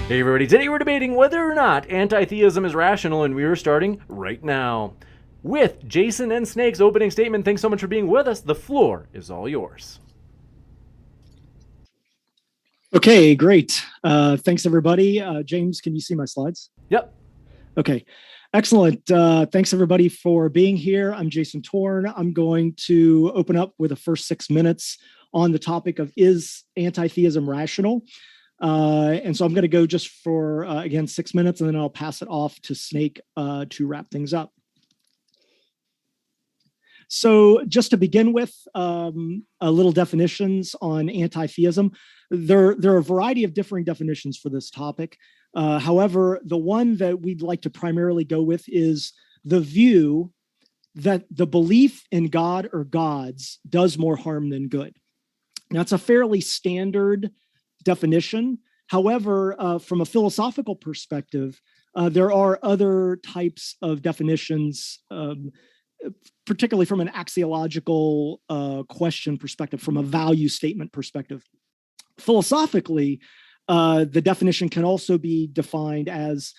Hey everybody, today we're debating whether or not anti-theism is rational, and we are starting right now. With Jason and Snake's opening statement, thanks so much for being with us. The floor is all yours. Okay, great. Thanks, everybody. James, can you see my slides? Yep. Okay, excellent. Thanks, everybody, for being here. I'm Jason Torn. I'm going to open up with the first 6 minutes on the topic of is anti-theism rational? And so I'm going to go just for, again, 6 minutes, and then I'll pass it off to Snake to wrap things up. So just to begin with, a little definitions on anti-theism. There are a variety of differing definitions for this topic. However, the one that we'd like to primarily go with is the view that the belief in God or gods does more harm than good. Now, it's a fairly standard definition. However, from a philosophical perspective, there are other types of definitions, particularly from an axiological question perspective, from a value statement perspective. Philosophically, the definition can also be defined as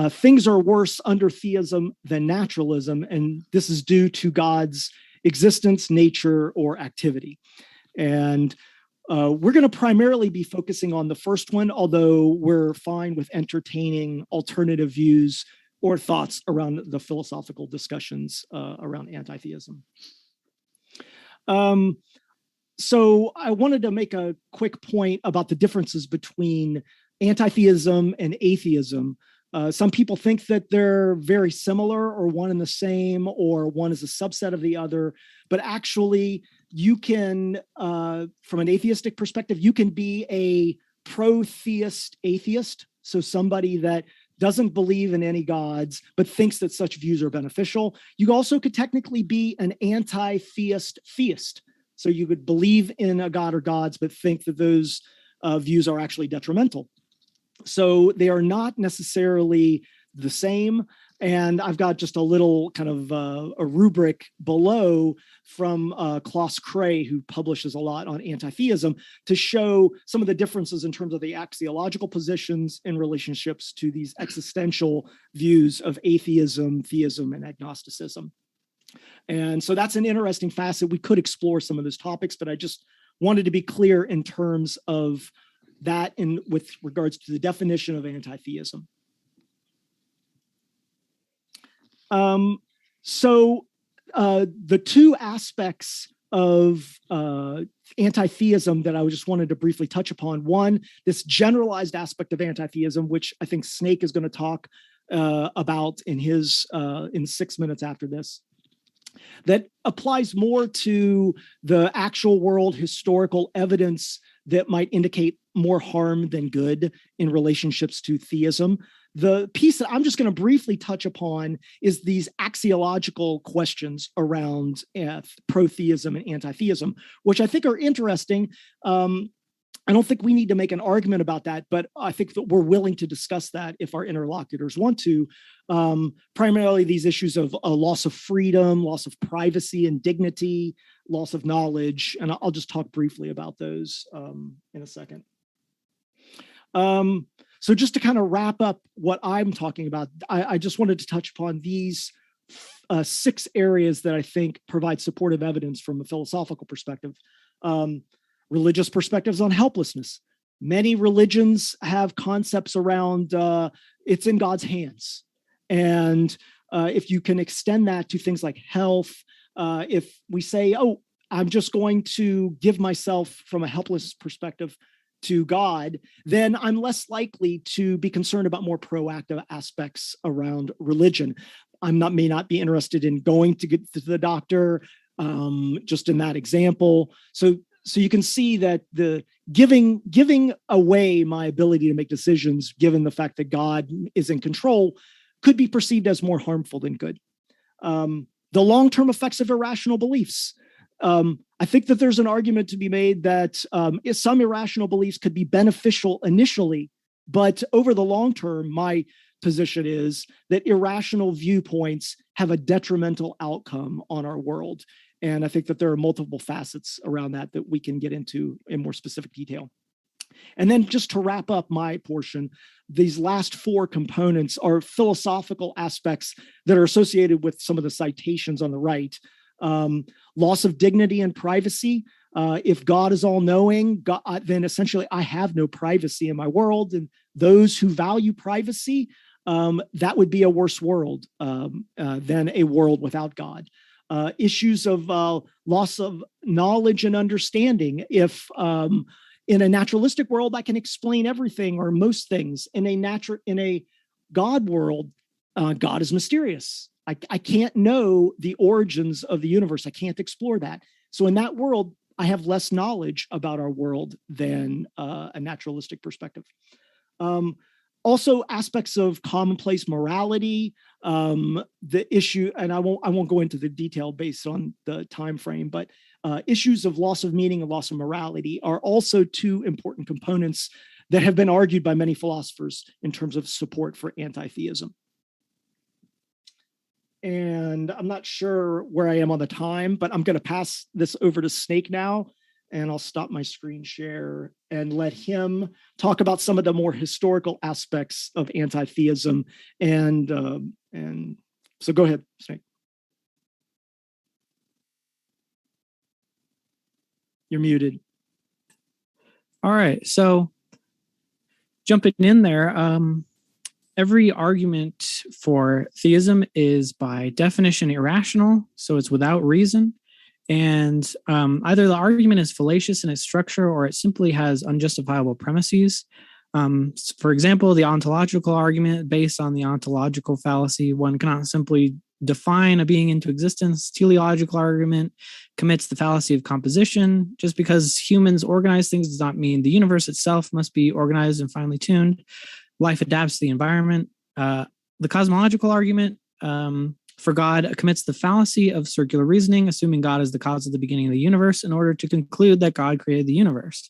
things are worse under theism than naturalism, and this is due to God's existence, nature, or activity. And we're going to primarily be focusing on the first one, although we're fine with entertaining alternative views or thoughts around the philosophical discussions around anti-theism. So I wanted to make a quick point about the differences between anti-theism and atheism. Some people think that they're very similar or one and the same, or one is a subset of the other. But actually, you can, from an atheistic perspective, you can be a pro-theist atheist. So somebody that doesn't believe in any gods, but thinks that such views are beneficial. You also could technically be an anti-theist theist. So you could believe in a god or gods, but think that those views are actually detrimental. So they are not necessarily the same. And I've got just a little kind of a rubric below from Klaus Cray, who publishes a lot on anti-theism, to show some of the differences in terms of the axiological positions in relationships to these existential views of atheism, theism, and agnosticism. And so that's an interesting facet. We could explore some of those topics, but I just wanted to be clear in terms of that with regards to the definition of anti-theism. So the two aspects of anti-theism that I just wanted to briefly touch upon. One, this generalized aspect of anti-theism, which I think Snake is going to talk about in 6 minutes after this, that applies more to the actual world historical evidence that might indicate more harm than good in relationships to theism. The piece that I'm just going to briefly touch upon is these axiological questions around pro-theism and anti-theism, which I think are interesting. I don't think we need to make an argument about that, but I think that we're willing to discuss that if our interlocutors want to. Primarily these issues of loss of freedom, loss of privacy and dignity, loss of knowledge, and I'll just talk briefly about those in a second. So just to kind of wrap up what I'm talking about, I just wanted to touch upon these 6 areas that I think provide supportive evidence from a philosophical perspective. Religious perspectives on helplessness. Many religions have concepts around it's in God's hands. And if you can extend that to things like health, if we say, oh, I'm just going to give myself from a helpless perspective to God, then I'm less likely to be concerned about more proactive aspects around religion. May not be interested in going to get to the doctor, just in that example. So you can see that the giving away my ability to make decisions, given the fact that God is in control, could be perceived as more harmful than good. The long-term effects of irrational beliefs. I think that there's an argument to be made that some irrational beliefs could be beneficial initially, but over the long term, my position is that irrational viewpoints have a detrimental outcome on our world. And I think that there are multiple facets around that we can get into in more specific detail. And then just to wrap up my portion, these last four components are philosophical aspects that are associated with some of the citations on the right. Loss of dignity and privacy. If God is all-knowing, then essentially I have no privacy in my world. And those who value privacy, that would be a worse world than a world without God. Issues of loss of knowledge and understanding. If in a naturalistic world, I can explain everything or most things. In a God world, God is mysterious. I can't know the origins of the universe. I can't explore that. So in that world, I have less knowledge about our world than a naturalistic perspective. Also, aspects of commonplace morality, the issue, and I won't go into the detail based on the time frame, but issues of loss of meaning and loss of morality are also two important components that have been argued by many philosophers in terms of support for anti-theism. And I'm not sure where I am on the time, but I'm going to pass this over to Snake now, and I'll stop my screen share and let him talk about some of the more historical aspects of anti-theism. And so go ahead, Snake. You're muted. All right, so jumping in there, every argument for theism is by definition irrational, so it's without reason. And either the argument is fallacious in its structure or it simply has unjustifiable premises. For example, the ontological argument based on the ontological fallacy, one cannot simply define a being into existence. Teleological argument commits the fallacy of composition. Just because humans organize things does not mean the universe itself must be organized and finely tuned. Life adapts to the environment. The cosmological argument for God commits the fallacy of circular reasoning, assuming God is the cause of the beginning of the universe in order to conclude that God created the universe.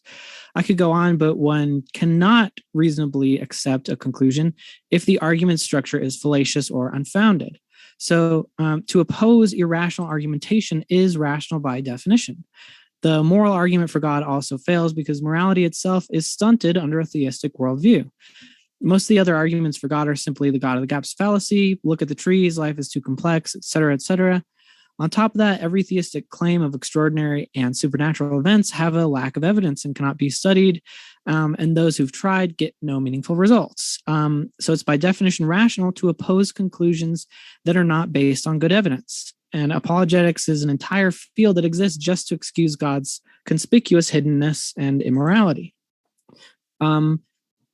I could go on, but one cannot reasonably accept a conclusion if the argument structure is fallacious or unfounded. So to oppose irrational argumentation is rational by definition. The moral argument for God also fails because morality itself is stunted under a theistic worldview. Most of the other arguments for God are simply the God of the gaps fallacy, look at the trees, life is too complex, etc., etc. On top of that, every theistic claim of extraordinary and supernatural events have a lack of evidence and cannot be studied, and those who've tried get no meaningful results. So it's by definition rational to oppose conclusions that are not based on good evidence. And apologetics is an entire field that exists just to excuse God's conspicuous hiddenness and immorality.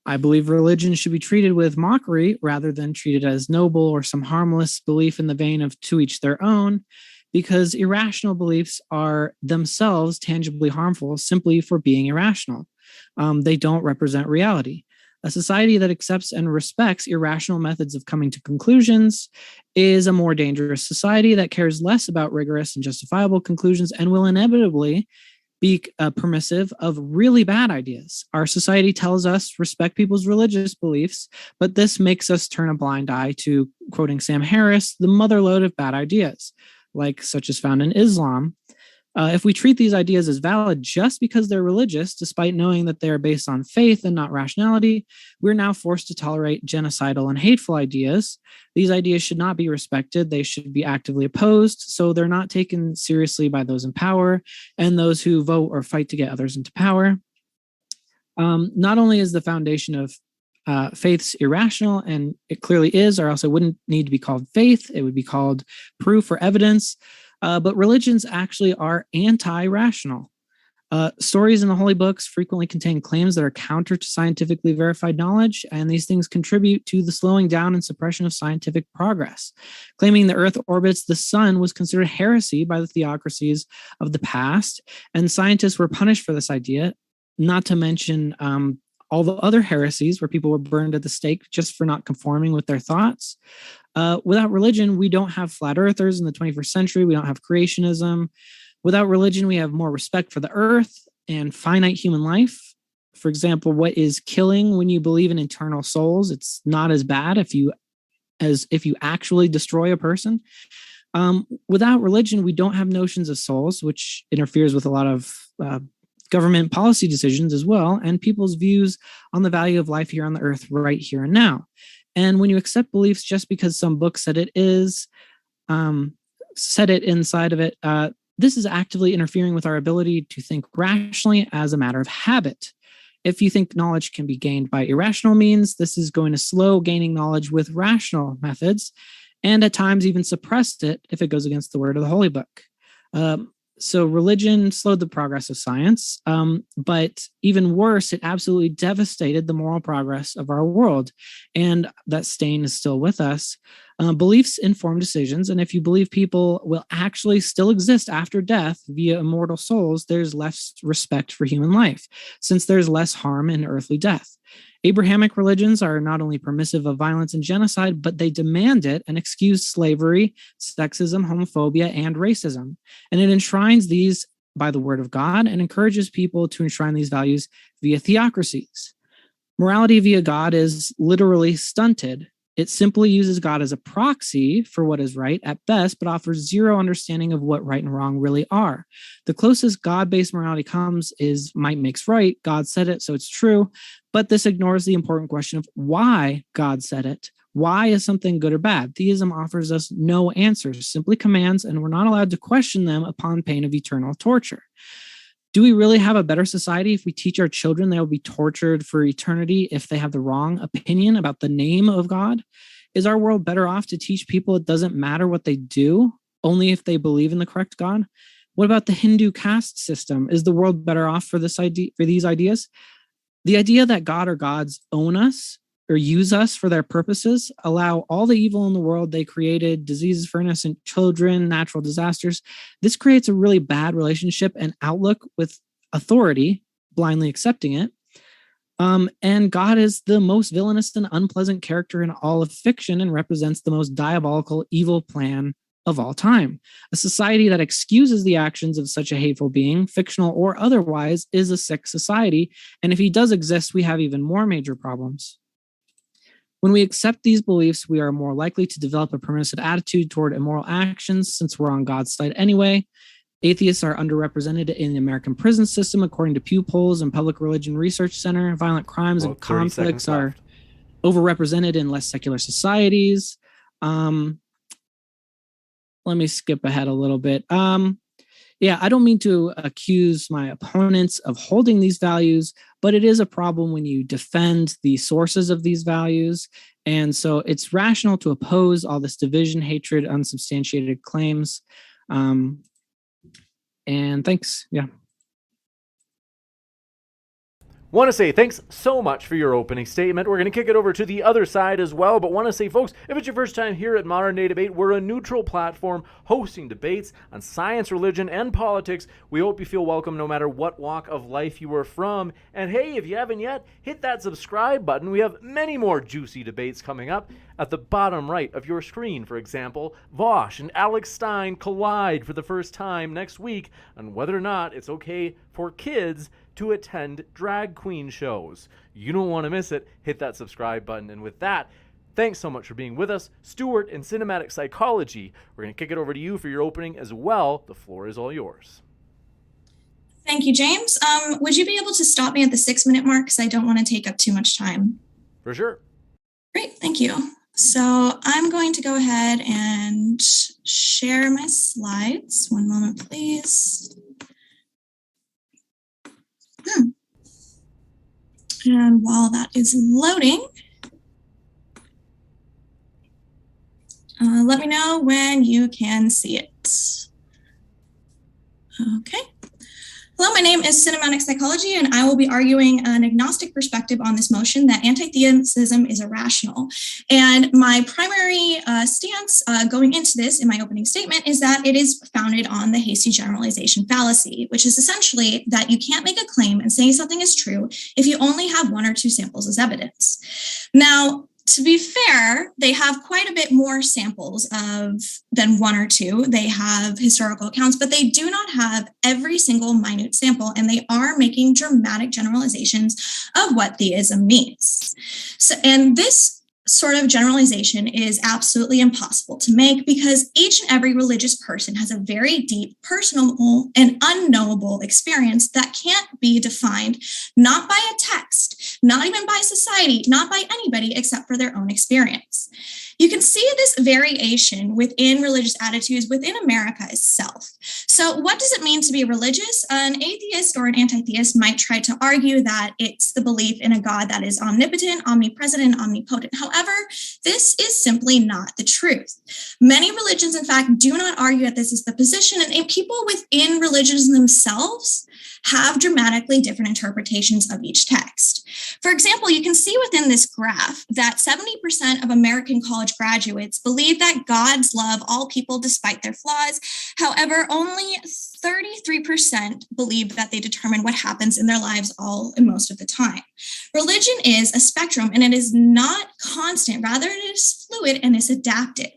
I believe religion should be treated with mockery rather than treated as noble or some harmless belief in the vein of to each their own, because irrational beliefs are themselves tangibly harmful simply for being irrational. They don't represent reality. A society that accepts and respects irrational methods of coming to conclusions is a more dangerous society that cares less about rigorous and justifiable conclusions and will inevitably be permissive of really bad ideas. Our society tells us respect people's religious beliefs, but this makes us turn a blind eye to, quoting Sam Harris, the motherlode of bad ideas, like such as found in Islam. If we treat these ideas as valid just because they're religious, despite knowing that they are based on faith and not rationality, we're now forced to tolerate genocidal and hateful ideas. These ideas should not be respected. They should be actively opposed, so they're not taken seriously by those in power and those who vote or fight to get others into power. Not only is the foundation of faiths irrational, and it clearly is, or else it wouldn't need to be called faith. It would be called proof or evidence. But religions actually are anti-rational. Stories in the holy books frequently contain claims that are counter to scientifically verified knowledge, and these things contribute to the slowing down and suppression of scientific progress. Claiming the Earth orbits the sun was considered heresy by the theocracies of the past, and scientists were punished for this idea, not to mention all the other heresies where people were burned at the stake just for not conforming with their thoughts. Without religion, we don't have flat earthers in the 21st century. We don't have creationism. Without religion, we have more respect for the earth and finite human life. For example, what is killing when you believe in eternal souls? It's not as bad as if you actually destroy a person. Without religion, we don't have notions of souls, which interferes with a lot of government policy decisions as well, and people's views on the value of life here on the earth right here and now. And when you accept beliefs just because some book said it is, said it inside of it, this is actively interfering with our ability to think rationally as a matter of habit. If you think knowledge can be gained by irrational means, this is going to slow gaining knowledge with rational methods, and at times even suppress it if it goes against the word of the Holy Book. So religion slowed the progress of science, but even worse, it absolutely devastated the moral progress of our world. And that stain is still with us. Beliefs inform decisions, and if you believe people will actually still exist after death via immortal souls, there's less respect for human life, since there's less harm in earthly death. Abrahamic religions are not only permissive of violence and genocide, but they demand it and excuse slavery, sexism, homophobia, and racism. And it enshrines these by the word of God and encourages people to enshrine these values via theocracies. Morality via God is literally stunted. It simply uses God as a proxy for what is right at best, but offers zero understanding of what right and wrong really are. The closest God-based morality comes is might makes right. God said it, so it's true. But this ignores the important question of why God said it. Why is something good or bad? Theism offers us no answers, simply commands, and we're not allowed to question them upon pain of eternal torture. Do we really have a better society if we teach our children they will be tortured for eternity if they have the wrong opinion about the name of God? Is our world better off to teach people it doesn't matter what they do, only if they believe in the correct God? What about the Hindu caste system? Is the world better off for these ideas? The idea that God or gods own us or use us for their purposes, allow all the evil in the world they created, diseases for innocent children, natural disasters. This creates a really bad relationship and outlook with authority, blindly accepting it. And God is the most villainous and unpleasant character in all of fiction and represents the most diabolical, evil plan of all time. A society that excuses the actions of such a hateful being, fictional or otherwise, is a sick society. And if he does exist, we have even more major problems. When we accept these beliefs, we are more likely to develop a permissive attitude toward immoral actions since we're on God's side anyway. Atheists are underrepresented in the American prison system, according to Pew polls and Public Religion Research Center. Violent crimes and conflicts are overrepresented in less secular societies. Let me skip ahead a little bit. I don't mean to accuse my opponents of holding these values, but it is a problem when you defend the sources of these values. And so it's rational to oppose all this division, hatred, unsubstantiated claims. And thanks. Yeah. Want to say thanks so much for your opening statement. We're going to kick it over to the other side as well, but want to say, folks, if it's your first time here at Modern Day Debate, we're a neutral platform hosting debates on science, religion, and politics. We hope you feel welcome no matter what walk of life you are from. And hey, if you haven't yet, hit that subscribe button. We have many more juicy debates coming up. At the bottom right of your screen, for example, Vosh and Alex Stein collide for the first time next week on whether or not it's okay for kids to attend drag queen shows. You don't want to miss it. Hit that subscribe button. And with that, thanks so much for being with us. Stuart in Cinematic Psychology, we're going to kick it over to you for your opening as well. The floor is all yours. Thank you, James. Would you be able to stop me at the 6-minute mark? Because I don't want to take up too much time. For sure. Great, thank you. So I'm going to go ahead and share my slides. One moment, please. And while that is loading, let me know when you can see it. Okay. Hello, my name is Cinematic Psychology, and I will be arguing an agnostic perspective on this motion that anti-theism is irrational. And my primary stance going into this in my opening statement is that it is founded on the hasty generalization fallacy, which is essentially that you can't make a claim and say something is true if you only have 1 or 2 samples as evidence. Now, to be fair, they have quite a bit more samples than 1 or 2. They have historical accounts, but they do not have every single minute sample, and they are making dramatic generalizations of what theism means. So, and this sort of generalization is absolutely impossible to make because each and every religious person has a very deep, personal, and unknowable experience that can't be defined not by a text, not even by society, not by anybody except for their own experience. You can see this variation within religious attitudes within America itself. So what does it mean to be religious? An atheist or an anti-theist might try to argue that it's the belief in a God that is omnipotent, omnipresent, and omnipotent. However, this is simply not the truth. Many religions, in fact, do not argue that this is the position, and people within religions themselves have dramatically different interpretations of each text. For example, you can see within this graph that 70% of American college graduates believe that God's love all people despite their flaws. However, only 33% believe that they determine what happens in their lives all and most of the time. Religion is a spectrum, and it is not constant. Rather, it is fluid and is adaptive.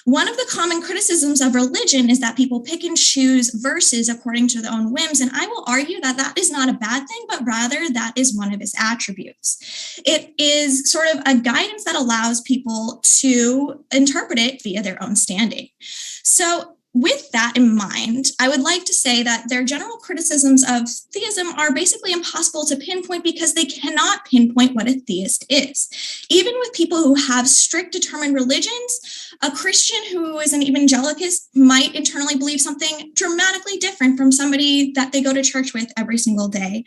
One of the common criticisms of religion is that people pick and choose verses according to their own whims, and I will argue that that is not a bad thing, but rather that is one of its attributes. It is sort of a guidance that allows people to interpret it via their own standing. So with that in mind, I would like to say that their general criticisms of theism are basically impossible to pinpoint because they cannot pinpoint what a theist is. Even with people who have strict determined religions, a Christian who is an evangelicist might internally believe something dramatically different from somebody that they go to church with every single day.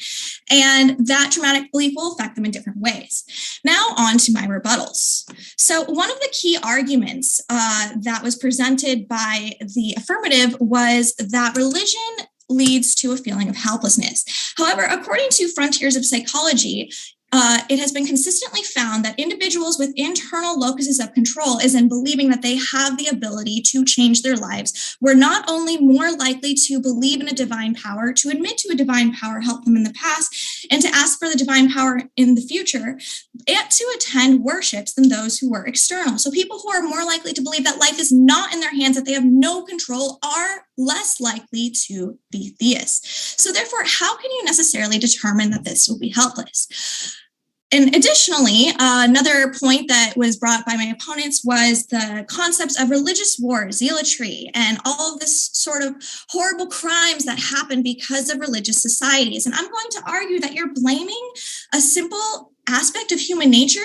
And that dramatic belief will affect them in different ways. Now on to my rebuttals. So one of the key arguments that was presented by the affirmative was that religion leads to a feeling of helplessness. However, according to Frontiers of Psychology, it has been consistently found that individuals with internal locuses of control, as in believing that they have the ability to change their lives, were not only more likely to believe in a divine power, to admit to a divine power helped them in the past, and to ask for the divine power in the future, and to attend worships than those who were external. So people who are more likely to believe that life is not in their hands, that they have no control, are less likely to be theists. So therefore, how can you necessarily determine that this will be helpless? And additionally, another point that was brought up by my opponents was the concepts of religious war, zealotry, and all of this sort of horrible crimes that happen because of religious societies. And I'm going to argue that you're blaming a simple aspect of human nature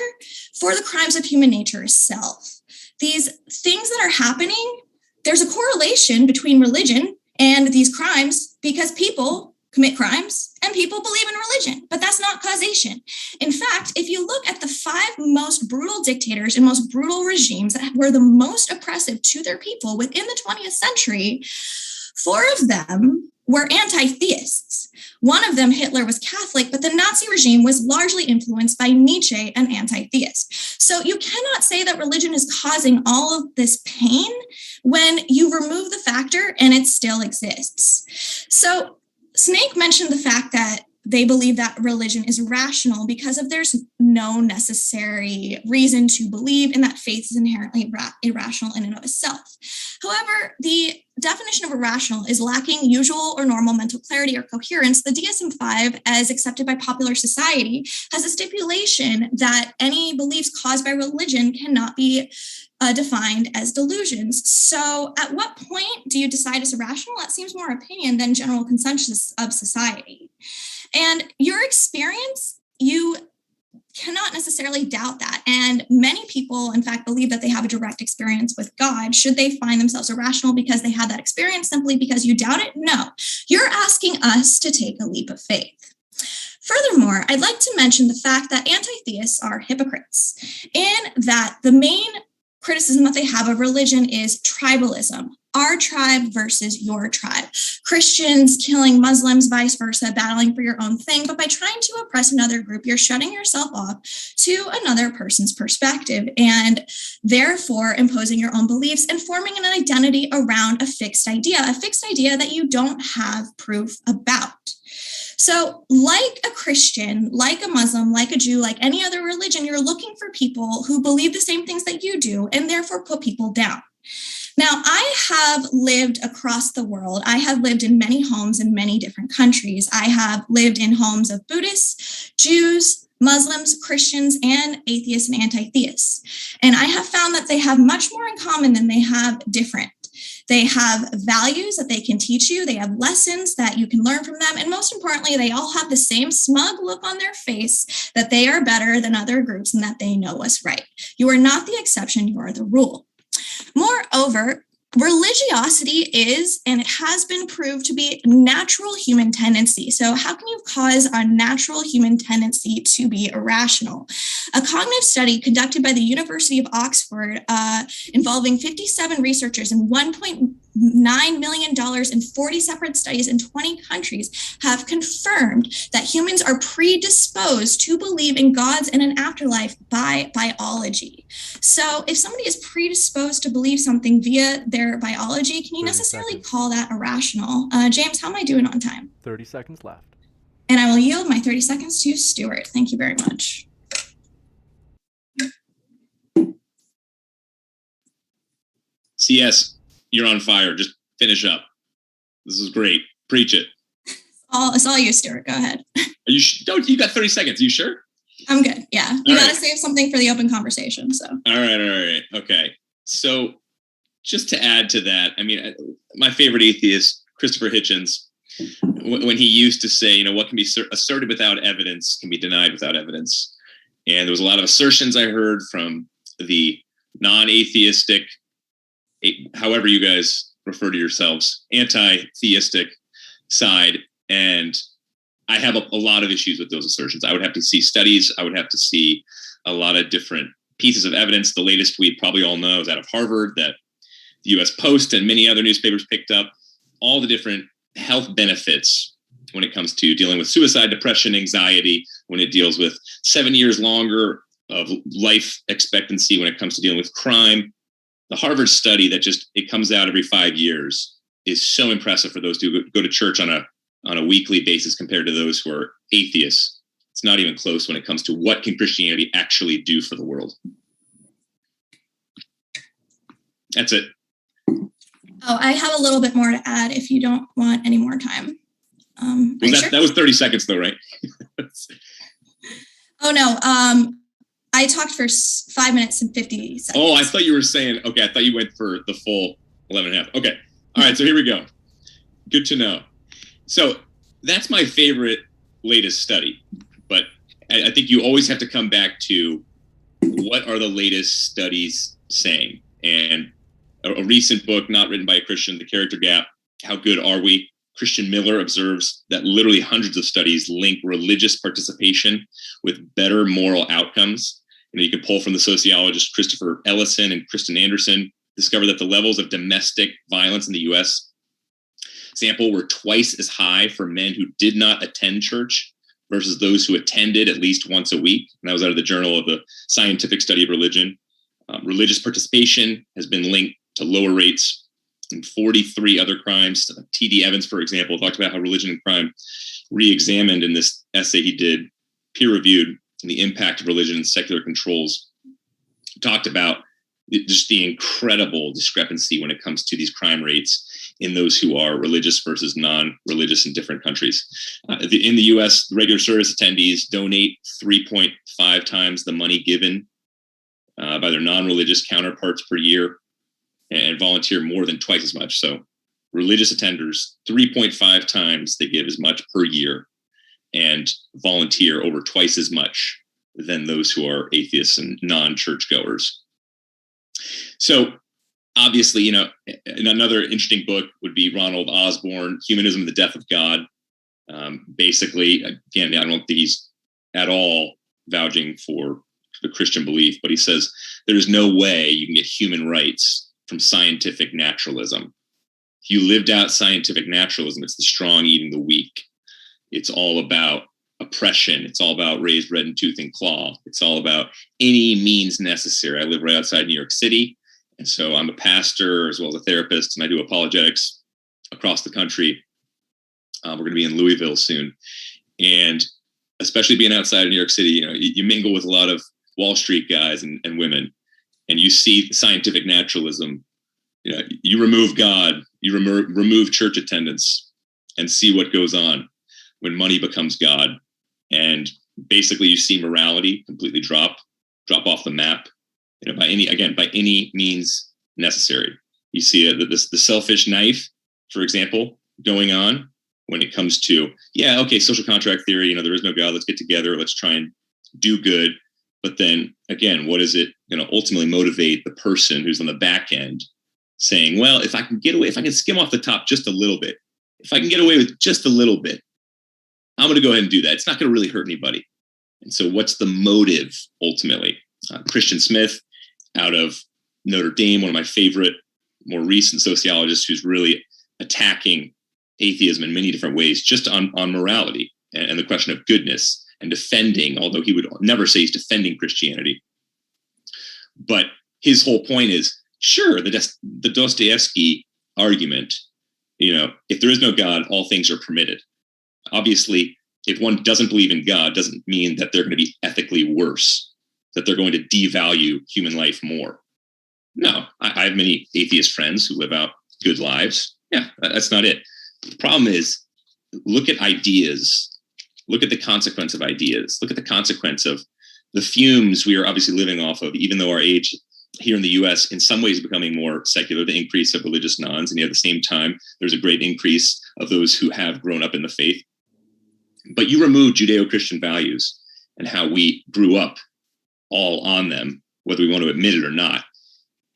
for the crimes of human nature itself. These things that are happening, there's a correlation between religion and these crimes because people commit crimes and people believe in religion, but that's not causation. In fact, if you look at the 5 most brutal dictators and most brutal regimes that were the most oppressive to their people within the 20th century, 4 of them were anti-theists. One of them, Hitler, was Catholic, but the Nazi regime was largely influenced by Nietzsche, an anti-theist. So you cannot say that religion is causing all of this pain when you remove the factor and it still exists. So Snake mentioned the fact that they believe that religion is rational because there's no necessary reason to believe, and that faith is inherently irrational in and of itself. However, the definition of irrational is lacking usual or normal mental clarity or coherence. The DSM-5, as accepted by popular society, has a stipulation that any beliefs caused by religion cannot be defined as delusions. So at what point do you decide it's irrational? That seems more opinion than general consensus of society. And your experience, you cannot necessarily doubt that. And many people, in fact, believe that they have a direct experience with God. Should they find themselves irrational because they had that experience simply because you doubt it? No. You're asking us to take a leap of faith. Furthermore, I'd like to mention the fact that anti-theists are hypocrites, in that the main criticism that they have of religion is tribalism. Our tribe versus your tribe. Christians killing Muslims, vice versa, battling for your own thing. But by trying to oppress another group, you're shutting yourself off to another person's perspective and therefore imposing your own beliefs and forming an identity around a fixed idea that you don't have proof about. So like a Christian, like a Muslim, like a Jew, like any other religion, you're looking for people who believe the same things that you do and therefore put people down. Now, I have lived across the world. I have lived in many homes in many different countries. I have lived in homes of Buddhists, Jews, Muslims, Christians, and atheists and anti-theists. And I have found that they have much more in common than they have different. They have values that they can teach you. They have lessons that you can learn from them. And most importantly, they all have the same smug look on their face that they are better than other groups and that they know what's right. You are not the exception, you are the rule. Moreover, religiosity is, and it has been proved to be, natural human tendency. So how can you cause a natural human tendency to be irrational? A cognitive study conducted by the University of Oxford involving 57 researchers and $1.9 million in 40 separate studies in 20 countries have confirmed that humans are predisposed to believe in gods and an afterlife by biology. So if somebody is predisposed to believe something via their biology, can you necessarily call that irrational? James, how am I doing on time? 30 seconds left. And I will yield my 30 seconds to Stuart. Thank you very much. CS, you're on fire. Just finish up. This is great. Preach it. It's all you, Stuart. Go ahead. Are you? You got 30 seconds. Are you sure? I'm good. Yeah. You got to right. save something for the open conversation. So. All right. Okay. So just to add to that, I mean, my favorite atheist, Christopher Hitchens, when he used to say, what can be asserted without evidence can be denied without evidence. And there was a lot of assertions I heard from the non-atheistic, however you guys refer to yourselves, anti-theistic side. And I have a lot of issues with those assertions. I would have to see studies. I would have to see a lot of different pieces of evidence. The latest we probably all know is out of Harvard that the US Post and many other newspapers picked up, all the different health benefits when it comes to dealing with suicide, depression, anxiety, when it deals with 7 years longer of life expectancy, when it comes to dealing with crime. The Harvard study that it comes out every 5 years is so impressive for those who go to church on a weekly basis compared to those who are atheists. It's not even close when it comes to what can Christianity actually do for the world. That's it. Oh, I have a little bit more to add if you don't want any more time. That was 30 seconds though, right? Oh, no. I talked for 5 minutes and 50 seconds. Oh, I thought you were saying, okay, I thought you went for the full 11 and a half. Okay. All right. So here we go. Good to know. So that's my favorite latest study. But I think you always have to come back to what are the latest studies saying? And a recent book, not written by a Christian, The Character Gap, How Good Are We? Christian Miller observes that literally hundreds of studies link religious participation with better moral outcomes. You can pull from the sociologists Christopher Ellison and Kristen Anderson, discover that the levels of domestic violence in the US sample were twice as high for men who did not attend church versus those who attended at least once a week. And that was out of the Journal of the Scientific Study of Religion. Religious participation has been linked to lower rates in 43 other crimes. T.D. Evans, for example, talked about how religion and crime re-examined in this essay he did, peer-reviewed, the impact of religion and secular controls. He talked about just the incredible discrepancy when it comes to these crime rates in those who are religious versus non-religious in different countries. In the US, regular service attendees donate 3.5 times the money given by their non-religious counterparts per year and volunteer more than twice as much. So religious attenders, 3.5 times they give as much per year and volunteer over twice as much than those who are atheists and non-churchgoers. So obviously, another interesting book would be Ronald Osborne, Humanism and the Death of God. Basically, again, I don't think he's at all vouching for the Christian belief, but he says there is no way you can get human rights from scientific naturalism. If you lived out scientific naturalism, it's the strong eating the weak. It's all about oppression. It's all about raised red in tooth and claw. It's all about any means necessary. I live right outside New York City. And so I'm a pastor as well as a therapist, and I do apologetics across the country. We're going to be in Louisville soon. And especially being outside of New York City, you mingle with a lot of Wall Street guys and women, and you see scientific naturalism. You remove God, you remove church attendance, and see what goes on when money becomes God. And basically you see morality completely drop off the map, by any means necessary. You see the selfish knife, for example, going on when it comes to, social contract theory, there is no God, let's get together, let's try and do good. But then again, what is it going to ultimately motivate the person who's on the back end saying, well, if I can get away, if I can skim off the top just a little bit, if I can get away with just a little bit, I'm going to go ahead and do that. It's not going to really hurt anybody. And so what's the motive ultimately? Christian Smith out of Notre Dame, one of my favorite, more recent sociologists who's really attacking atheism in many different ways, just on morality and the question of goodness and defending, although he would never say he's defending Christianity. But his whole point is, sure, the Dostoevsky argument, if there is no God, all things are permitted. Obviously, if one doesn't believe in God, doesn't mean that they're going to be ethically worse, that they're going to devalue human life more. No, I have many atheist friends who live out good lives. Yeah, that's not it. The problem is, look at ideas. Look at the consequence of ideas. Look at the consequence of the fumes we are obviously living off of, even though our age here in the US in some ways is becoming more secular, the increase of religious nones. And yet at the same time, there's a great increase of those who have grown up in the faith. But you remove Judeo-Christian values and how we grew up all on them, whether we want to admit it or not.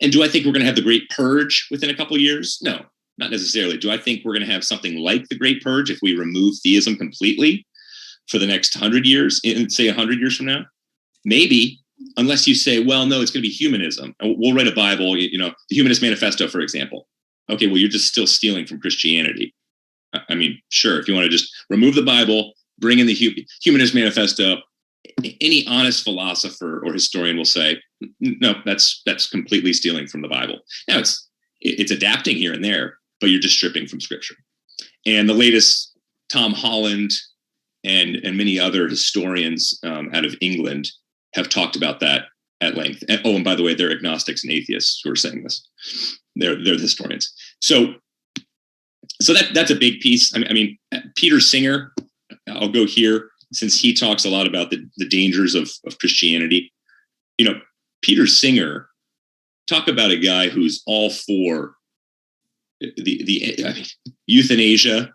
And do I think we're going to have the Great Purge within a couple of years? No, not necessarily. Do I think we're going to have something like the Great Purge if we remove theism completely for the next 100 years, say 100 years from now? Maybe, unless you say, well, no, it's going to be humanism. We'll write a Bible, the Humanist Manifesto, for example. Okay, well, you're just still stealing from Christianity. I mean, sure, if you want to just remove the Bible, bring in the Humanist Manifesto, any honest philosopher or historian will say, no, that's completely stealing from the Bible. Now, it's adapting here and there, but you're just stripping from Scripture. And the latest, Tom Holland and many other historians out of England have talked about that at length. And by the way, they're agnostics and atheists who are saying this. They're the historians. So that's a big piece. I mean, Peter Singer, I'll go here since he talks a lot about the dangers of Christianity. Peter Singer, talk about a guy who's all for the euthanasia.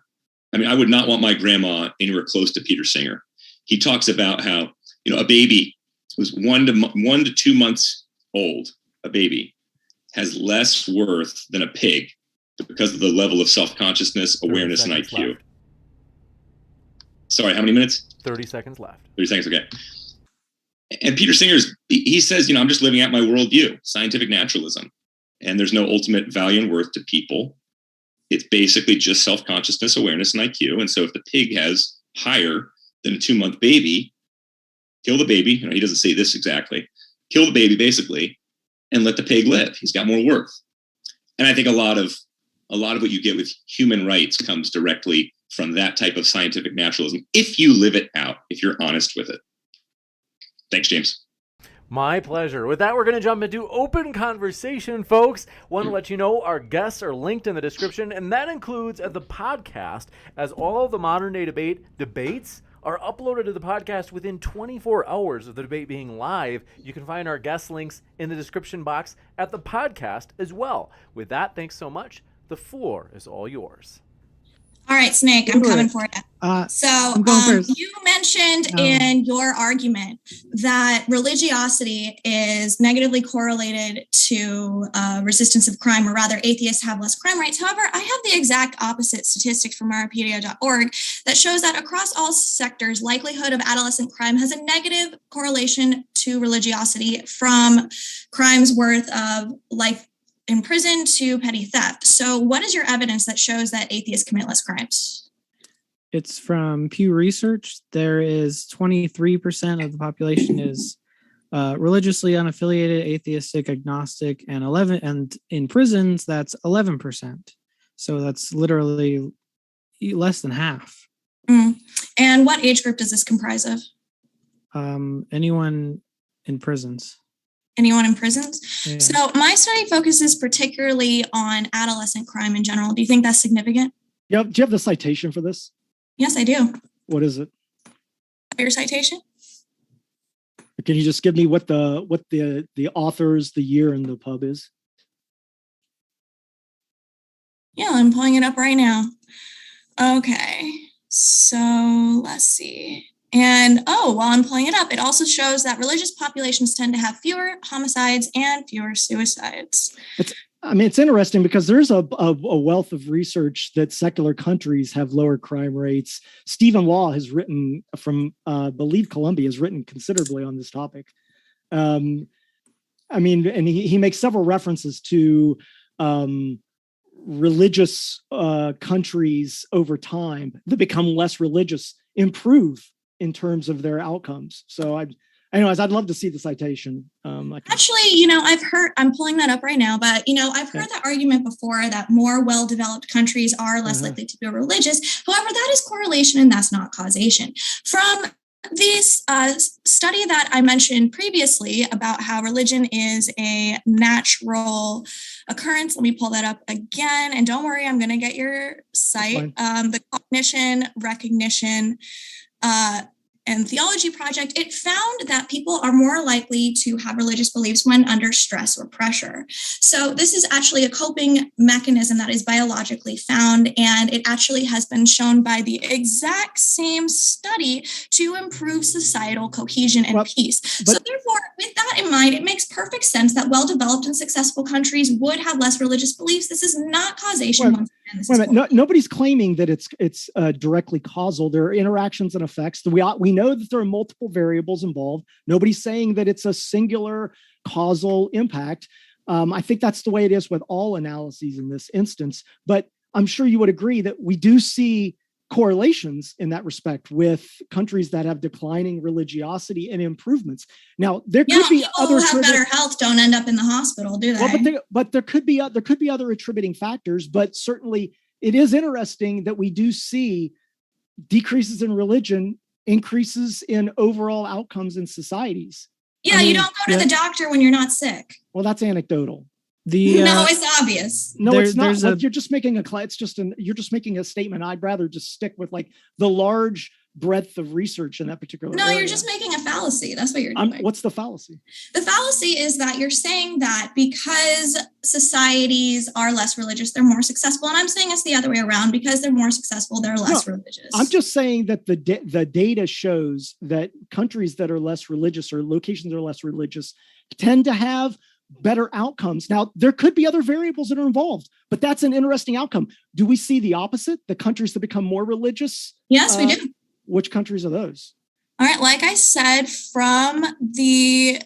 I mean, I would not want my grandma anywhere close to Peter Singer. He talks about how, a baby who's 1 to 2 months old, a baby, has less worth than a pig because of the level of self-consciousness, awareness, and IQ. Left. Sorry, how many minutes? 30 seconds left. 30 seconds, okay. And Peter Singer, he says, I'm just living out my worldview, scientific naturalism. And there's no ultimate value and worth to people. It's basically just self-consciousness, awareness, and IQ. And so if the pig has higher than a 2-month baby, kill the baby. He doesn't say this exactly. Kill the baby, basically, and let the pig live. He's got more worth. And I think a lot of what you get with human rights comes directly from that type of scientific naturalism, if you live it out, if you're honest with it. Thanks, James. My pleasure. With that, we're going to jump into open conversation, folks. Want to let you know our guests are linked in the description, and that includes the podcast, as all of the Modern Day Debate debates are uploaded to the podcast within 24 hours of the debate being live. You can find our guest links in the description box at the podcast as well. With that, thanks so much. The floor is all yours. All right, Snake, I'm coming for you. So you mentioned in your argument that religiosity is negatively correlated to resistance of crime, or rather atheists have less crime rates. However, I have the exact opposite statistics from Maripedia.org that shows that across all sectors, likelihood of adolescent crime has a negative correlation to religiosity, from crimes worth of life in prison to petty theft. So what is your evidence that shows that atheists commit less crimes? It's from Pew Research. There is 23% of the population is religiously unaffiliated, atheistic, agnostic, and in prisons, that's 11%. So that's literally less than half. And what age group does this comprise of? Anyone in prisons. Anyone in prisons? Yeah. So my study focuses particularly on adolescent crime in general. Do you think that's significant? Do you have the citation for this? Yes, I do. What is it? Your citation? Can you just give me what the authors, the year, and the pub is? Yeah, I'm pulling it up right now. Okay, so let's see. And while I'm pulling it up, it also shows that religious populations tend to have fewer homicides and fewer suicides. It's interesting because there's a wealth of research that secular countries have lower crime rates. Stephen Law has written from, believe Columbia has written considerably on this topic. And he makes several references to religious countries over time that become less religious improve in terms of their outcomes. So anyways, I'd love to see the citation. Actually, I'm pulling that up right now, but, I've heard that argument before that more well-developed countries are less likely to be religious. However, that is correlation and that's not causation. From this study that I mentioned previously about how religion is a natural occurrence, let me pull that up again. And don't worry, I'm going to get your site. The Cognition, Recognition, and Theology Project, it found that people are more likely to have religious beliefs when under stress or pressure. So this is actually a coping mechanism that is biologically found, and it actually has been shown by the exact same study to improve societal cohesion and peace. So therefore, with that in mind, it makes perfect sense that well-developed and successful countries would have less religious beliefs. This is not causation. Nobody's claiming that it's directly causal. There are interactions and effects. We know that there are multiple variables involved. Nobody's saying that it's a singular causal impact. I think that's the way it is with all analyses in this instance. But I'm sure you would agree that we do see correlations in that respect with countries that have declining religiosity and improvements. Now, there could be other who have better health don't end up in the hospital, do they? Well, but there could be other attributing factors. But certainly, it is interesting that we do see decreases in religion, increases in overall outcomes in societies. Yeah, you don't go to the doctor when you're not sick. Well, that's anecdotal. No, it's obvious. No, it's not. You're just making you're just making a statement. I'd rather just stick with like the large breadth of research in that particular area. You're just making a fallacy. That's what you're doing. What's the fallacy? The fallacy is that you're saying that because societies are less religious, they're more successful. And I'm saying it's the other way around. Because they're more successful, they're less religious. I'm just saying that the data shows that countries that are less religious or locations that are less religious tend to have better outcomes. Now, there could be other variables that are involved, but that's an interesting outcome. Do we see the opposite? The countries that become more religious? Yes, we do. Which countries are those? All right. Like I said, from the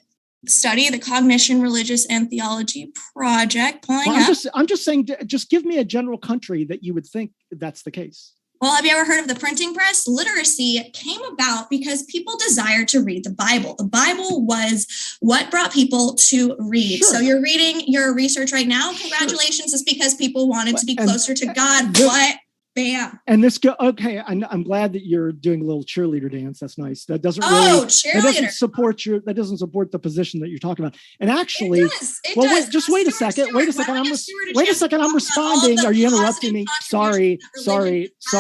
study, the Cognition, Religious, and Theology Project, I'm just saying, just give me a general country that you would think that's the case. Well, have you ever heard of the printing press? Literacy came about because people desired to read the Bible. The Bible was what brought people to read. Sure. So you're reading your research right now. Congratulations. Sure. It's because people wanted to be closer to God. What? Bam. And I'm glad that you're doing a little cheerleader dance. That's nice. That doesn't that doesn't support the position that you're talking about. And actually, it does. Wait a second. I'm responding. Are you interrupting me? Sorry. All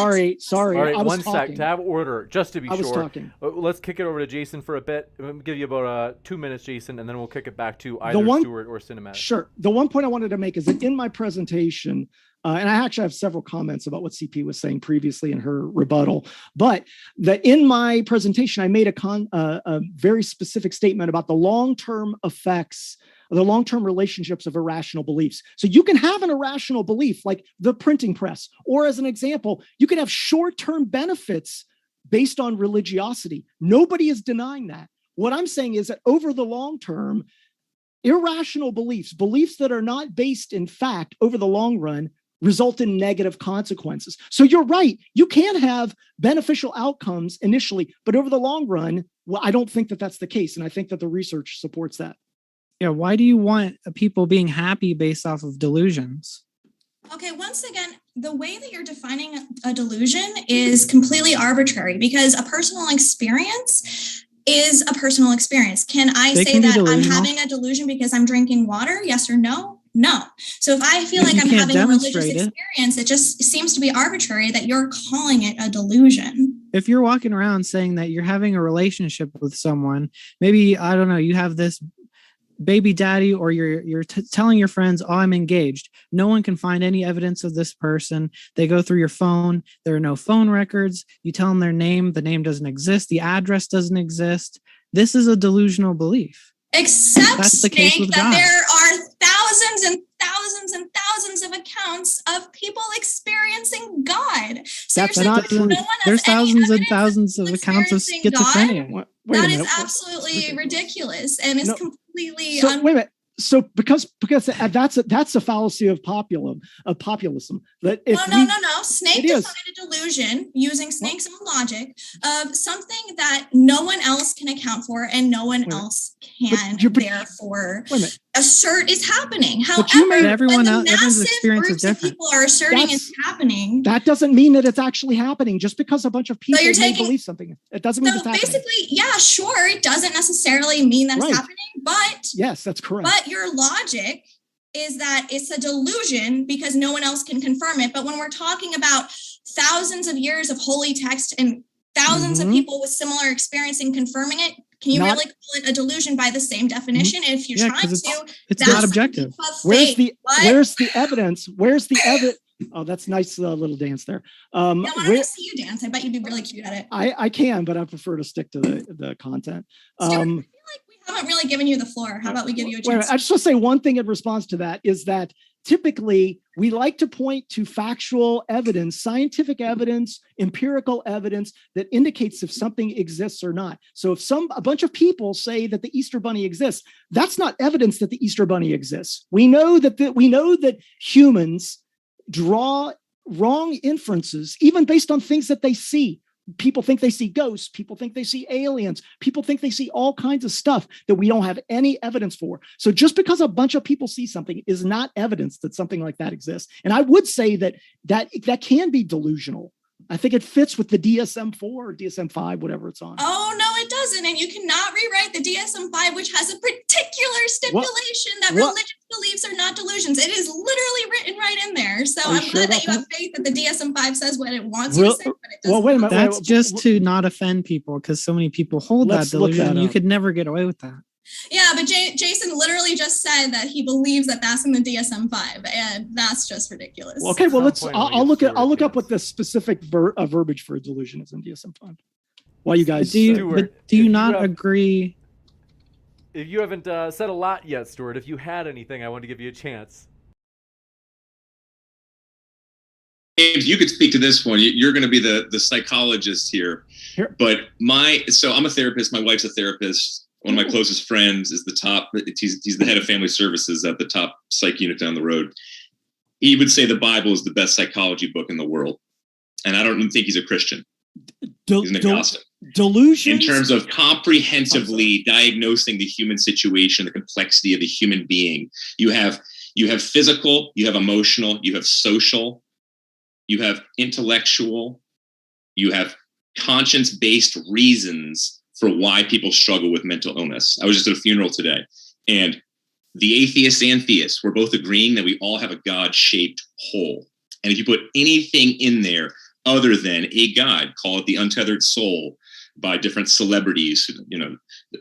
right, I was one talking. sec. To have order, just to be I was sure. talking. Let's kick it over to Jason for a bit. I'm gonna give you about 2 minutes, Jason, and then we'll kick it back to either Stuart or Cinematic. Sure. The one point I wanted to make is that in my presentation, and I actually have several comments about what CP was saying previously in her rebuttal, but that in my presentation, I made a very specific statement about the long-term effects, the long-term relationships of irrational beliefs. So you can have an irrational belief like the printing press, or as an example, you can have short-term benefits based on religiosity. Nobody is denying that. What I'm saying is that over the long term, irrational beliefs that are not based in fact over the long run, result in negative consequences. So you're right. You can have beneficial outcomes initially, but over the long run, well, I don't think that that's the case. And I think that the research supports that. Yeah. Why do you want people being happy based off of delusions? Okay. Once again, the way that you're defining a delusion is completely arbitrary because a personal experience is a personal experience. Can I say that I'm having a delusion because I'm drinking water? Yes or no? No. So if I feel like I'm having a religious experience, it just seems to be arbitrary that you're calling it a delusion. if you're walking around saying that you're having a relationship with someone, maybe, I don't know, you have this baby daddy, or you're telling your friends, oh, I'm engaged. No one can find any evidence of this person. They go through your phone. There are no phone records. You tell them their name. The name doesn't exist. The address doesn't exist. This is a delusional belief. Except, That's the case with that God. there are thousands and thousands and thousands of accounts of people experiencing God. Seriously, not true. no one has There's any thousands and evidence thousands of accounts of experiencing schizophrenia. Wait That a is minute. absolutely ridiculous, and it's No. completely So wait a minute. So because that's a fallacy of populism. That if no. Snake It is. defined a delusion using Snake's own logic of something that no one else can account for and no one else can therefore assert is happening. However, everyone when the else, everyone's massive experience is groups of different. people are asserting it's happening, that doesn't mean that it's actually happening. Just because a bunch of people you're may taking- believe something, it doesn't mean so it's happening. basically, yeah, sure, it doesn't necessarily mean that Right. it's happening, but Yes, that's correct. But your logic is that it's a delusion because no one else can confirm it. But when we're talking about thousands of years of holy text and thousands of people with similar experience in confirming it, can you really call it a delusion by the same definition? If you're trying to, it's not objective. Where's the evidence? Where's the evidence? Oh, that's nice little dance there. I want to see you dance. I bet you'd be really cute at it. I can, but I prefer to stick to the content. Stuart, I feel like we haven't really given you the floor. How about we give you a chance? I just want to say one thing in response to that is that typically we like to point to factual evidence, scientific evidence, empirical evidence that indicates if something exists or not. So if a bunch of people say that the Easter Bunny exists, that's not evidence that the Easter Bunny exists. We know that humans draw wrong inferences, even based on things that they see. People think they see ghosts. People think they see aliens. People think they see all kinds of stuff that we don't have any evidence for. So just because a bunch of people see something is not evidence that something like that exists. And I would say that can be delusional. I think it fits with the DSM-4 or DSM-5, whatever it's on. Oh, no, it doesn't. And you cannot rewrite the DSM-5, which has a particular stipulation that religious beliefs are not delusions. It is literally written right in there. So I'm glad that you have faith that the DSM-5 says what it wants you to say, but it doesn't. Wait a minute. That's just to not offend people, because so many people hold that delusion. You could never get away with that. Yeah, but Jason literally just said that he believes that that's in the DSM-5, and that's just ridiculous. Okay, well, I'll look up what the specific verbiage for a delusion is in DSM-5. While you guys, do you not agree? If you haven't said a lot yet, Stuart, if you had anything, I want to give you a chance. James, you could speak to this one. You're going to be the psychologist here. But I'm a therapist. My wife's a therapist. One of my closest friends is he's the head of family services at the top psych unit down the road. He would say the Bible is the best psychology book in the world. And I don't even think he's a Christian. He's an agnostic. Delusion. In terms of comprehensively diagnosing the human situation, the complexity of the human being. You have physical, you have emotional, you have social, you have intellectual, you have conscience-based reasons for why people struggle with mental illness. I was just at a funeral today, and the atheists and theists were both agreeing that we all have a God-shaped hole. And if you put anything in there other than a God, call it the untethered soul by different celebrities,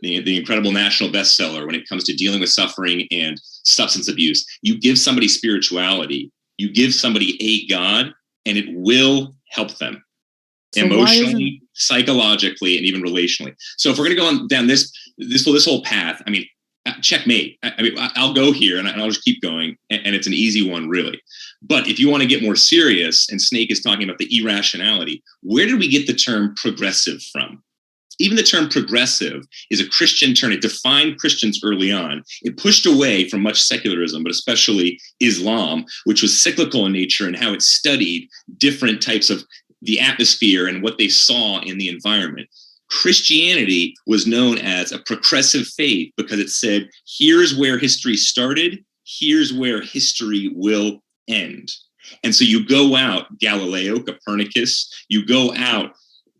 the incredible national bestseller when it comes to dealing with suffering and substance abuse, you give somebody spirituality, you give somebody a God, and it will help them. So emotionally, psychologically, and even relationally. So if we're going to go on down this whole path, I mean, checkmate. I'll go here and I'll just keep going. And it's an easy one, really. But if you want to get more serious, and Snake is talking about the irrationality, where did we get the term progressive from? Even the term progressive is a Christian term. It defined Christians early on. It pushed away from much secularism, but especially Islam, which was cyclical in nature and how it studied different types of the atmosphere and what they saw in the environment. Christianity was known as a progressive faith because it said, here's where history started, here's where history will end. And so you go out, Galileo, Copernicus, you go out,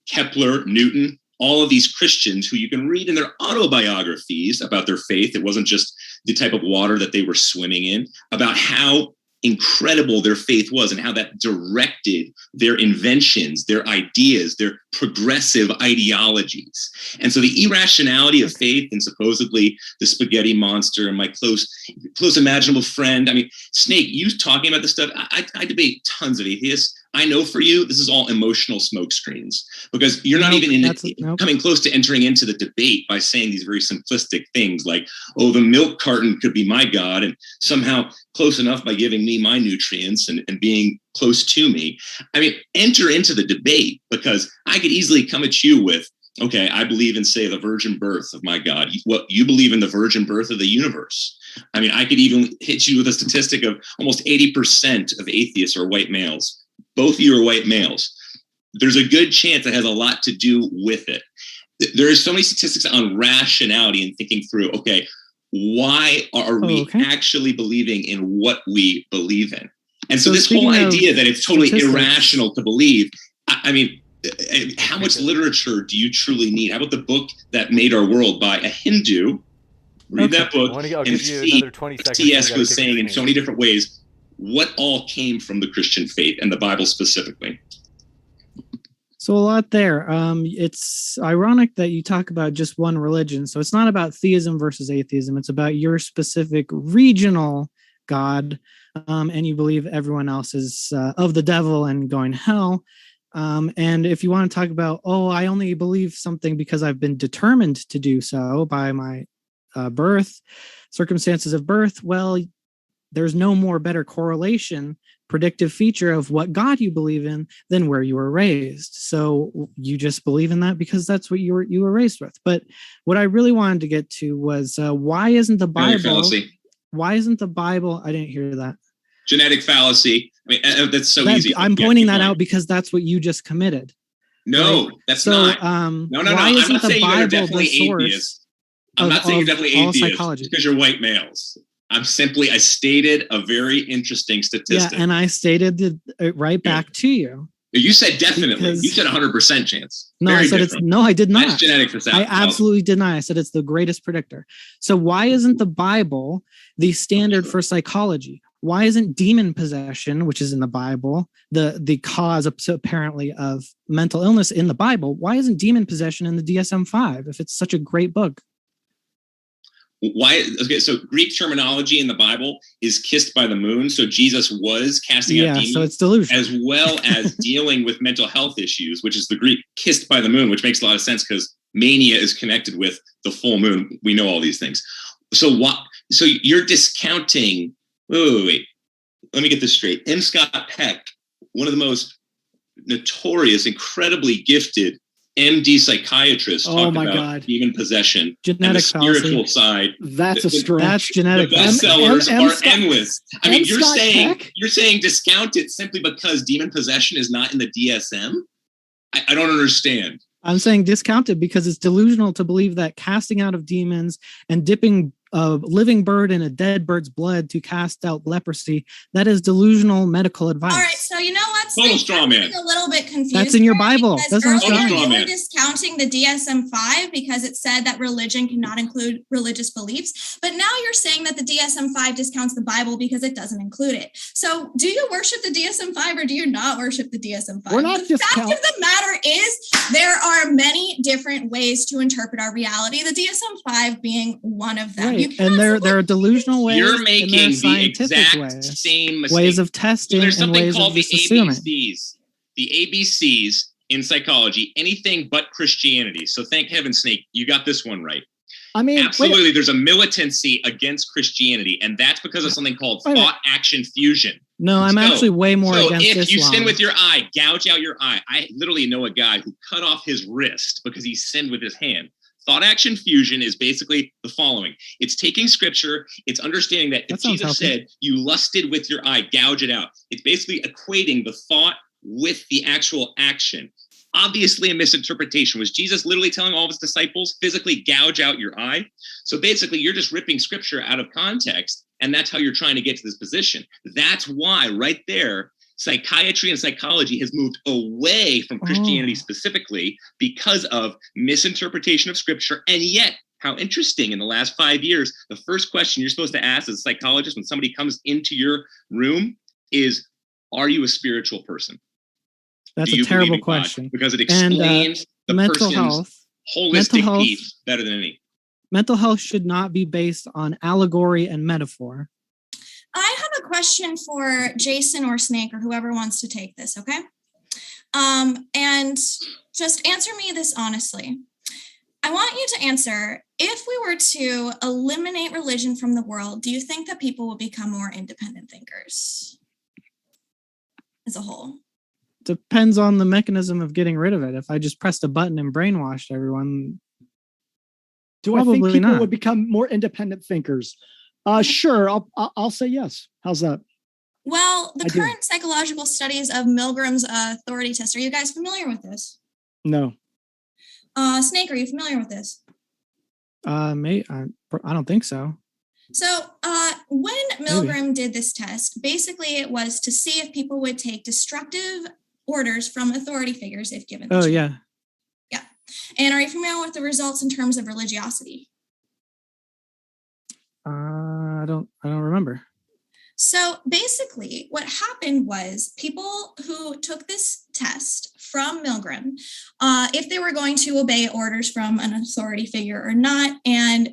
Kepler, Newton, all of these Christians who you can read in their autobiographies about their faith. It wasn't just the type of water that they were swimming in, about how incredible their faith was and how that directed their inventions, their ideas, their progressive ideologies. And so the irrationality of faith and supposedly the spaghetti monster and my close imaginable friend. I mean, Snake, you talking about this stuff, I debate tons of atheists. I know for you, this is all emotional smoke screens because you're not coming close to entering into the debate by saying these very simplistic things like, oh, the milk carton could be my God and somehow close enough by giving me my nutrients and being close to me. I mean, enter into the debate because I could easily come at you with, okay, I believe in, say, the virgin birth of my God. What you believe in the virgin birth of the universe. I mean, I could even hit you with a statistic of almost 80% of atheists are white males. Both of you are white males. There's a good chance it has a lot to do with it. There are so many statistics on rationality and thinking through, okay, why are we actually believing in what we believe in? And so this whole idea that it's totally irrational to believe, I mean, how much literature do you truly need? How about the book that made our world by a Hindu? Read that book I'll give you another 20 seconds. T.S. was saying in so many different ways what all came from the Christian faith and the Bible specifically. So a lot there. It's ironic that you talk about just one religion. So it's not about theism versus atheism. It's about your specific regional God. And you believe everyone else is of the devil and going to hell. And if you want to talk about, oh, I only believe something because I've been determined to do so by my birth, circumstances of birth, well, there's no more better correlation, predictive feature of what God you believe in than where you were raised. So you just believe in that because that's what you were raised with. But what I really wanted to get to was why isn't the Bible? Why isn't the Bible? I didn't hear that. Genetic fallacy. I mean, that's so easy. I'm pointing that out because that's what you just just No, right? That's so, not. No. I'm not saying you're definitely atheist. I'm not saying you're definitely atheist because you're white males. I stated a very interesting statistic. Yeah, and I stated it right back to you. You said definitely. You said 100% chance. No, I said different. I did not. That's genetic for I absolutely did not. I said it's the greatest predictor. So why isn't the Bible the standard for psychology? Why isn't demon possession, which is in the Bible, the cause apparently of mental illness in the Bible? Why isn't demon possession in the DSM-5 if it's such a great book? Why? Okay, so Greek terminology in the Bible is kissed by the moon. So Jesus was casting out demons, so it's delusional, as well as dealing with mental health issues, which is the Greek kissed by the moon, which makes a lot of sense because mania is connected with the full moon. We know all these things. So what? So you're discounting. Wait. Let me get this straight. M. Scott Peck, one of the most notorious, incredibly gifted MD psychiatrists, talked about demon possession, genetic and the spiritual side. That's a stretch. That's genetic. The bestsellers are endless. I mean, you're saying discount it simply because demon possession is not in the DSM? I don't understand. I'm saying discount it because it's delusional to believe that casting out of demons and dipping a living bird in a dead bird's blood to cast out leprosy, that is delusional medical advice. All right, so you know what? Total straw man. A little bit confused. That's in your Bible. That's not straw man. You were discounting the DSM-5 because it said that religion cannot include religious beliefs, but now you're saying that the DSM-5 discounts the Bible because it doesn't include it. So do you worship the DSM-5 or do you not worship the DSM-5? We're not the fact of the matter is there are many different ways to interpret our reality, the DSM-5 being one of them. Right. And there are delusional ways. You're making the exact same mistake. Ways of testing. So there's something and ways called of the assuming. ABCs. The ABCs in psychology, anything but Christianity. So thank heaven, Snake, you got this one right. I mean, absolutely, there's a militancy against Christianity, and that's because of something called thought action fusion. No, I'm actually way more against Islam. If you sin with your eye, gouge out your eye. I literally know a guy who cut off his wrist because he sinned with his hand. Thought action fusion is basically the following. It's taking scripture. It's understanding that if Jesus said, you lusted with your eye, gouge it out. It's basically equating the thought with the actual action. Obviously a misinterpretation. Was Jesus literally telling all of his disciples, physically gouge out your eye? So basically you're just ripping scripture out of context, and that's how you're trying to get to this position. That's why right there, psychiatry and psychology has moved away from Christianity specifically because of misinterpretation of scripture. And yet how interesting in the last 5 years, the first question you're supposed to ask as a psychologist when somebody comes into your room is, are you a spiritual person? That's Do a you terrible believe in God? question. Because it explains the mental person's health, holistic piece better than any. Mental health should not be based on allegory and metaphor. I have a question for Jason or Snake or whoever wants to take this, okay? And just answer me this honestly. I want you to answer, if we were to eliminate religion from the world, do you think that people will become more independent thinkers as a whole? Depends on the mechanism of getting rid of it. If I just pressed a button and brainwashed everyone, do I think probably people not. would become more independent thinkers? Sure, I'll say yes. How's that? Well, the current psychological studies of Milgram's authority test, are you guys familiar with this? No. Snake, are you familiar with this? I don't think so. So when Milgram did this test, basically it was to see if people would take destructive orders from authority figures if given the chance. Yeah. Yeah. And are you familiar with the results in terms of religiosity? I don't remember. So basically what happened was people who took this test from Milgram, if they were going to obey orders from an authority figure or not, and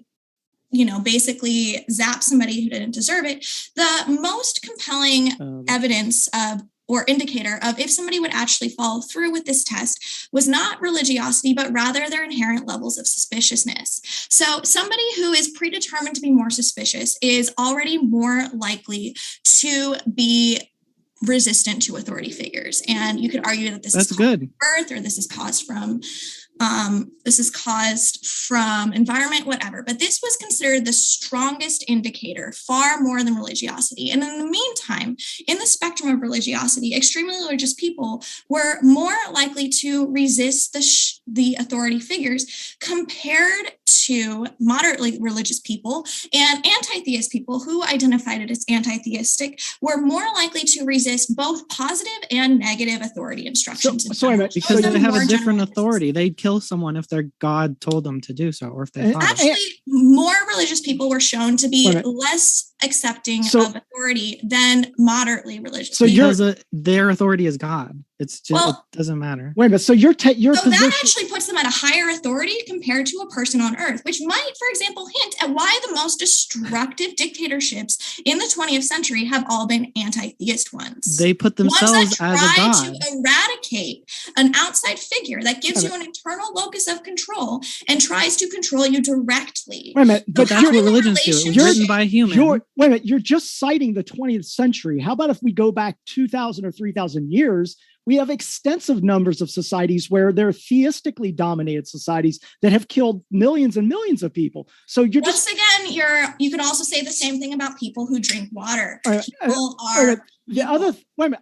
basically zap somebody who didn't deserve it, the most compelling evidence of or indicator of if somebody would actually follow through with this test was not religiosity, but rather their inherent levels of suspiciousness. So somebody who is predetermined to be more suspicious is already more likely to be resistant to authority figures. And you could argue that this is caused from birth, or this is caused from environment, whatever. But this was considered the strongest indicator, far more than religiosity. And in the meantime, in the spectrum of religiosity, extremely religious people were more likely to resist the authority figures compared to moderately religious people, and anti-theist people who identified it as anti-theistic were more likely to resist both positive and negative authority instructions. Because they have a different authority. They'd kill someone if their God told them to do so, or if they thought actually more religious people were shown to be less accepting of authority than moderately religious people. So their authority is God. It's just, it doesn't matter. Wait a minute. So that actually puts them at a higher authority compared to a person on earth, which might, for example, hint at why the most destructive dictatorships in the 20th century have all been anti-theist ones. They put themselves as a god. To eradicate an outside figure that gives you an internal locus of control and tries to control you directly. Wait a minute. But that's what religions do. It was written by humans. Wait a minute. You're just citing the 20th century. How about if we go back 2,000 or 3,000 years? We have extensive numbers of societies where they're theistically dominated societies that have killed millions and millions of people. So you could also say the same thing about people who drink water.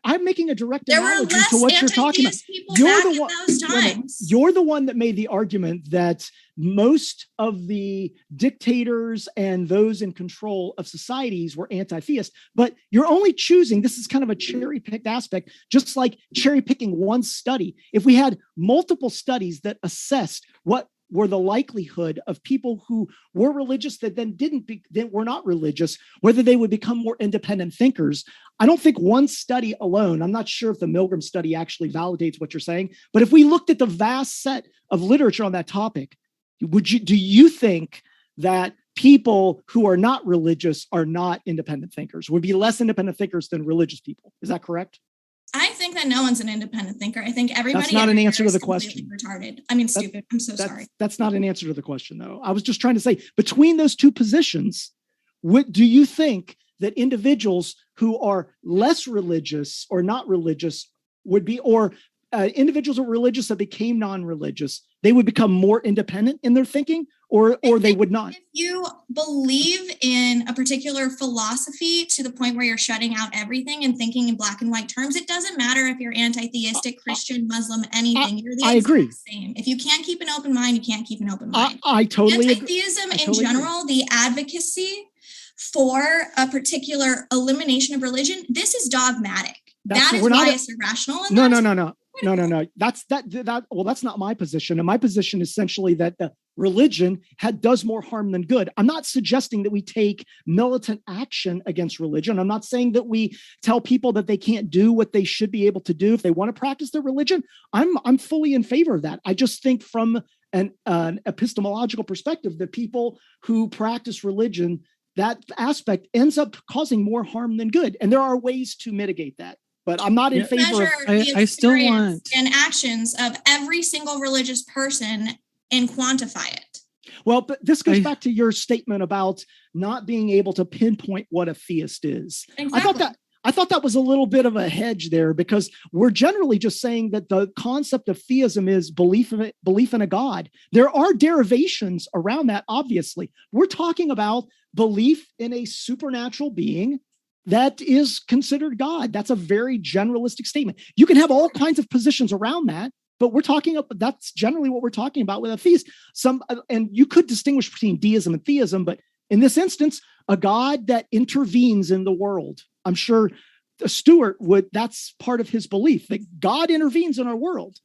I'm making a direct analogy to what you're talking about. You're the one that made the argument that most of the dictators and those in control of societies were anti-theist, but you're only choosing, this is kind of a cherry-picked aspect, just like cherry-picking one study. If we had multiple studies that assessed what were the likelihood of people who were religious that then that were not religious, whether they would become more independent thinkers. I don't think one study alone, I'm not sure if the Milgram study actually validates what you're saying, but if we looked at the vast set of literature on that topic, do you think that people who are not religious are not independent thinkers, would be less independent thinkers than religious people? Is that correct? I think that no one's an independent thinker. I think everybody. That's not an answer to the question. Retarded. I mean, stupid. I'm so sorry. That's not an answer to the question, though. I was just trying to say, between those two positions, what do you think that individuals who are less religious or not religious would be, or individuals who are religious that became non-religious, they would become more independent in their thinking, or they would not? If you believe in a particular philosophy to the point where you're shutting out everything and thinking in black and white terms, it doesn't matter if you're anti-theistic, Christian, Muslim, anything. You're the exact same. If you can't keep an open mind, you can't keep an open mind. I totally Anti-theism in general, the advocacy for a particular elimination of religion, this is dogmatic. That is why it's irrational. No. That's not my position. And my position is essentially that the religion does more harm than good. I'm not suggesting that we take militant action against religion. I'm not saying that we tell people that they can't do what they should be able to do if they want to practice their religion. I'm fully in favor of that. I just think from an epistemological perspective, that people who practice religion, that aspect ends up causing more harm than good. And there are ways to mitigate that. But I'm not in favor of... I still want... and actions of every single religious person and quantify it. Well, but this goes back to your statement about not being able to pinpoint what a theist is. Exactly. I thought that was a little bit of a hedge there, because we're generally just saying that the concept of theism is belief in a God. There are derivations around that, obviously. We're talking about belief in a supernatural being that is considered God. That's a very generalistic statement. You can have all kinds of positions around that, but that's generally what we're talking about with a theist. And you could distinguish between deism and theism, but in this instance, a God that intervenes in the world. I'm sure Stuart that's part of his belief, that God intervenes in our world.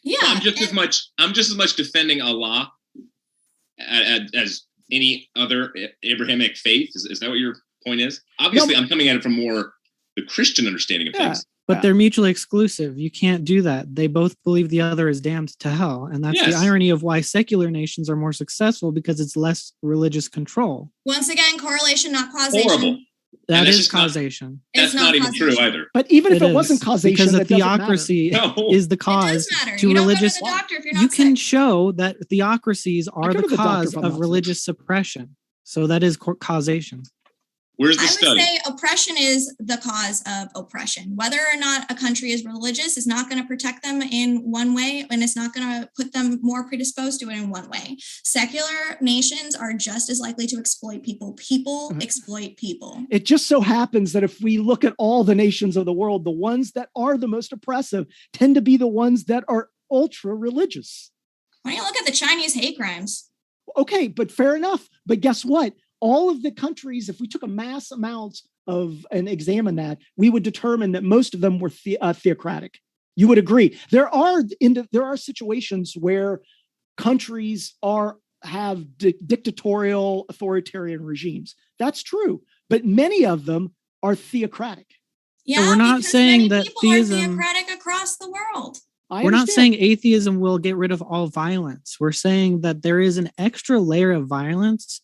Yeah. I'm just as much defending Allah as any other Abrahamic faith. Is that what your point is? Obviously, I'm coming at it from more the Christian understanding of things. But they're mutually exclusive. You can't do that. They both believe the other is damned to hell. And that's the irony of why secular nations are more successful, because it's less religious control. Once again, correlation, not causation. Horrible. That is causation. That's not even true either. But even if it wasn't causation, because the theocracy is the cause to religious. Go to the doctor if you're not you can sick. show that theocracies are the cause of not religious suppression. So that is causation. Where's the I study? would say oppression is the cause of oppression. Whether or not a country is religious is not going to protect them in one way, and it's not going to put them more predisposed to it in one way. Secular nations are just as likely to exploit people. People exploit people. It just so happens that if we look at all the nations of the world, the ones that are the most oppressive tend to be the ones that are ultra religious. When you look at the Chinese hate crimes. Okay, but fair enough. But guess what? All of the countries, if we took a mass amount and examined that, we would determine that most of them were theocratic. You would agree. There are situations where countries have dictatorial authoritarian regimes. That's true, but many of them are theocratic. Yeah, so we're not saying that theism are theocratic across the world. We're not saying atheism will get rid of all violence. We're saying that there is an extra layer of violence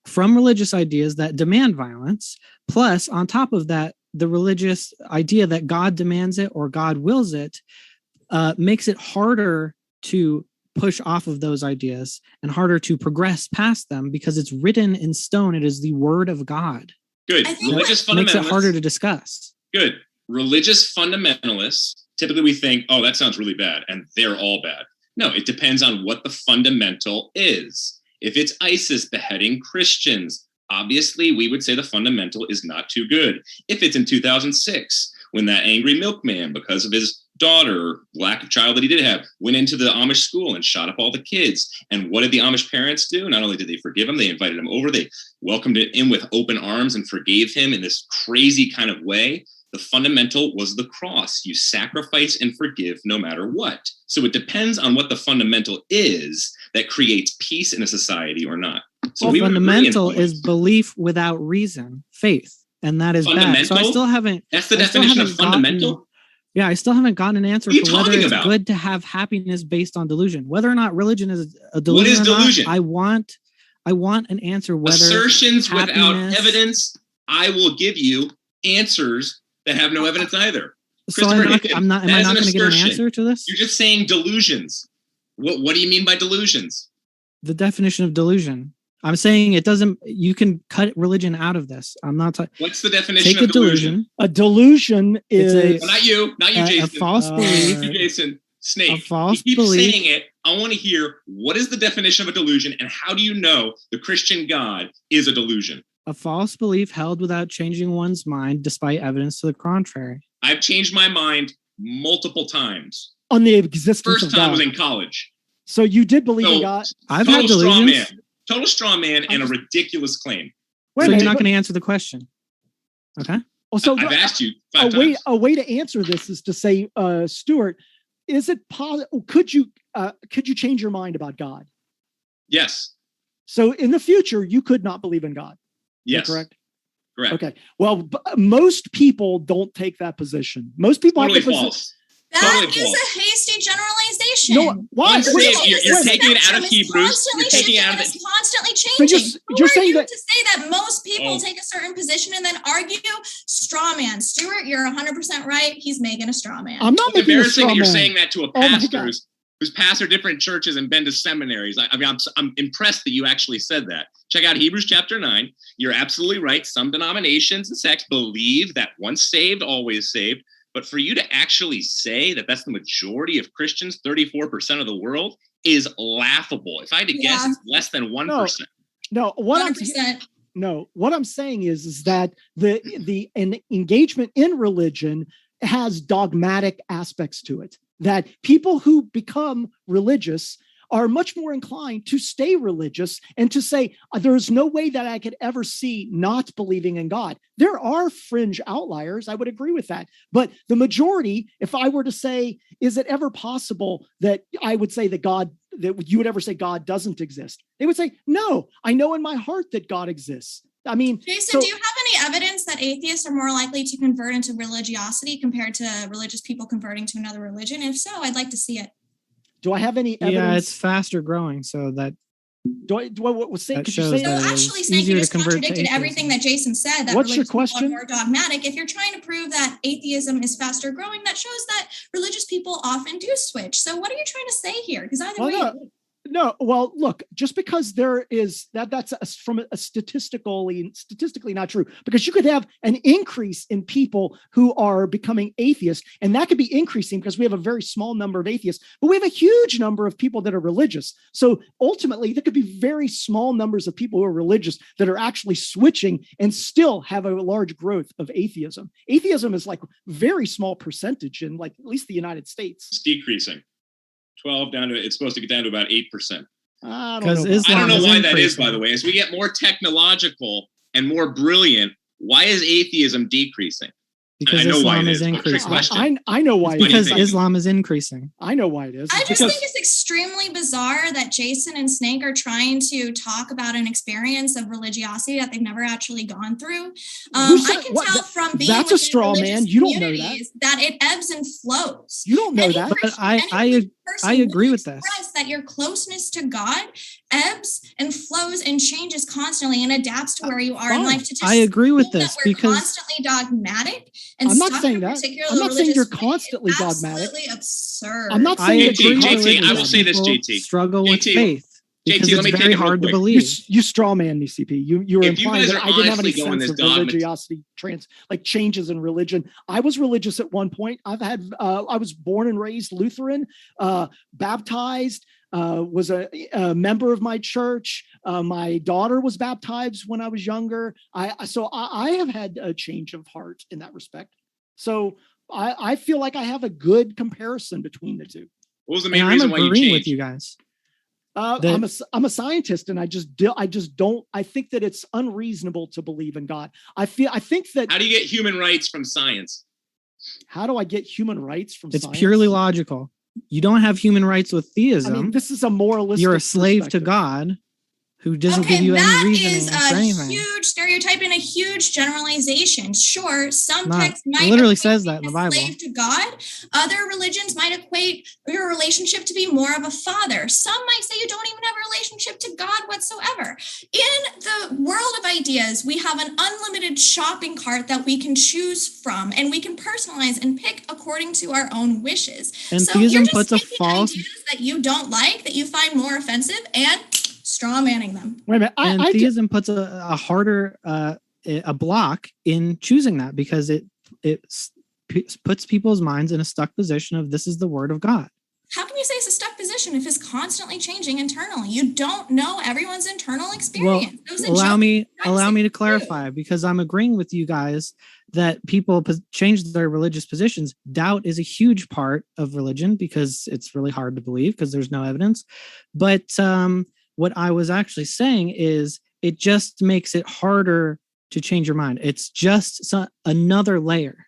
from religious ideas that demand violence. Plus, on top of that, the religious idea that God demands it or God wills it makes it harder to push off of those ideas and harder to progress past them, because it's written in stone. It is the word of God. Good. Religious fundamentalists. Makes it harder to discuss. Good. Religious fundamentalists, typically we think, oh, that sounds really bad, and they're all bad. No, it depends on what the fundamental is. If it's ISIS beheading Christians, obviously we would say the fundamental is not too good. If it's in 2006, when that angry milkman, because of his daughter, lack of child that he did have, went into the Amish school and shot up all the kids. And what did the Amish parents do? Not only did they forgive him, they invited him over, they welcomed him with open arms and forgave him in this crazy kind of way. The fundamental was the cross. You sacrifice and forgive no matter what. So it depends on what the fundamental is that creates peace in a society or not. So the fundamental is belief without reason, faith, and that is bad. So I still haven't. That's the definition of fundamental. I still haven't gotten an answer for whether it's good to have happiness based on delusion. Whether or not religion is a delusion. What is delusion? I want an answer. Whether assertions without evidence, I will give you answers that have no evidence either. So am I not going to get an answer to this? You're just saying delusions. What do you mean by delusions? The definition of delusion. I'm saying it doesn't. You can cut religion out of this. I'm not talking. What's the definition of delusion? A delusion is not you, Jason. A false belief. Jason. Snake. A false you keep belief. saying it. I want to hear what is the definition of a delusion, and how do you know the Christian God is a delusion? A false belief held without changing one's mind, despite evidence to the contrary. I've changed my mind multiple times. On the existence First of time God. was in college. So you did believe in God? I've had delusions. Total straw man and a ridiculous claim. So you're not going to answer the question. Okay. So I've asked you 5 times. A way to answer this is to say, Stuart, is it possible? Could you change your mind about God? Yes. So in the future, you could not believe in God. Yes. Is that correct? Correct. Okay. Well, most people don't take that position. Most people Totally have the false. That Totally is false. a hasty generalization. No, why? Unsaved, Wait, you're wait, taking it out of Spectrum is Hebrews. constantly You're taking it shifting out of and the. it's constantly So changing. you're Who are saying you that- to say that most people Oh. take a certain position and then argue? Straw man. Stuart, you're 100% right. He's making a straw man. I'm not It's making a embarrassing straw that you're man. saying that to a Oh my pastor God. who's pastored different churches and been to seminaries. I mean, I'm impressed that you actually said that. Check out Hebrews chapter 9. You're absolutely right. Some denominations and sects believe that once saved, always saved. But for you to actually say that that's the majority of Christians, 34% of the world, is laughable. If I had to guess, Yeah. it's less than 1%. No, what 100%. what I'm saying is that an engagement in religion has dogmatic aspects to it. That people who become religious are much more inclined to stay religious and to say, there's no way that I could ever see not believing in God. There are fringe outliers. I would agree with that. But the majority, if I were to say, is it ever possible that I would say that you would ever say God doesn't exist? They would say, no, I know in my heart that God exists. I mean, Jason, do you have any evidence that atheists are more likely to convert into religiosity compared to religious people converting to another religion? If so, I'd like to see it. do I have any evidence? Yeah, it's faster growing, so that do I say? that Could you shows say So that that? it is actually, Snake, easier you to just convert to contradicted everything atheism. that Jason said. That What's your religious people question? are more dogmatic. If you're trying to prove that atheism is faster growing, that shows that religious people often do switch. So what are you trying to say here? Because either Well, way, No, well, look, just because there is that's from a statistically not true, because you could have an increase in people who are becoming atheists, and that could be increasing because we have a very small number of atheists, but we have a huge number of people that are religious. So ultimately, there could be very small numbers of people who are religious that are actually switching and still have a large growth of atheism. Atheism is like very small percentage in like at least the United States. It's decreasing. 12 down to, it's supposed to get down to about 8%. I don't Because know. about- I don't know Islam is why that is, increasing. by the way. As we get more technological and more brilliant, why is atheism decreasing? Because I know why Islam it is is, but trick increasing. question. I know why. It's it Because is. think? Islam is increasing. I know why it is. I It's just because- think it's extremely bizarre that Jason and Snake are trying to talk about an experience of religiosity that they've never actually gone through. Who said- I can what- tell from being that's a within straw religious man. You don't know that. communities that it ebbs and flows. You don't know Any that. But Christian, I- any I- religious person I agree will with this. express that your closeness to God ebbs and flows and changes constantly and adapts to where you are in Fine. life. To just I agree with think this that we're because constantly dogmatic and I'm not stuck saying in a that. particular I'm not saying religious you're way is constantly dogmatic. Absolutely absurd. I'm not I saying JT, agree JT, with I will that say this, people JT. struggle with JT, faith because JT, let me it's take very it real hard to quick. believe. you straw man me, CP. You were If you implying guys that are I didn't have any honestly going sense this of dogma- religiosity, changes in religion. I was religious at one point. I was born and raised Lutheran, baptized. Was a member of my church. My daughter was baptized when I was younger. I have had a change of heart in that respect. So I feel like I have a good comparison between the two. What was the And main I'm reason why you agreeing changed? with you guys. I'm a scientist, and I just don't. I think that it's unreasonable to believe in God. I think that. How do you get human rights from science? How do I get human rights from It's science? purely logical. You don't have human rights with I theism. mean, this is a moralistic. You're a slave to perspective. God who doesn't Okay, give you any that reasoning is for a anything. huge stereotype and a huge generalization. Sure, some Not- texts might it literally equate says that in being the a Bible. slave to God. Other religions might equate your relationship to be more of a father. Some might say you don't even have a relationship to God whatsoever. In the world of ideas, we have an unlimited shopping cart that we can choose from, and we can personalize and pick according to our own wishes. And So theism you're just puts a taking false ideas that you don't like, that you find more offensive, and straw manning them. Wait a minute. and I theism puts a harder a block in choosing that because it puts people's minds in a stuck position of this is the word of God. How can you say it's a stuck position if it's constantly changing internally? You don't know everyone's internal experience. Those Allow me adjustments to clarify, because I'm agreeing with you guys that people change their religious positions. Doubt is a huge part of religion because it's really hard to believe because there's no evidence. But what I was actually saying is it just makes it harder to change your mind. It's just another layer.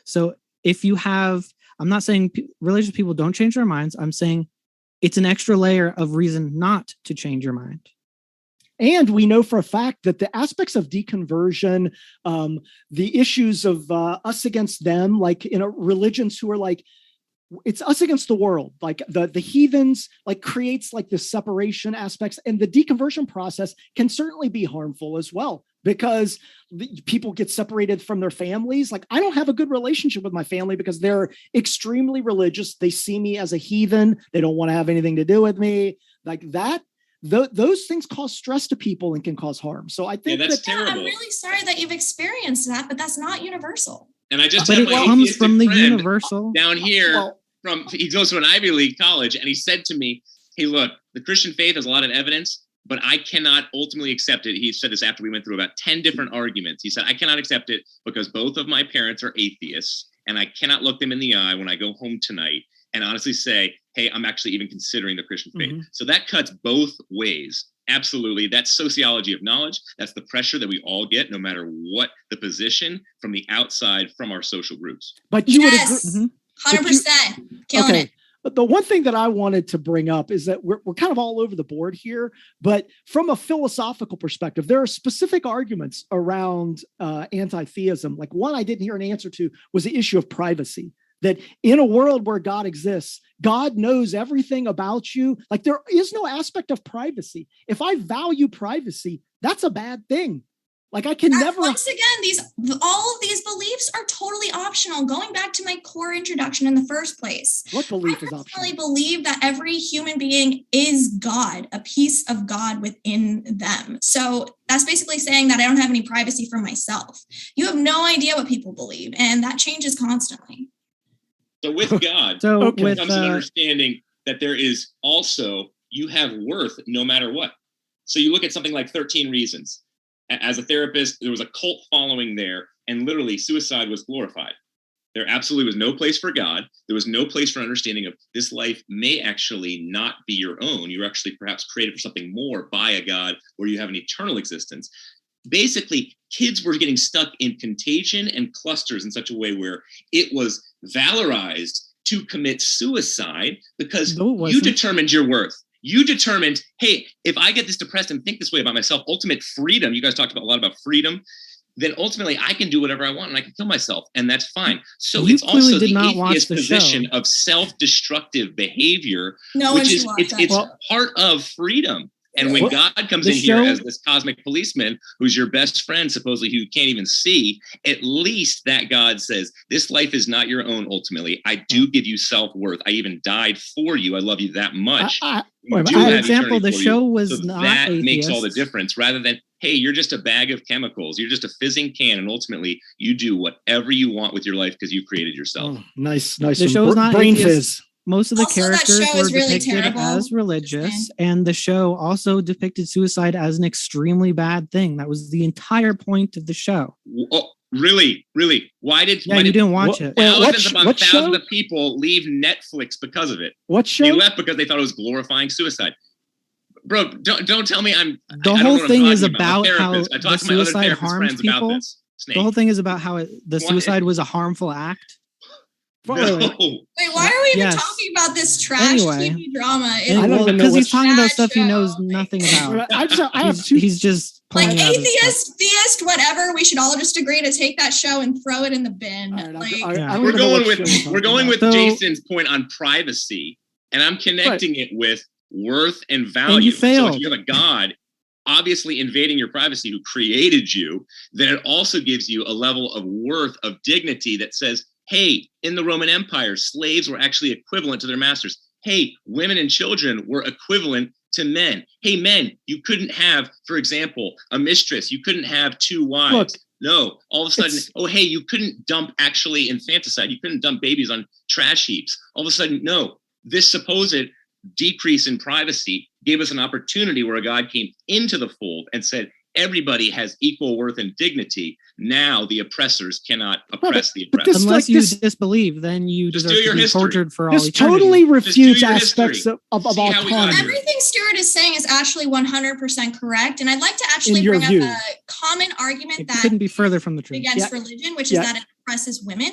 So if you have, I'm not saying religious people don't change their minds. I'm saying it's an extra layer of reason not to change your mind. And we know for a fact that the aspects of deconversion, the issues of us against them, like in religions who are like, it's us against the world, like the heathens, like creates like this separation aspects, and the deconversion process can certainly be harmful as well, because people get separated from their families. Like, I don't have a good relationship with my family because they're extremely religious. They see me as a heathen. They don't want to have anything to do with me. Like that. Those things cause stress to people and can cause harm. So I think that's terrible. I'm really sorry that you've experienced that, but that's not universal. And I just but have it my comes from the friend universal down here. He goes to an Ivy League college, and he said to me, "Hey, look, the Christian faith has a lot of evidence, but I cannot ultimately accept it." He said this after we went through about 10 different arguments. He said, "I cannot accept it because both of my parents are atheists, and I cannot look them in the eye when I go home tonight and honestly say, hey, I'm actually even considering the Christian faith." Mm-hmm. So that cuts both ways. Absolutely. That's sociology of knowledge. That's the pressure that we all get, no matter what the position from the outside, from our social groups. But you would agree. 100%. Killing it. But the one thing that I wanted to bring up is that we're kind of all over the board here, but from a philosophical perspective, there are specific arguments around anti-theism. Like one I didn't hear an answer to was the issue of privacy. That in a world where God exists, God knows everything about you. Like there is no aspect of privacy. If I value privacy, that's a bad thing. Like I can never. Once again, all of these beliefs are totally optional. Going back to my core introduction in the first place. What belief is optional? I personally believe that every human being is God, a piece of God within them. So that's basically saying that I don't have any privacy for myself. You have no idea what people believe, and that changes constantly. So with God, comes an understanding that there is also, you have worth no matter what. So you look at something like 13 Reasons. As a therapist, there was a cult following there, and literally suicide was glorified. There absolutely was no place for God. There was no place for understanding of this life may actually not be your own. You're actually perhaps created for something more by a God, where you have an eternal existence. Basically, kids were getting stuck in contagion and clusters in such a way where it was valorized to commit suicide because you determined your worth. You determined, hey, if I get this depressed and think this way about myself, ultimate freedom, you guys talked a lot about freedom, then ultimately I can do whatever I want and I can kill myself, and that's fine. So it's also the atheist position of self-destructive behavior, which is it's part of freedom. And when God comes in here as this cosmic policeman, who's your best friend, supposedly, who you can't even see, at least that God says, this life is not your own, ultimately. I do give you self-worth. I even died for you. I love you that much. For example, the show was not that atheist. Makes all the difference, rather than, hey, you're just a bag of chemicals. You're just a fizzing can, and ultimately, you do whatever you want with your life because you created yourself. Oh, nice. The show's not brain atheist. Fizz. Most of the also, characters were really depicted as religious, and the show also depicted suicide as an extremely bad thing. That was the entire point of the show. Oh, really? Why did you didn't watch it? Thousands of people leave Netflix because of it. What show? They left because they thought it was glorifying suicide. Bro, don't tell me The whole thing is about how the suicide harms people. The whole thing is about how the suicide was a harmful act. No. Wait, why are we even talking about this trash TV drama? Because he's talking about stuff he knows nothing about. He's just like atheist, theist, whatever. We should all just agree to take that show and throw it in the bin. We're going with Jason's point on privacy, and I'm connecting it with worth and value. And you failed. So if you have a God obviously invading your privacy who created you, then it also gives you a level of worth, of dignity that says, hey, in the Roman Empire, slaves were actually equivalent to their masters. Hey, women and children were equivalent to men. Hey, men, you couldn't have, for example, a mistress. You couldn't have two wives. No, all of a sudden, hey, you couldn't dump actually infanticide. You couldn't dump babies on trash heaps. All of a sudden, no, this supposed decrease in privacy gave us an opportunity where a God came into the fold and said, everybody has equal worth and dignity. Now the oppressors cannot oppress the oppressed. Unless you disbelieve, then you deserve to be tortured for all eternity. Totally refutes aspects of autonomy. Everything Stuart is saying is actually 100% correct. And I'd like to actually bring up a common argument that couldn't be further from the truth against religion, which is that it's oppresses women.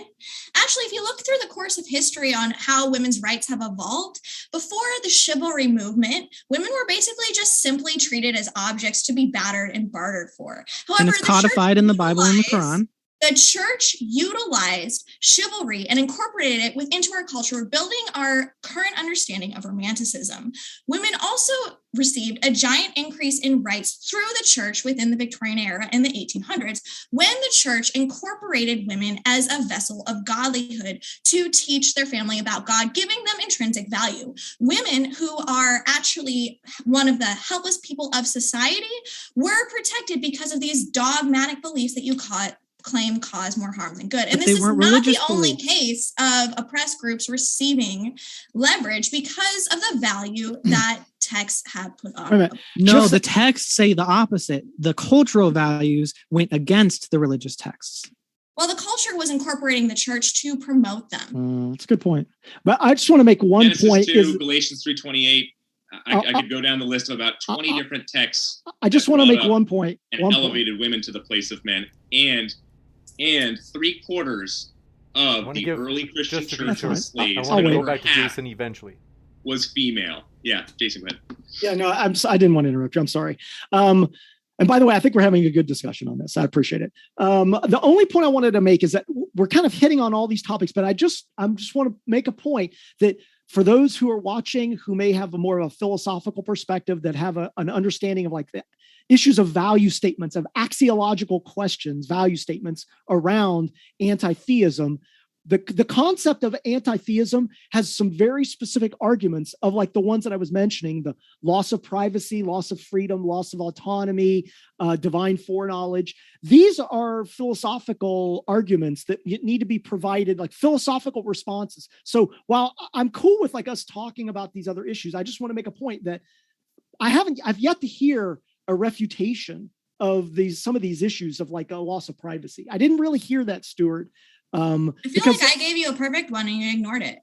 Actually, if you look through the course of history on how women's rights have evolved, before the chivalry movement, women were basically just simply treated as objects to be battered and bartered for. However, And it's codified in the Bible and the Quran. The church utilized chivalry and incorporated it into our culture, building our current understanding of romanticism. Women also received a giant increase in rights through the church within the Victorian era in the 1800s, when the church incorporated women as a vessel of godlyhood to teach their family about God, giving them intrinsic value. Women, who are actually one of the helpless people of society, were protected because of these dogmatic beliefs that you claim cause more harm than good. And this is not the only case of oppressed groups receiving leverage because of the value that texts have put on. No, the texts say the opposite. The cultural values went against the religious texts. Well, the culture was incorporating the church to promote them. That's a good point. But I just want to make one Genesis point. 2, Galatians 3:28. I could go down the list of about 20 different texts. I just want to make one point. And elevated women to the place of men. And 3/4 of the early Christian church of slaves, I want to go back to Jason eventually, was female. Yeah, Jason, go ahead. Yeah, no, I didn't want to interrupt you. I'm sorry. And by the way, I think we're having a good discussion on this. I appreciate it. The only point I wanted to make is that we're kind of hitting on all these topics, but I just want to make a point that for those who are watching, who may have a more of a philosophical perspective, that have an understanding of like the issues of value statements, of axiological questions, value statements around anti-theism. The concept of anti-theism has some very specific arguments of like the ones that I was mentioning: the loss of privacy, loss of freedom, loss of autonomy, divine foreknowledge. These are philosophical arguments that need to be provided, like philosophical responses. So while I'm cool with like us talking about these other issues, I just want to make a point that I've yet to hear a refutation of some of these issues of like a loss of privacy. I didn't really hear that, Stuart. I feel like I gave you a perfect one and you ignored it.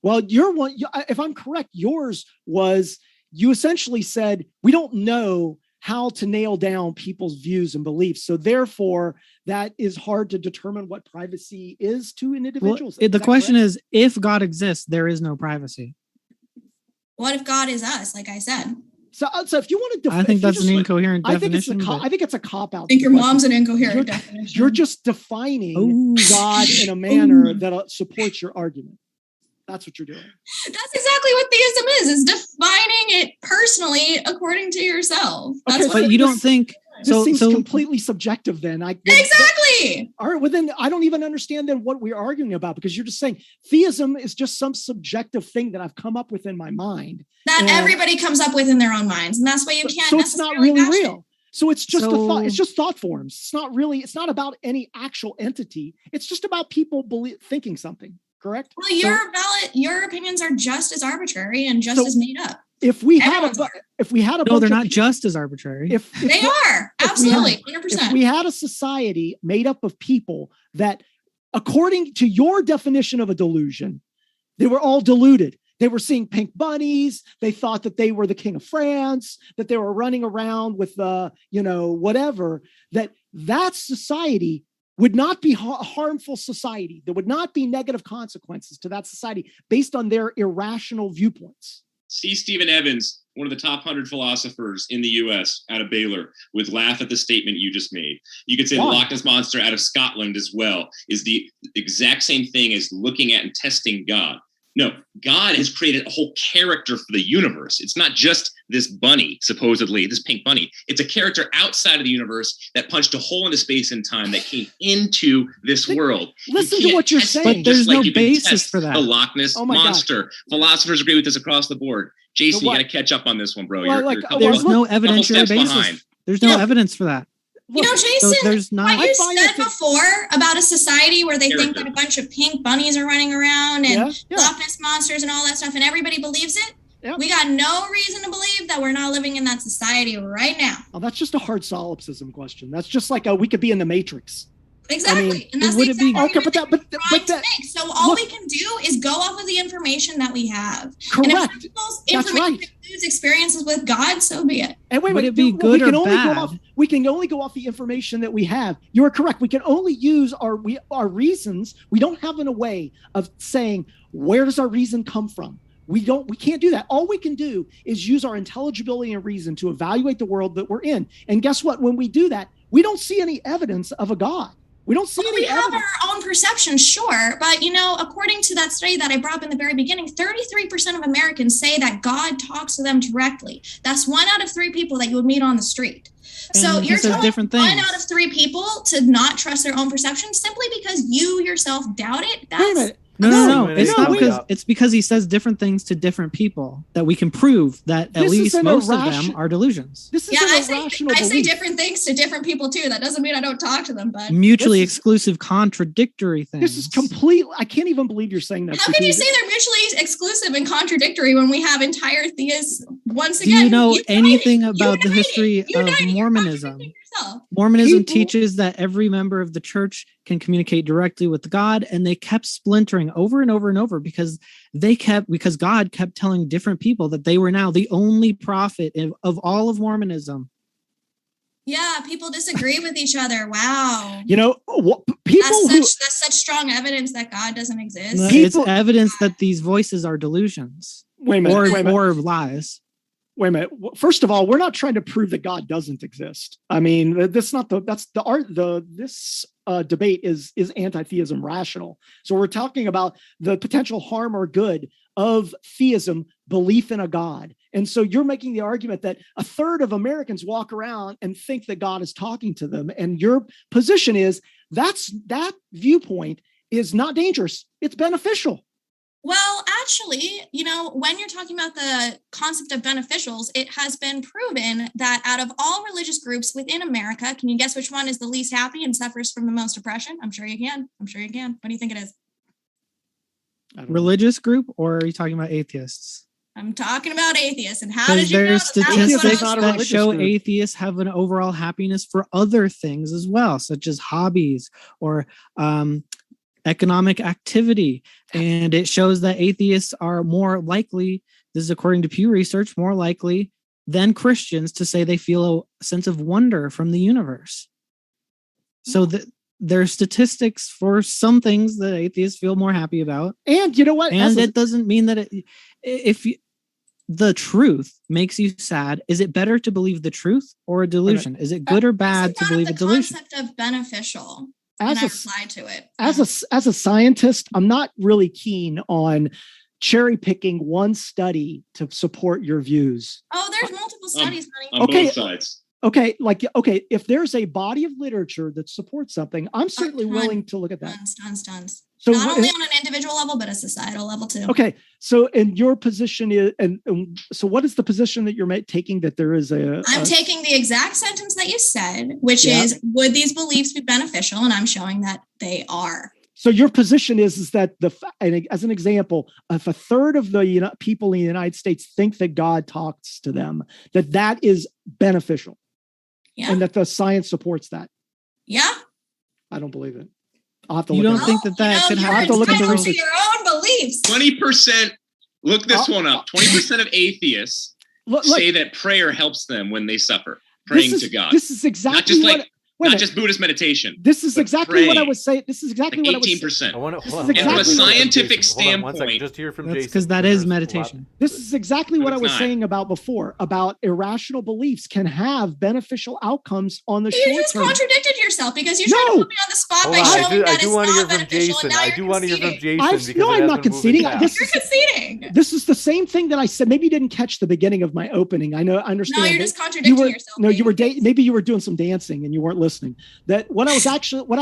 Well, your one, if I'm correct, yours was, you essentially said, we don't know how to nail down people's views and beliefs. So therefore, that is hard to determine what privacy is to an individual. Well, the question is, if God exists, there is no privacy. What if God is us, like I said? So if you want to define, I think that's an incoherent definition. I think it's a cop-out. I think your mom's an incoherent definition. You're just defining God in a manner that supports your argument. That's what you're doing. That's exactly what theism is defining it personally according to yourself. That's but you don't think... This seems completely subjective then. Exactly. All right, well then I don't even understand then what we're arguing about, because you're just saying theism is just some subjective thing that I've come up with in my mind. That everybody comes up with in their own minds. And that's why you can't So it's not really real. So it's just it's just thought forms. It's not about any actual entity. It's just about people thinking something, correct? Well, your opinions are just as arbitrary and just as made up. If we had a no, they're not just as arbitrary. They are absolutely 100%. If we had a society made up of people that, according to your definition of a delusion, they were all deluded. They were seeing pink bunnies. They thought that they were the king of France, that they were running around with whatever. That society would not be a harmful society. There would not be negative consequences to that society based on their irrational viewpoints. C. Stephen Evans, one of the top 100 philosophers in the U.S. out of Baylor, would laugh at the statement you just made. You could say the Loch Ness Monster out of Scotland as well is the exact same thing as looking at and testing God. No, God has created a whole character for the universe. It's not just this bunny, supposedly, this pink bunny. It's a character outside of the universe that punched a hole into space and time that came into this world. Listen to what you're saying. But there's no basis for that. The Loch Ness Monster. God. Philosophers agree with this across the board. Jason, you got to catch up on this one, bro. There's no evidentiary basis. Behind. There's no evidence for that. You know, Jason, what you said before about a society where they think that a bunch of pink bunnies are running around and Loch Ness monsters and all that stuff, and everybody believes it. Yep. We got no reason to believe that we're not living in that society right now. Oh, that's just a hard solipsism question. That's just like we could be in the Matrix. Exactly. And that's would the it be- exact Okay, but argument that- we're trying to that- make. So all look- we can do is go off of the information that we have. And if Correct. some people's That's information right. includes experiences with God, so be it. And wait, Would wait, it be good we can or only bad? go off. We can only go off the information that we have. You are correct. We can only use our reasons. We don't have a way of saying where does our reason come from. We can't do that. All we can do is use our intelligibility and reason to evaluate the world that we're in. And guess what? When we do that, we don't see any evidence of a God. We don't see any We have evidence. our own perceptions, sure. But, according to that study that I brought up in the very beginning, 33% of Americans say that God talks to them directly. That's 1 out of 3 people that you would meet on the street. So And he you're says telling different 1 things. out of 3 people to not trust their own perceptions simply because you yourself doubt it? Wait a minute. No. Wait, It's wait, not wait. because it's because he says different things to different people that we can prove that at This is least an most of them irration- are delusions. This is Yeah, an I irrational say belief. different things to different people too. That doesn't mean I don't talk to them, but Mutually This is- exclusive, contradictory things. This is complete. I can't even believe you're saying that. how can you because- say they're mutually exclusive and contradictory when we have entire theists once Do again? you know uniting, anything about the uniting, history of uniting, you're Mormonism? contradicting yourself. Mormonism People- teaches that every member of the church can communicate directly with God, and they kept splintering over and over and over because God kept telling different people that they were now the only prophet of all of Mormonism. Yeah, people disagree with each other. Wow. People That's such strong evidence that God doesn't exist. It's People- evidence that these voices are delusions wait a minute. Wait a minute. or lies. Wait a minute. First of all, we're not trying to prove that God doesn't exist. I mean, this debate is anti-theism rational? So we're talking about the potential harm or good of theism, belief in a God. And so you're making the argument that 1/3 of Americans walk around and think that God is talking to them. And your position is that viewpoint is not dangerous. It's beneficial. Well, actually, when you're talking about the concept of beneficials, it has been proven that out of all religious groups within America, can you guess which one is the least happy and suffers from the most oppression? I'm sure you can. What do you think it is? I don't know. Religious group, or are you talking about atheists? I'm talking about atheists. And how did Because you know there's that that was what I statistics was not a that religious show group. atheists have an overall happiness for other things as well, such as hobbies or economic activity. And it shows that atheists are more likely, this is according to Pew Research, more likely than Christians to say they feel a sense of wonder from the universe. So there are statistics for some things that atheists feel more happy about. And you know what? And it doesn't mean that the truth makes you sad. Is it better to believe the truth or a delusion? Is it good or bad to believe a delusion? The concept of beneficial. As And I a- replied to it. as a scientist, I'm not really keen on cherry picking one study to support your views. Oh, there's multiple studies, honey. On Okay. both sides. Okay, if there's a body of literature that supports something, I'm certainly willing to look at that. Tons. So Not only on an individual level, but a societal level too. okay, so in your position is, and so what is the position that you're taking that there is I'm taking the exact sentence that you said, which Yeah. is, would these beliefs be beneficial? And I'm showing that they are. So your position is that and as an example, if 1/3 of the people in the United States think that God talks to them, that is beneficial, Yeah. and that the science supports that. Yeah. I don't believe it. I'll have to You look don't at think that could you're happen? have to look at the entitled to research. your own beliefs. 20%. Look this one up. 20% of atheists Look, say that prayer helps them when they suffer, praying this to is, God. This is exactly Not just what. Wait a not minute. just Buddhist meditation. This is but exactly what I praying. was saying. This is exactly Like what I was. 18%. I want to This hold is on. exactly One second. what- scientific Hold on one second. standpoint- Just hear from That's Jason. 'cause that is first. meditation. This is exactly No, what I it's was not. saying about before about irrational beliefs can have beneficial outcomes on the You short just term. contradicted yourself because you No. tried to put me on the spot Hold by on, showing that I it's do want to hear not from beneficial. Jason. And now I you're do want to hear from conceding. Jason I've- because no, it I'm has not been moving conceding. fast. This You're conceding. This is the same thing that I said. Maybe you didn't catch the beginning of my opening. I understand. No, you're that just contradicting you were, yourself. No, you were baby. maybe you were doing some dancing and you weren't listening. That what I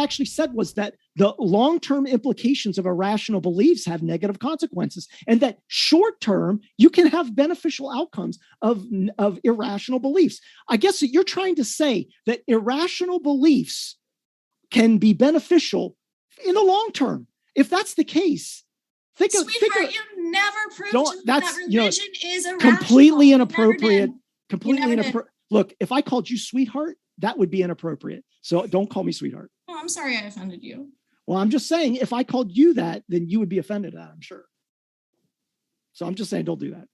actually said was that the long-term implications of irrational beliefs have negative consequences, and that short-term you can have beneficial outcomes of irrational beliefs. I guess that you're trying to say that irrational beliefs can be beneficial in the long term. If that's the case, think of Sweetheart, you never proved Don't- to me that's, that you know, religion is irrational. completely You never inappropriate. did. Completely never did. inappropriate. Look, if I called you sweetheart, that would be inappropriate. So don't call me sweetheart. Oh, I'm sorry I offended you. Well, I'm just saying, if I called you that, then you would be offended at that, I'm sure. So I'm just saying, don't do that.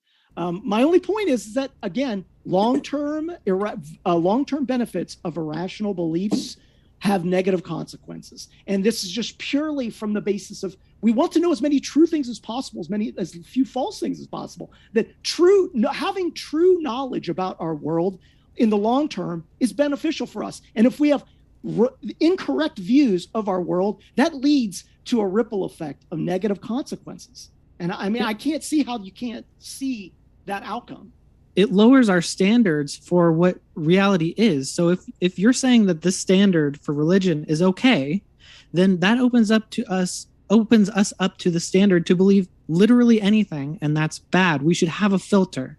My only point is that, again, long-term benefits of irrational beliefs have negative consequences. And this is just purely from the basis of, we want to know as many true things as possible, as few false things as possible. That having true knowledge about our world in the long term is beneficial for us. And if we have incorrect views of our world, that leads to a ripple effect of negative consequences. And I mean, I can't see how you can't see that outcome. It lowers our standards for what reality is. So if you're saying that this standard for religion is okay, then that opens us up to the standard to believe literally anything, and that's bad. We should have a filter.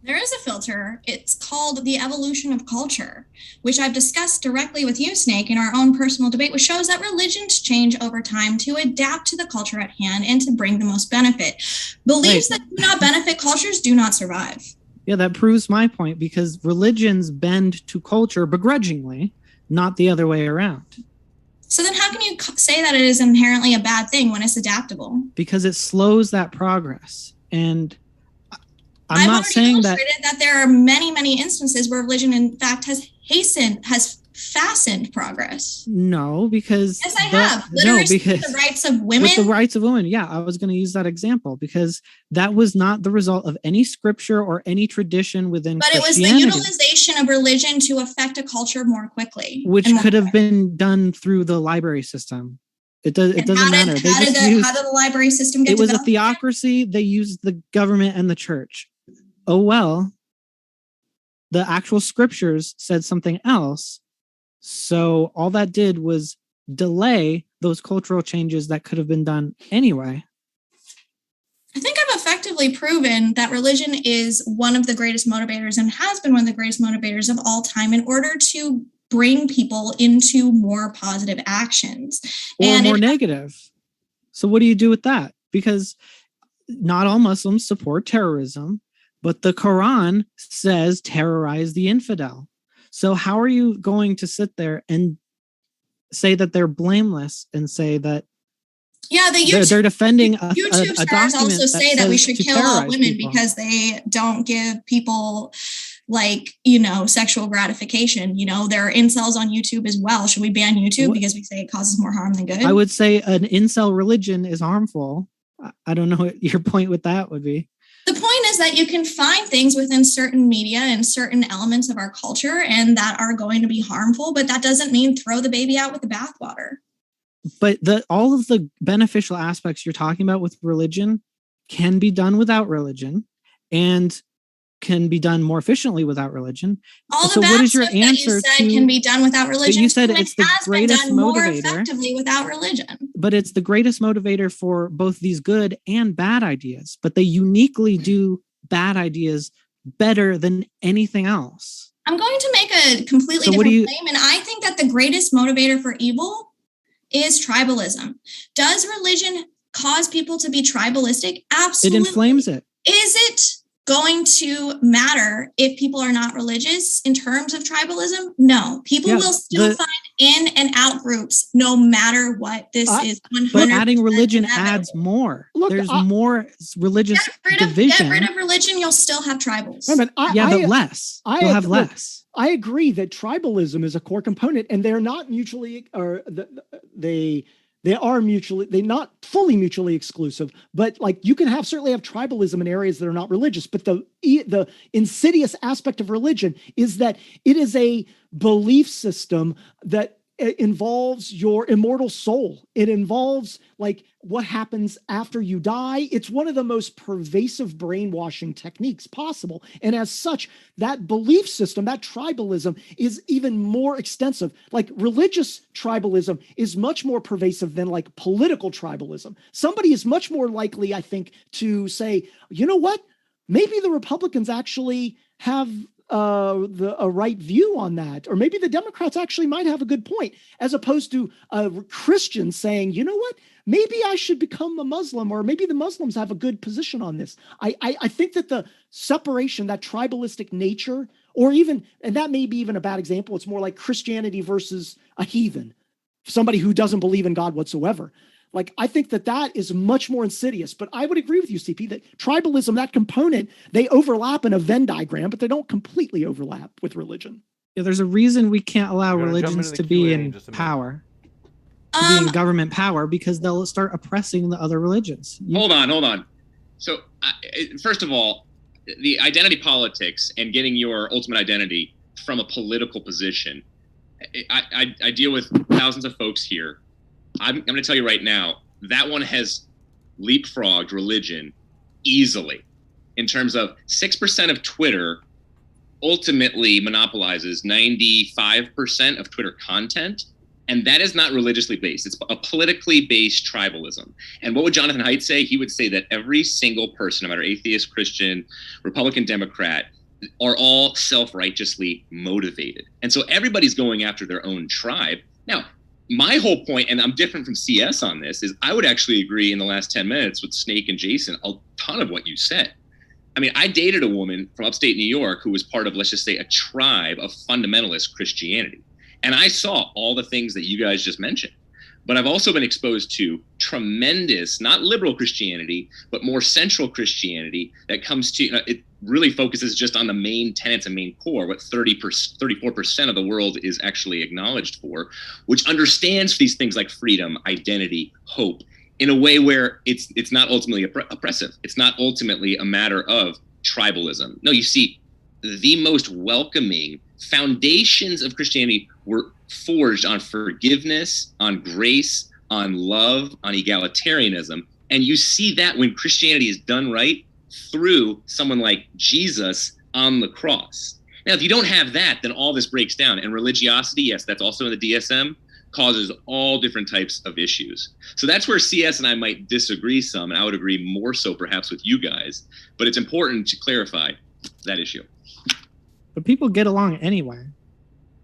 There is a filter. It's called the evolution of culture, which I've discussed directly with you, Snake, in our own personal debate, which shows that religions change over time to adapt to the culture at hand and to bring the most benefit. Beliefs that do not benefit cultures do not survive. Yeah, that proves my point, because religions bend to culture begrudgingly, not the other way around. So then how can you say that it is inherently a bad thing when it's adaptable? Because it slows that progress. And I've not saying that there are many, many instances where religion, in fact, has fastened progress. No, because yes, I have. Literally, the rights of women. With the rights of women, yeah, I was going to use that example because that was not the result of any scripture or any tradition within Christianity. But it was the utilization of religion to affect a culture more quickly, which could have been done through the library system. It doesn't matter. How did the library system get developed? It was a theocracy. They used the government and the church. Oh, well, the actual scriptures said something else. So all that did was delay those cultural changes that could have been done anyway. I think I've effectively proven that religion is one of the greatest motivators and has been one of the greatest motivators of all time in order to bring people into more positive actions. Or more negative. So what do you do with that? Because not all Muslims support terrorism. But the Quran says terrorize the infidel. So how are you going to sit there and say that they're blameless and say that they're defending a stars document also say that we should kill all women because they don't give people sexual gratification. There are incels on YouTube as well. Should we ban YouTube because we say it causes more harm than good? I would say an incel religion is harmful. I don't know what your point with that would be. The point is that you can find things within certain media and certain elements of our culture and that are going to be harmful, but that doesn't mean throw the baby out with the bathwater. But all of the beneficial aspects you're talking about with religion can be done without religion and can be done more efficiently without religion. All the bad stuff that you said can be done without religion. You said it's the greatest motivator. More effectively without religion. But it's the greatest motivator for both these good and bad ideas. But they uniquely do bad ideas better than anything else. I'm going to make a completely different claim, and I think that the greatest motivator for evil is tribalism. Does religion cause people to be tribalistic? Absolutely. It inflames it. Is it going to matter if people are not religious in terms of tribalism? No. People will still find in and out groups no matter what. This is 100%. But adding religion adds more. There's more religious division. Get rid of religion, you'll still have tribals. But less. You'll have less. I agree that tribalism is a core component, and they're not mutually, or they're not fully mutually exclusive, but you can certainly have tribalism in areas that are not religious. But the insidious aspect of religion is that it is a belief system that involves your immortal soul. It involves what happens after you die. It's one of the most pervasive brainwashing techniques possible. And as such, that belief system, that tribalism is even more extensive. Religious tribalism is much more pervasive than political tribalism. Somebody is much more likely, I think, to say, you know what? Maybe the Republicans actually have a right view on that, or maybe the Democrats actually might have a good point, as opposed to Christians saying, you know what, maybe I should become a Muslim, or maybe the Muslims have a good position on this. I think that the separation, that tribalistic nature, Or even, and that may be even a bad example, it's more like Christianity versus a heathen, somebody who doesn't believe in God whatsoever. Like, I think that is much more insidious, but I would agree with you, CP, that tribalism, that component, they overlap in a Venn diagram, but they don't completely overlap with religion. Yeah, there's a reason we can't allow We're gonna jump religions into to the be Q&A in just a minute. power, to be in government power, because they'll start oppressing the other religions. Hold on. So, first of all, the identity politics and getting your ultimate identity from a political position, I deal with thousands of folks here. I'm going to tell you right now, that one has leapfrogged religion easily. In terms of 6% of Twitter ultimately monopolizes 95% of Twitter content, and that is not religiously based. It's a politically based tribalism. And what would Jonathan Haidt say? He would say that every single person, no matter atheist, Christian, Republican, Democrat, are all self-righteously motivated. And so everybody's going after their own tribe. Now, my whole point, and I'm different from CS on this, is I would actually agree in the last 10 minutes with Snake and Jason a ton of what you said. I mean, I dated a woman from upstate New York who was part of, let's just say, a tribe of fundamentalist Christianity. And I saw all the things that you guys just mentioned. But I've also been exposed to tremendous, not liberal Christianity, but more central Christianity that comes to, it really focuses just on the main tenets and main core, what 34% of the world is actually acknowledged for, which understands these things like freedom, identity, hope, in a way where it's not ultimately oppressive. It's not ultimately a matter of tribalism. No, you see, the most welcoming foundations of Christianity were forged on forgiveness, on grace, on love, on egalitarianism. And you see that when Christianity is done right through someone like Jesus on the cross. Now, if you don't have that, then all this breaks down. And religiosity, yes, that's also in the DSM, causes all different types of issues. So that's where CS and I might disagree some, and I would agree more so perhaps with you guys. But it's important to clarify that issue. But people get along anyway.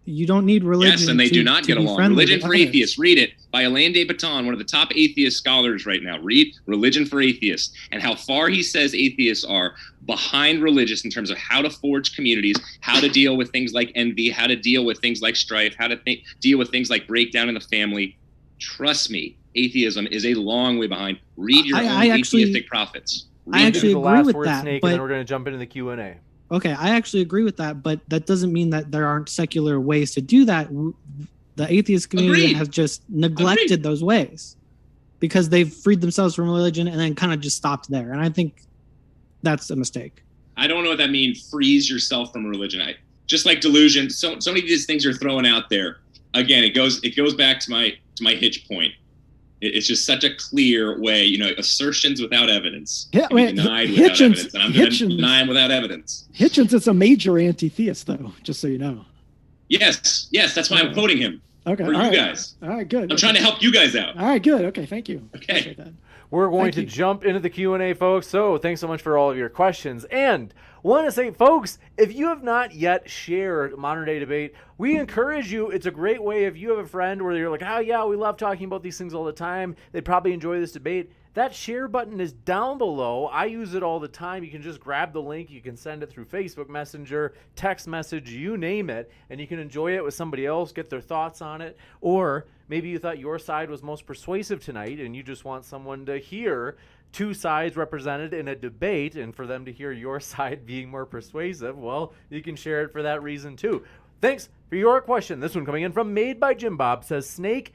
You don't need religion. Yes, and they do not get along. Religion for others. Atheists. Read it by Alain de Botton, one of the top atheist scholars right now. Read Religion for Atheists and how far he says atheists are behind religious in terms of how to forge communities, how to deal with things like envy, how to deal with things like strife, how to deal with things like breakdown in the family. Trust me, atheism is a long way behind. Read your own atheistic prophets. I actually agree with that. Snake, but and then we're going to jump into the Q&A. Okay, I actually agree with that, but that doesn't mean that there aren't secular ways to do that. The atheist community has just neglected those ways because they've freed themselves from religion and then kind of just stopped there. And I think that's a mistake. I don't know what that means, freeze yourself from religion. Just like delusion, so many of these things you're throwing out there. Again, it goes back to my hitch point. It's just such a clear way, assertions without evidence. Denied without evidence. And I'm going to deny them without evidence. Hitchens is a major anti-theist, though, just so you know. Yes, that's why I'm quoting him. Okay. For you guys. All right, good. I'm trying to help you guys out. All right, good. Okay, thank you. Okay. We're going to jump into the Q&A, folks. So thanks so much for all of your questions. And want to say, folks, if you have not yet shared Modern Day Debate, we encourage you. It's a great way if you have a friend where you're like, oh, yeah, we love talking about these things all the time. They'd probably enjoy this debate. That share button is down below. I use it all the time. You can just grab the link. You can send it through Facebook Messenger, text message, you name it, and you can enjoy it with somebody else, get their thoughts on it. Or maybe you thought your side was most persuasive tonight and you just want someone to hear two sides represented in a debate and for them to hear your side being more persuasive. Well, you can share it for that reason too. Thanks for your question. This one coming in from Made by Jim Bob says, Snake,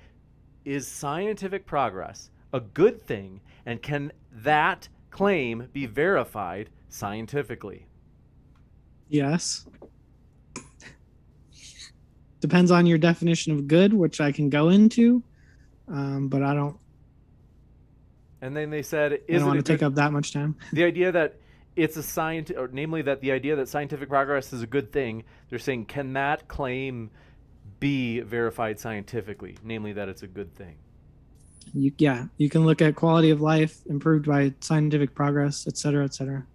is scientific progress a good thing, and can that claim be verified scientifically? Yes. Depends on your definition of good, which I can go into, but I don't. And then they said, I don't want to take up that much time. The idea that it's a science, or namely that the idea that scientific progress is a good thing, they're saying, can that claim be verified scientifically? Namely that it's a good thing. You can look at quality of life improved by scientific progress, et cetera, et cetera.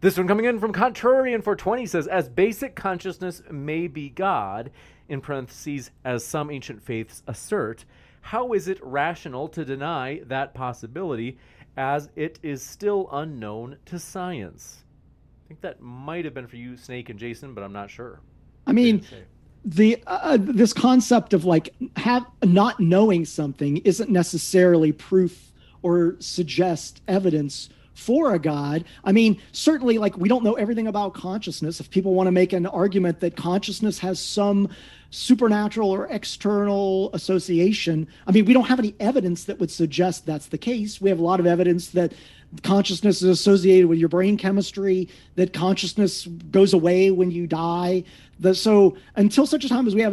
This one coming in from Contrarian 420 says, as basic consciousness may be God, in parentheses, as some ancient faiths assert, how is it rational to deny that possibility as it is still unknown to science? I think that might have been for you, Snake and Jason, but I'm not sure. I mean, this concept of like not knowing something isn't necessarily proof or suggest evidence for a God. I mean, certainly, like, we don't know everything about consciousness. If people want to make an argument that consciousness has some supernatural or external association, I mean, we don't have any evidence that would suggest that's the case. We have a lot of evidence that consciousness is associated with your brain chemistry, that consciousness goes away when you die. So until such a time as we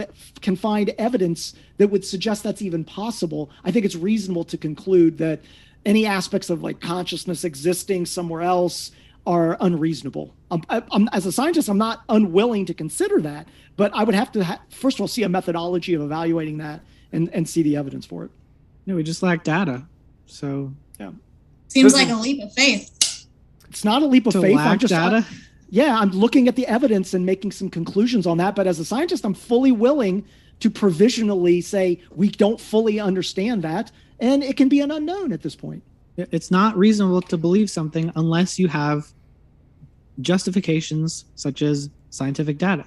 can find evidence that would suggest that's even possible, I think it's reasonable to conclude that any aspects of like consciousness existing somewhere else are unreasonable. As a scientist, I'm not unwilling to consider that, but I would have to first of all see a methodology of evaluating that and see the evidence for it. No, we just lack data. So yeah, seems like a leap of faith. It's not a leap of faith. I'm just data. I'm looking at the evidence and making some conclusions on that. But as a scientist, I'm fully willing to provisionally say we don't fully understand that, and it can be an unknown at this point. It's not reasonable to believe something unless you have justifications such as scientific data.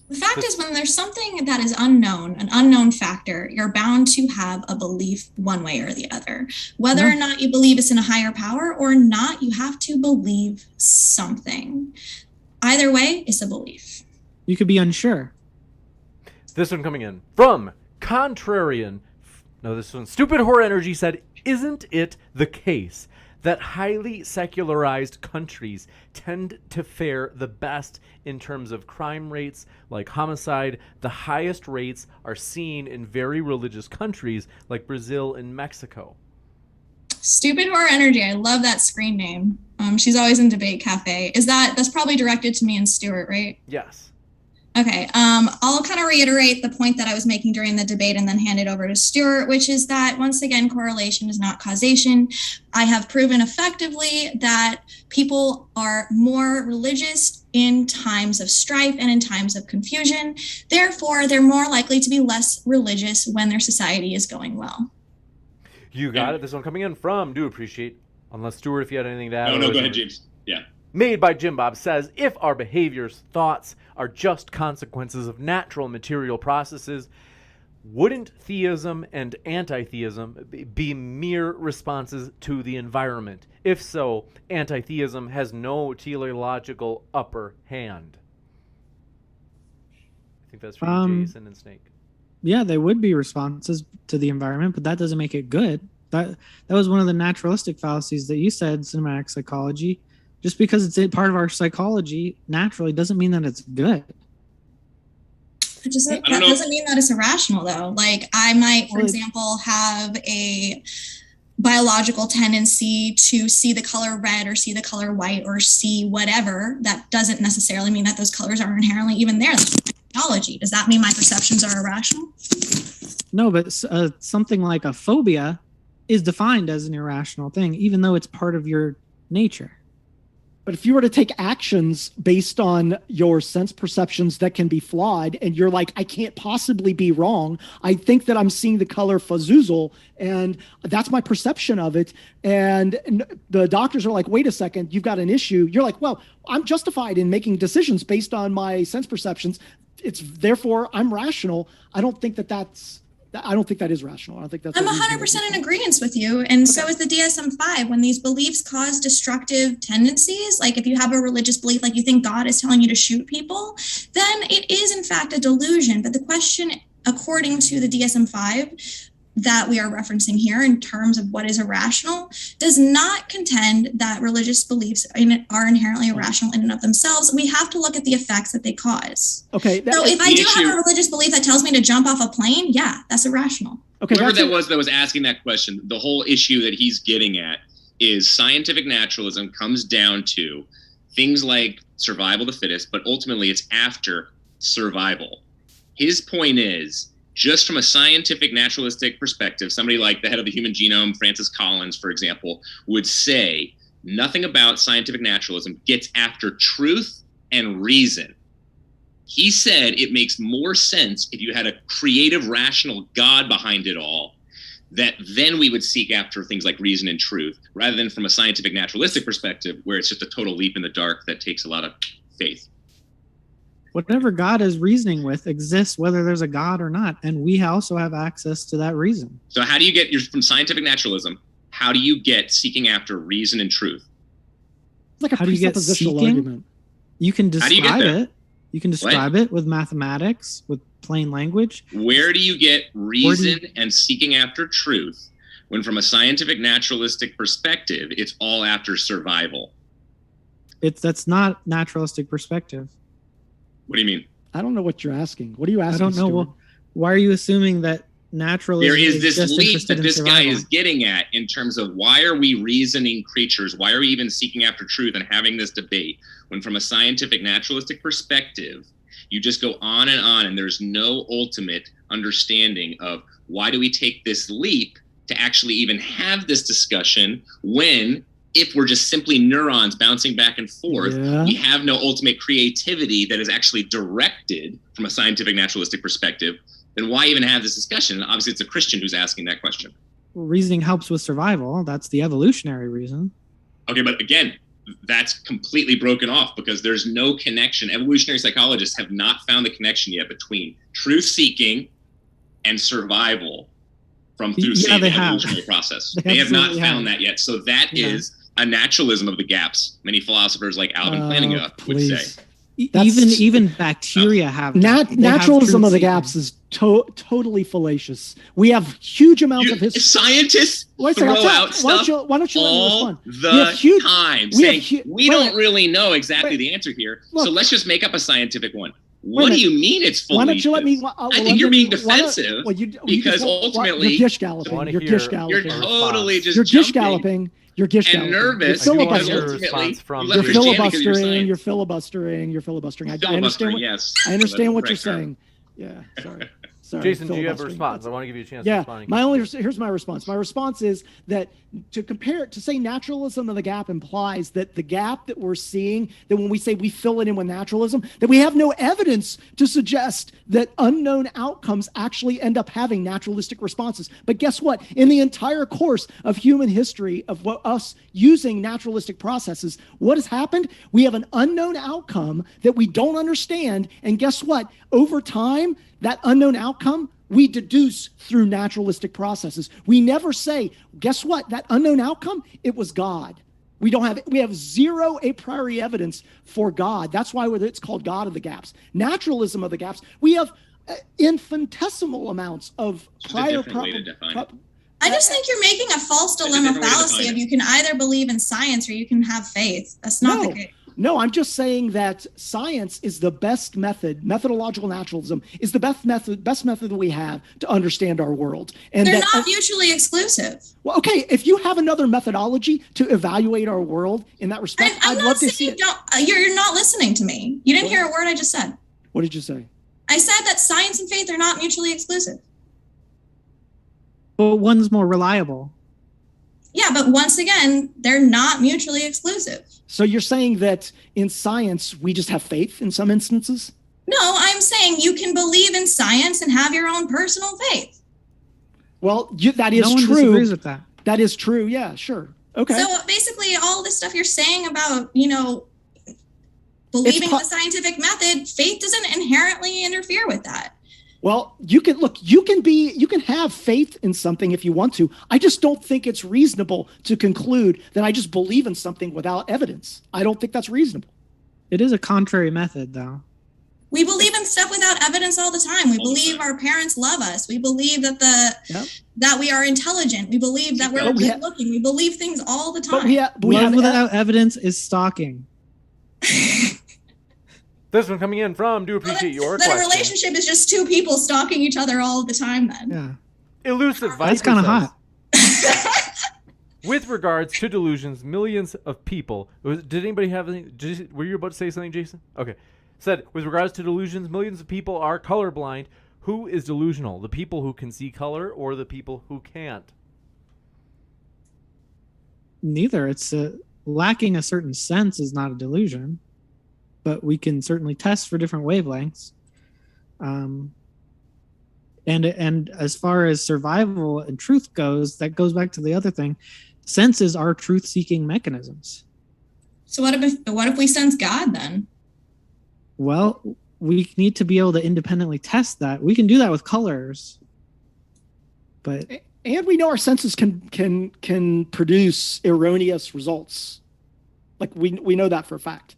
The fact is, when there's something that is unknown, an unknown factor, you're bound to have a belief one way or the other. Whether or not you believe it's in a higher power or not, you have to believe something. Either way, it's a belief. You could be unsure. This one coming in from Contrarian. No, this one. Stupid Horror Energy said, isn't it the case that highly secularized countries tend to fare the best in terms of crime rates, like homicide? The highest rates are seen in very religious countries like Brazil and Mexico. Stupid Horror Energy. I love that screen name. She's always in Debate Cafe. That's probably directed to me and Stuart, right? Yes. Okay, I'll kind of reiterate the point that I was making during the debate and then hand it over to Stuart, which is that, once again, correlation is not causation. I have proven effectively that people are more religious in times of strife and in times of confusion. Therefore, they're more likely to be less religious when their society is going well. You got it. This one coming in from, do appreciate, unless Stuart, if you had anything to add. No, go ahead, James. Yeah. Made by Jim Bob says, if our behaviors, thoughts are just consequences of natural material processes, wouldn't theism and anti-theism be mere responses to the environment? If so, anti-theism has no teleological upper hand. I think that's for you, Jason and Snake. Yeah, they would be responses to the environment, but that doesn't make it good. That was one of the naturalistic fallacies that you said, cinematic psychology. Just because it's part of our psychology naturally doesn't mean that it's good. That doesn't mean that it's irrational, though. Like, I might, for example, have a biological tendency to see the color red or see the color white or see whatever. That doesn't necessarily mean that those colors are inherently even there. That's biology. Does that mean my perceptions are irrational? No, but something like a phobia is defined as an irrational thing, even though it's part of your nature. But if you were to take actions based on your sense perceptions that can be flawed, and you're like, I can't possibly be wrong. I think that I'm seeing the color fazuzal, and that's my perception of it. And the doctors are like, wait a second, you've got an issue. You're like, well, I'm justified in making decisions based on my sense perceptions. Therefore I'm rational. I don't think that is rational. I don't think that's. I'm 100% in agreement with you. And so is the DSM-5. When these beliefs cause destructive tendencies, like if you have a religious belief, like you think God is telling you to shoot people, then it is in fact a delusion. But the question, according to the DSM-5, that we are referencing here in terms of what is irrational, does not contend that religious beliefs are inherently irrational in and of themselves. We have to look at the effects that they cause. Okay. So if I do have a religious belief that tells me to jump off a plane, yeah, that's irrational. Okay. Whoever that was asking that question, the whole issue that he's getting at is scientific naturalism comes down to things like survival of the fittest, but ultimately it's after survival. His point is, just from a scientific naturalistic perspective, somebody like the head of the Human Genome, Francis Collins, for example, would say nothing about scientific naturalism gets after truth and reason. He said it makes more sense if you had a creative, rational God behind it all that then we would seek after things like reason and truth, rather than from a scientific naturalistic perspective, where it's just a total leap in the dark that takes a lot of faith. Whatever God is reasoning with exists whether there's a God or not, and we also have access to that reason. So how do you get, from scientific naturalism, how do you get seeking after reason and truth? It's like a How do you get presuppositional seeking? argument. You can How do you get describe there? it. You can describe it with mathematics, with plain language. Where do you get reason and seeking after truth when from a scientific naturalistic perspective, it's all after survival? That's not naturalistic perspective. What do you mean? I don't know what you're asking. What are you asking? I don't know. Stuart? Well, why are you assuming that naturalism There is this just leap interested that in this guy survival? is getting at in terms of why are we reasoning creatures? Why are we even seeking after truth and having this debate when from a scientific naturalistic perspective, you just go on and there's no ultimate understanding of why do we take this leap to actually even have this discussion when, if we're just simply neurons bouncing back and forth, we have no ultimate creativity that is actually directed from a scientific naturalistic perspective, then why even have this discussion? And obviously, it's a Christian who's asking that question. Reasoning helps with survival. That's the evolutionary reason. Okay, but again, that's completely broken off because there's no connection. Evolutionary psychologists have not found the connection yet between truth-seeking and survival through say, the evolutionary process. They have not found that yet. So that is a naturalism of the gaps. Many philosophers like Alvin Plantinga would say. Even bacteria have naturalism of the gaps is totally fallacious. We have huge amounts of history. Scientists throw out stuff why don't you all let me the time, saying we don't really know exactly the answer here, so let's just make up a scientific one. What do you mean it's fallacious? Why don't you let me? I think you're being defensive because ultimately you're gish galloping. You're gish galloping. You're totally just you're gish galloping. You're gish and nervous you're because filibustering. ultimately You're filibustering. You're filibustering. I understand what you're saying. Yeah, sorry. Jason, do you have a response? I want to give you a chance to respond. Here's my response. My response is that to say naturalism of the gap implies that the gap that we're seeing, that when we say we fill it in with naturalism, that we have no evidence to suggest that unknown outcomes actually end up having naturalistic responses. But guess what? In the entire course of human history of us using naturalistic processes, what has happened? We have an unknown outcome that we don't understand. And guess what? Over time, that unknown outcome, we deduce through naturalistic processes. We never say, guess what? That unknown outcome, it was God. We have zero a priori evidence for God. That's why it's called God of the gaps. Naturalism of the gaps, we have infinitesimal amounts of prior. I just think you're making a false dilemma fallacy of you can either believe in science or you can have faith. That's not the case. No, I'm just saying that science is the best method. Methodological naturalism is the best method that we have to understand our world. And they're not mutually exclusive. Well, okay, if you have another methodology to evaluate our world in that respect, I'd love to see it. You're not listening to me. You didn't hear a word I just said. What did you say? I said that science and faith are not mutually exclusive. But one's more reliable. Yeah, but once again, they're not mutually exclusive. So you're saying that in science, we just have faith in some instances? No, I'm saying you can believe in science and have your own personal faith. Well, that is true. No one disagrees with that. That is true. Yeah, sure. Okay. So basically, all this stuff you're saying about, believing in the scientific method, faith doesn't inherently interfere with that. Well, you can have faith in something if you want to. I just don't think it's reasonable to conclude that I just believe in something without evidence. I don't think that's reasonable. It is a contrary method, though. We believe in stuff without evidence all the time. We believe our parents love us. We believe that that we are intelligent. We believe that we're good looking. We believe things all the time. Love without evidence is stalking. This one coming in from, do appreciate your question. Then a relationship is just two people stalking each other all the time then. Yeah. Elusive Viper That's kind of hot. With regards to delusions, millions of people... Did anybody have anything? Were you about to say something, Jason? Okay. Said, with regards to delusions, millions of people are colorblind. Who is delusional? The people who can see color or the people who can't? Neither. It's lacking a certain sense is not a delusion. But we can certainly test for different wavelengths. And as far as survival and truth goes, that goes back to the other thing. Senses are truth-seeking mechanisms. So what if we sense God then? Well, we need to be able to independently test that. We can do that with colors, but and we know our senses can produce erroneous results. Like we know that for a fact.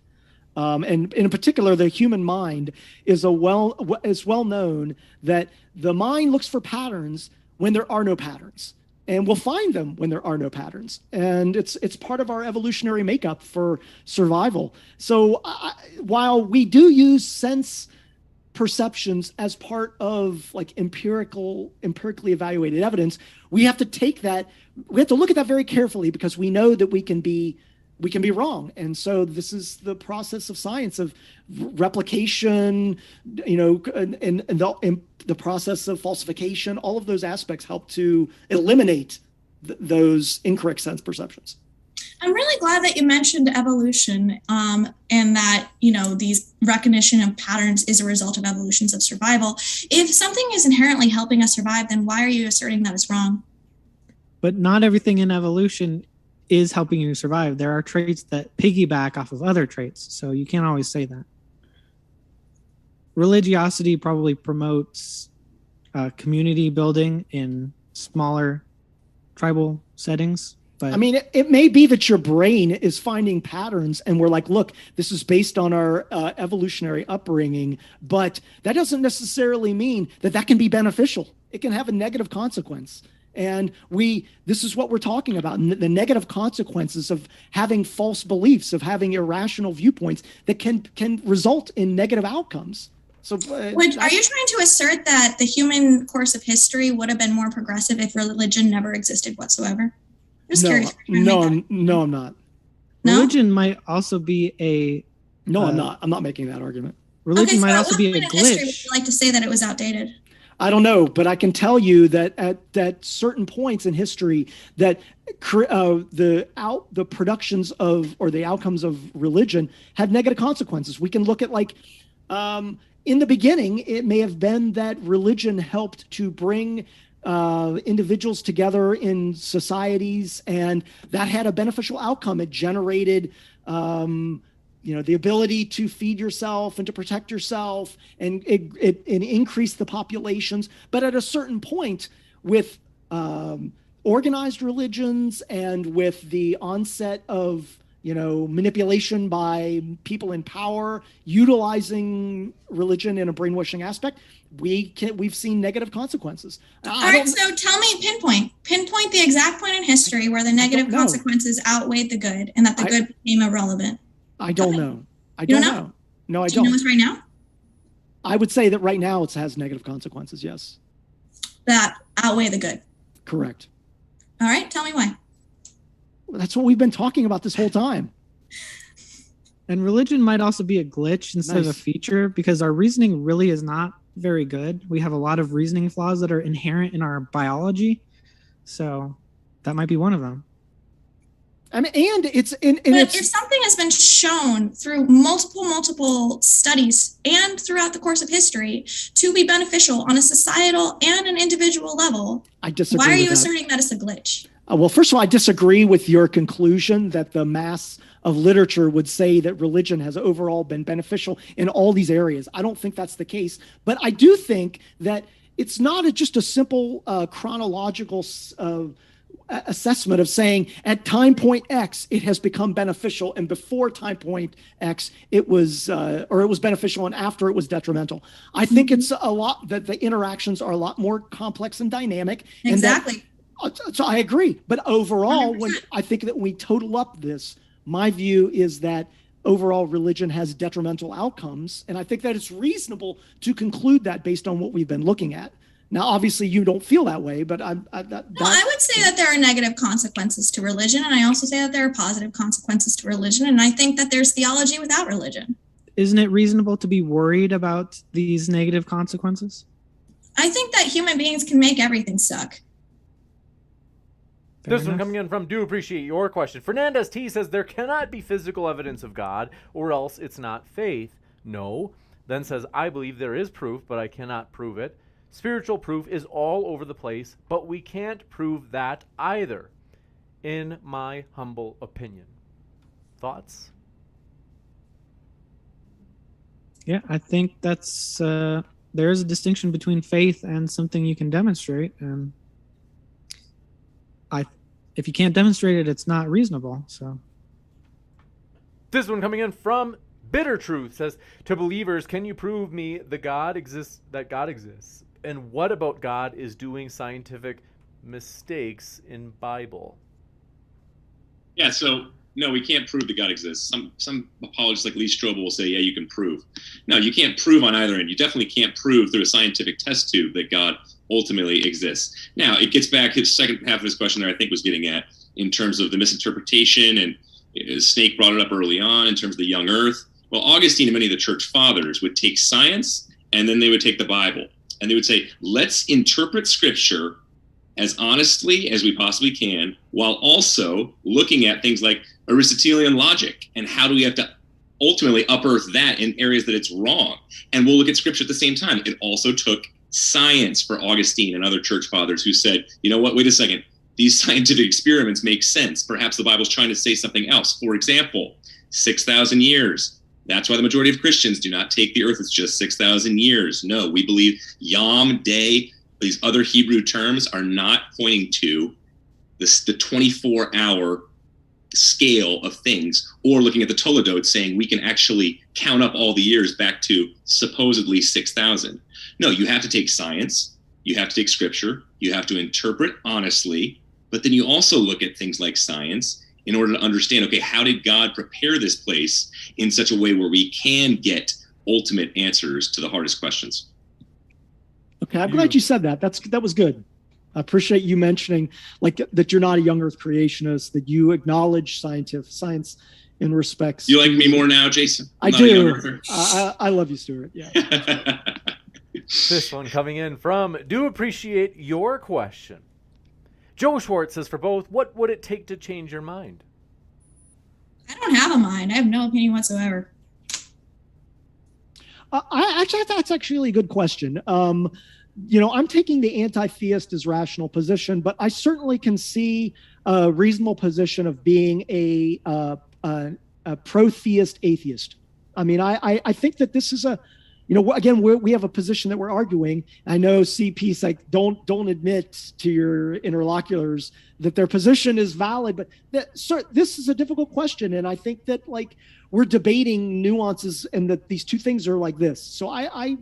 And in particular, the human mind is well known that the mind looks for patterns when there are no patterns, and we'll find them when there are no patterns. And it's part of our evolutionary makeup for survival. So while we do use sense perceptions as part of like empirically evaluated evidence, we have to look at that very carefully, because we know that we can be wrong. And so this is the process of science, of replication, and the process of falsification. All of those aspects help to eliminate those incorrect sense perceptions. I'm really glad that you mentioned evolution, and that, these recognition of patterns is a result of evolutions of survival. If something is inherently helping us survive, then why are you asserting that it's wrong? But not everything in evolution is helping you survive. There are traits that piggyback off of other traits, so you can't always say that. Religiosity probably promotes community building in smaller tribal settings. But I mean, it may be that your brain is finding patterns, and we're like, look, this is based on our evolutionary upbringing, but that doesn't necessarily mean that can be beneficial. It can have a negative consequence. And this is what we're talking about, the negative consequences of having false beliefs, of having irrational viewpoints that can result in negative outcomes. So, are you trying to assert that the human course of history would have been more progressive if religion never existed whatsoever? Just curious. No, I'm not. No? Religion might also be a... No, I'm not. I'm not making that argument. Religion might also be a glitch. History would you like to say that it was outdated? I don't know, but I can tell you that at certain points in history, that the productions of, or the outcomes of religion had negative consequences. We can look at in the beginning, it may have been that religion helped to bring individuals together in societies, and that had a beneficial outcome. It generated the ability to feed yourself and to protect yourself, and it increased the populations. But at a certain point, with organized religions and with the onset of manipulation by people in power utilizing religion in a brainwashing aspect, we've seen negative consequences. All right, so tell me, pinpoint the exact point in history where the negative consequences outweighed the good, and that the good became irrelevant. I don't know. I don't know. No, I don't. Do you know this right now? I would say that right now it has negative consequences, yes. That outweigh the good. Correct. All right, tell me why. Well, that's what we've been talking about this whole time. And religion might also be a glitch instead of a feature, because our reasoning really is not very good. We have a lot of reasoning flaws that are inherent in our biology. So that might be one of them. I mean, and if something has been shown through multiple studies and throughout the course of history to be beneficial on a societal and an individual level, I disagree. Why are you asserting that it's a glitch? Well, first of all, I disagree with your conclusion that the mass of literature would say that religion has overall been beneficial in all these areas. I don't think that's the case, but I do think that it's not just a simple chronological assessment of saying at time point X it has become beneficial, and before time point X it was beneficial, and after it was detrimental. I think it's a lot that the interactions are a lot more complex and dynamic. Exactly. So I agree, but overall, 100%. when I think that we total up this, my view is that overall religion has detrimental outcomes, and I think that it's reasonable to conclude that based on what we've been looking at. Now, obviously, you don't feel that way, but I would say that there are negative consequences to religion, and I also say that there are positive consequences to religion, and I think that there's theology without religion. Isn't it reasonable to be worried about these negative consequences? I think that human beings can make everything suck. This one coming in from Do Appreciate Your Question. Fernandez T says there cannot be physical evidence of God, or else it's not faith. No. Then says, I believe there is proof, but I cannot prove it. Spiritual proof is all over the place, but we can't prove that either, in my humble opinion. Thoughts? Yeah, I think that's there is a distinction between faith and something you can demonstrate, and if you can't demonstrate it, it's not reasonable. So this one coming in from Bitter Truth says, to believers, can you prove me that God exists? And what about God is doing scientific mistakes in Bible? Yeah, so no, we can't prove that God exists. Some apologists like Lee Strobel will say, yeah, you can prove. No, you can't prove on either end. You definitely can't prove through a scientific test tube that God ultimately exists. Now, it gets back, his second half of his question there, I think, was getting at in terms of the misinterpretation, and Snake brought it up early on in terms of the young earth. Well, Augustine and many of the church fathers would take science, and then they would take the Bible, and they would say, let's interpret scripture as honestly as we possibly can, while also looking at things like Aristotelian logic and how do we have to ultimately unearth that in areas that it's wrong. And we'll look at scripture at the same time. It also took science for Augustine and other church fathers who said, you know what, wait a second, these scientific experiments make sense. Perhaps the Bible's trying to say something else. For example, 6,000 years. That's why the majority of Christians do not take the earth as just 6,000 years. No, we believe yom, day, these other Hebrew terms are not pointing to the 24-hour scale of things, or looking at the Toledot saying we can actually count up all the years back to supposedly 6,000. No, you have to take science, you have to take scripture, you have to interpret honestly, but then you also look at things like science in order to understand, okay, how did God prepare this place in such a way where we can get ultimate answers to the hardest questions? Okay, I'm glad you said that. That was good. I appreciate you mentioning like that you're not a young Earth creationist, that you acknowledge science in respects. You like me more now, Jason? I do. I love you, Stuart. Yeah. This one coming in from Do Appreciate Your Question. Joe Schwartz says, for both, what would it take to change your mind? I don't have a mind. I have no opinion whatsoever. That's actually a good question. I'm taking the anti-theist as rational position, but I certainly can see a reasonable position of being a pro-theist atheist. I mean, I think that this is again, we have a position that we're arguing. I know CP's like, don't admit to your interlocutors that their position is valid, but this is a difficult question. And I think that like we're debating nuances and that these two things are like this. So I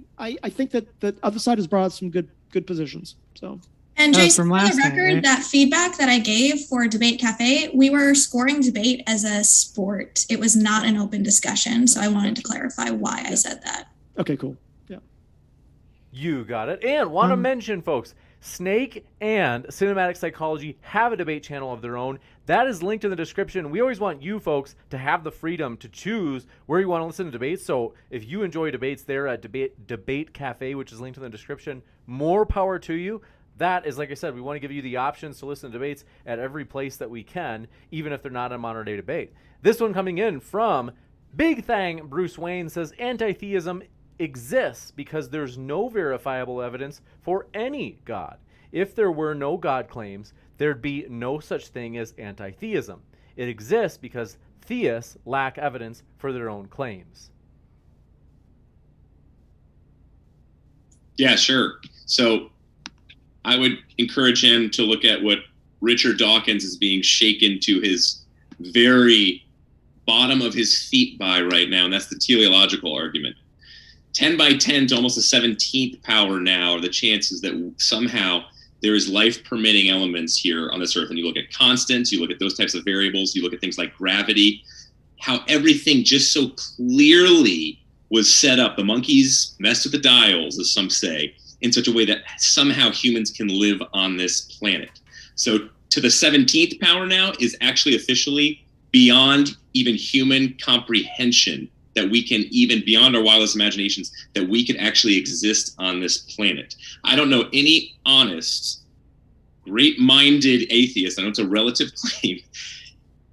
think that the other side has brought some good positions. So. And Jason, for the record, right? That feedback that I gave for Debate Cafe, we were scoring debate as a sport. It was not an open discussion. So I wanted to clarify why I said that. Okay, cool. Yeah. You got it. And want to mention, folks, Snake and Cinematic Psychology have a debate channel of their own. That is linked in the description. We always want you folks to have the freedom to choose where you want to listen to debates. So if you enjoy debates there at Debate Cafe, which is linked in the description, more power to you. That is, like I said, we want to give you the options to listen to debates at every place that we can, even if they're not a modern day debate. This one coming in from Big Thang Bruce Wayne says, anti-theism exists because there's no verifiable evidence for any God. If there were no God claims, there'd be no such thing as anti-theism. It exists because theists lack evidence for their own claims. Yeah, sure. So I would encourage him to look at what Richard Dawkins is being shaken to his very bottom of his feet by right now, and that's the teleological argument. 10 by 10 to almost a 17th power now are the chances that somehow there is life-permitting elements here on this earth. And you look at constants, you look at those types of variables, you look at things like gravity, how everything just so clearly was set up. The monkeys messed with the dials, as some say, in such a way that somehow humans can live on this planet. So to the 17th power now is actually officially beyond even human comprehension, that we can even, beyond our wildest imaginations, that we could actually exist on this planet. I don't know any honest, great-minded atheist, I know it's a relative claim,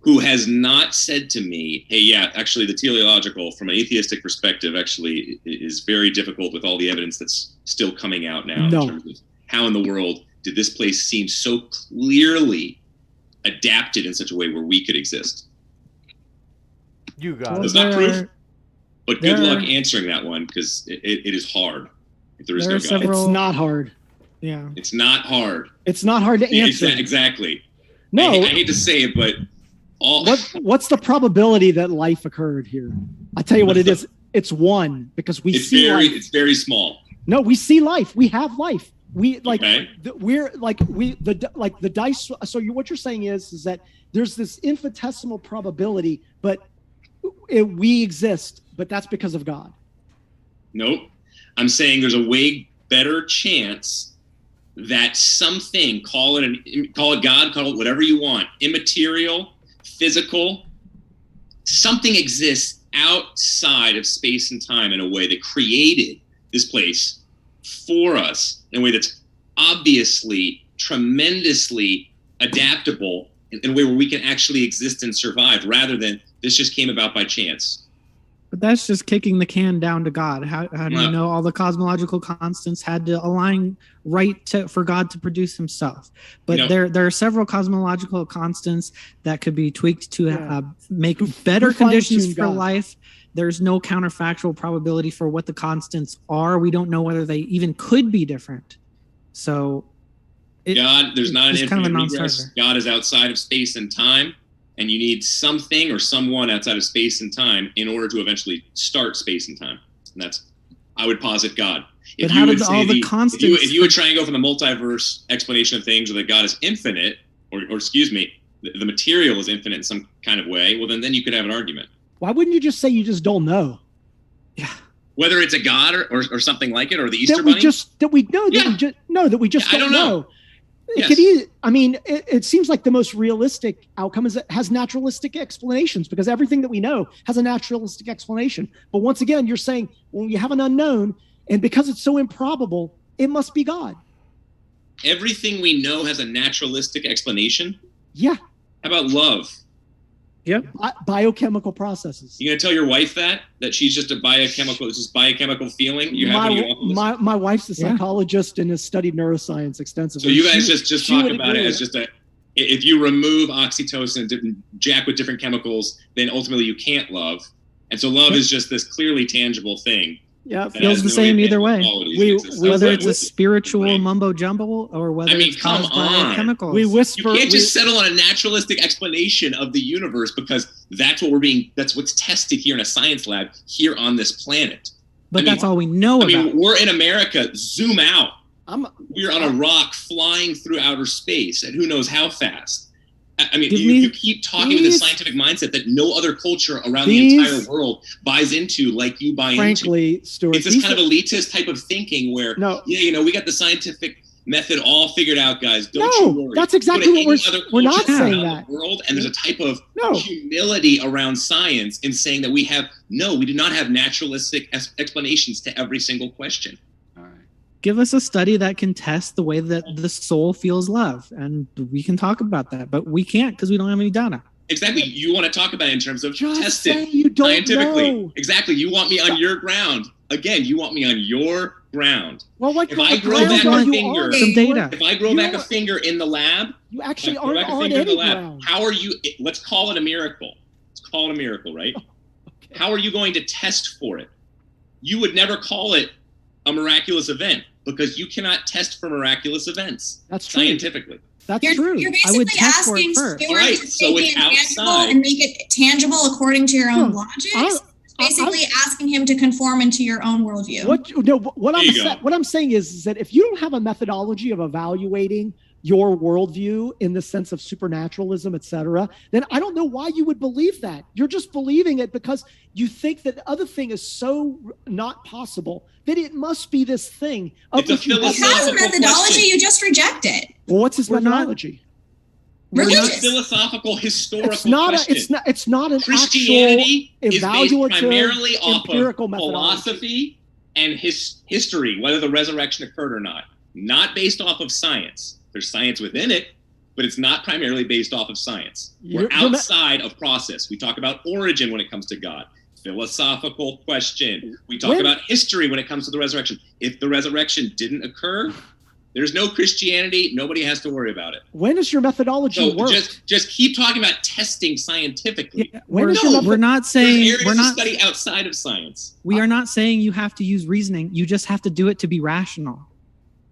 who has not said to me, hey, yeah, actually the teleological from an atheistic perspective actually is very difficult with all the evidence that's still coming out now No. in terms of how in the world did this place seem so clearly adapted in such a way where we could exist. You got Well, it. That's not proof, but good there luck are- answering that one because it is hard if there is There no are God. several- It's not hard. Yeah. It's not hard. It's not hard to Yeah, answer. exactly. No. I hate to say it, but What's the probability that life occurred here? I tell you what it is. It's one, because we see life. It's very small. No, we see life. We have life. We like Okay. the dice. So what you're saying is that there's this infinitesimal probability, but we exist, but that's because of God. Nope. I'm saying there's a way better chance that something, call it God, call it whatever you want, immaterial, physical, something exists outside of space and time in a way that created this place for us in a way that's obviously tremendously adaptable in a way where we can actually exist and survive rather than this just came about by chance. But that's just kicking the can down to God. How do you Yeah. know all the cosmological constants had to align for God to produce himself? But You know- there are several cosmological constants that could be tweaked to Yeah. make Who better conditions fine-tuned for God? life. There's no counterfactual probability for what the constants are. We don't know whether they even could be different. So God, there's not an it's kind infinite of a regress. non-starter. God is outside of space and time, and you need something or someone outside of space and time in order to eventually start space and time. And that's, I would posit God. But how would did say all the constants- if you would try and go from the multiverse explanation of things, or that God is infinite, or excuse me, the material is infinite in some kind of way, well, then you could have an argument. Why wouldn't you just say you just don't know? yeah. Whether it's a God or something like it, or the Easter That we Bunny. just that we know that Yeah. we just know that we just Yeah, I don't don't know. know. It Yes. could either, I mean, it seems like the most realistic outcome is it has naturalistic explanations, because everything that we know has a naturalistic explanation. But once again, you're saying, well, you have an unknown, and because it's so improbable, it must be God. Everything we know has a naturalistic explanation. Yeah, How about love? biochemical processes. You gonna tell your wife that she's just a biochemical, it's just biochemical feeling you have when you often listen? my wife's a Yeah. psychologist and has studied neuroscience extensively. So you guys She- just she talk would about it agree. as just if you remove oxytocin and jack with different chemicals, then ultimately you can't love. And so love is just this clearly tangible thing. Yeah, that Feels has the no same either intangible way. qualities We- that exist we- Whether outside it's of a it. spiritual Right. mumbo jumbo or whether I mean, it's come caused by on. chemicals. we You whisper. can't just settle on a naturalistic explanation of the universe because that's what's tested here in a science lab here on this planet. but I mean- that's all we know I about. mean, we're in America, zoom out. I'm, We're on a rock flying through outer space at who knows how fast. I mean, Give you, me you keep talking with this these- scientific mindset that no other culture around These- the entire world buys into like you buy into. frankly, Stuart. It's this these kind are- of elitist type of thinking where, No. yeah, we got the scientific method all figured out, guys. Don't No, you worry. that's exactly Go to what any other we're not culture saying around that. the world, and there's a type of No. humility around science in saying that we do not have naturalistic explanations to every single question. All right. Give us a study that can test the way that the soul feels love, and we can talk about that. But we can't because we don't have any data. Exactly. You want to talk about it in terms of Just tested say you don't scientifically. know. Exactly. You want me on your ground. Again, you want me on your ground. Well, what If kind I of grow ground back are a you finger- on? Some data. If I grow You back know- a finger in the lab, You actually if I grow aren't back a on finger in the any lab, ground. how are you? Let's call it a miracle. Let's call it a miracle, right? Okay. How are you going to test for it? You would never call it a miraculous event because you cannot test for miraculous events That's true. scientifically. That's You're, true. you're I would basically test for it asking first. Stuart Right, to so take it's the intangible outside. and make it tangible according to your own No, logic. I- Basically asking him to conform into your own worldview. What There you go. what I'm saying is that if you don't have a methodology of evaluating your worldview in the sense of supernaturalism, et cetera, then I don't know why you would believe that. You're just believing it because you think that the other thing is so not possible that it must be this thing. Of It's a which you have He has a philosophical methodology, question. you just reject it. Well, what's his We're not- methodology? It's a Religious. philosophical, historical It's not. question. It's not an Christianity actual is based evaluative, primarily off empirical of methodology. philosophy and history, whether the resurrection occurred or not based off of science. There's science within it, but it's not primarily based off of science. We're You're outside of process. We talk about origin when it comes to God. Philosophical question. We talk about history when it comes to the resurrection. If the resurrection didn't occur, there's no Christianity. Nobody has to worry about it. When does your methodology So work? just keep talking about testing scientifically. Yeah, when does your We're not saying There's we're areas not of study outside of science. we are not saying you have to use reasoning. You just have to do it to be rational.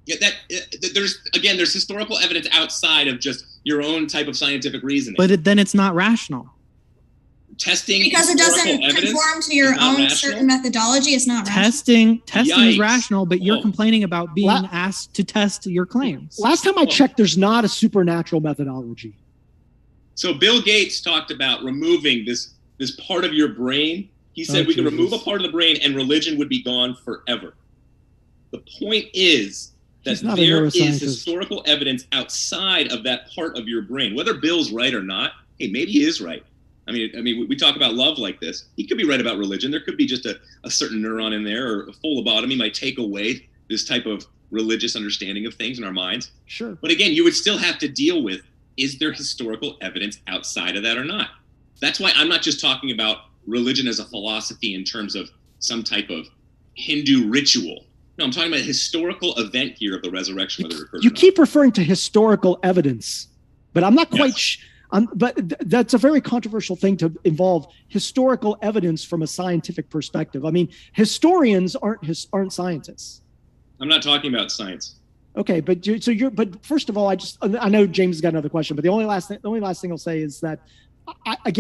Yeah, there's historical evidence outside of just your own type of scientific reasoning. But then it's not rational. Testing Because it doesn't historical evidence conform to your is not own rational? certain methodology. It's not rational. Testing is Yikes. rational, but you're Oh. complaining about being La- asked to test your claims. Last time I checked, there's not a supernatural methodology. So Bill Gates talked about removing this part of your brain. He said we could remove a part of the brain and religion would be gone forever. The point is that He's not a there is neuroscientist. historical evidence outside of that part of your brain. Whether Bill's right or not, hey, maybe he is right. I mean, we talk about love like this. He could be right about religion. There could be just a certain neuron in there, or a full lobotomy might take away this type of religious understanding of things in our minds. Sure. But again, you would still have to deal with, is there historical evidence outside of that or not? That's why I'm not just talking about religion as a philosophy in terms of some type of Hindu ritual. No, I'm talking about a historical event here of the resurrection, whether it occurred You or not. keep referring to historical evidence, but I'm not quite. Yes. That's a very controversial thing to involve historical evidence from a scientific perspective. I mean, historians aren't scientists. I'm not talking about science. Okay, but but first of all, I know James has got another question, but the only last thing I'll say is that I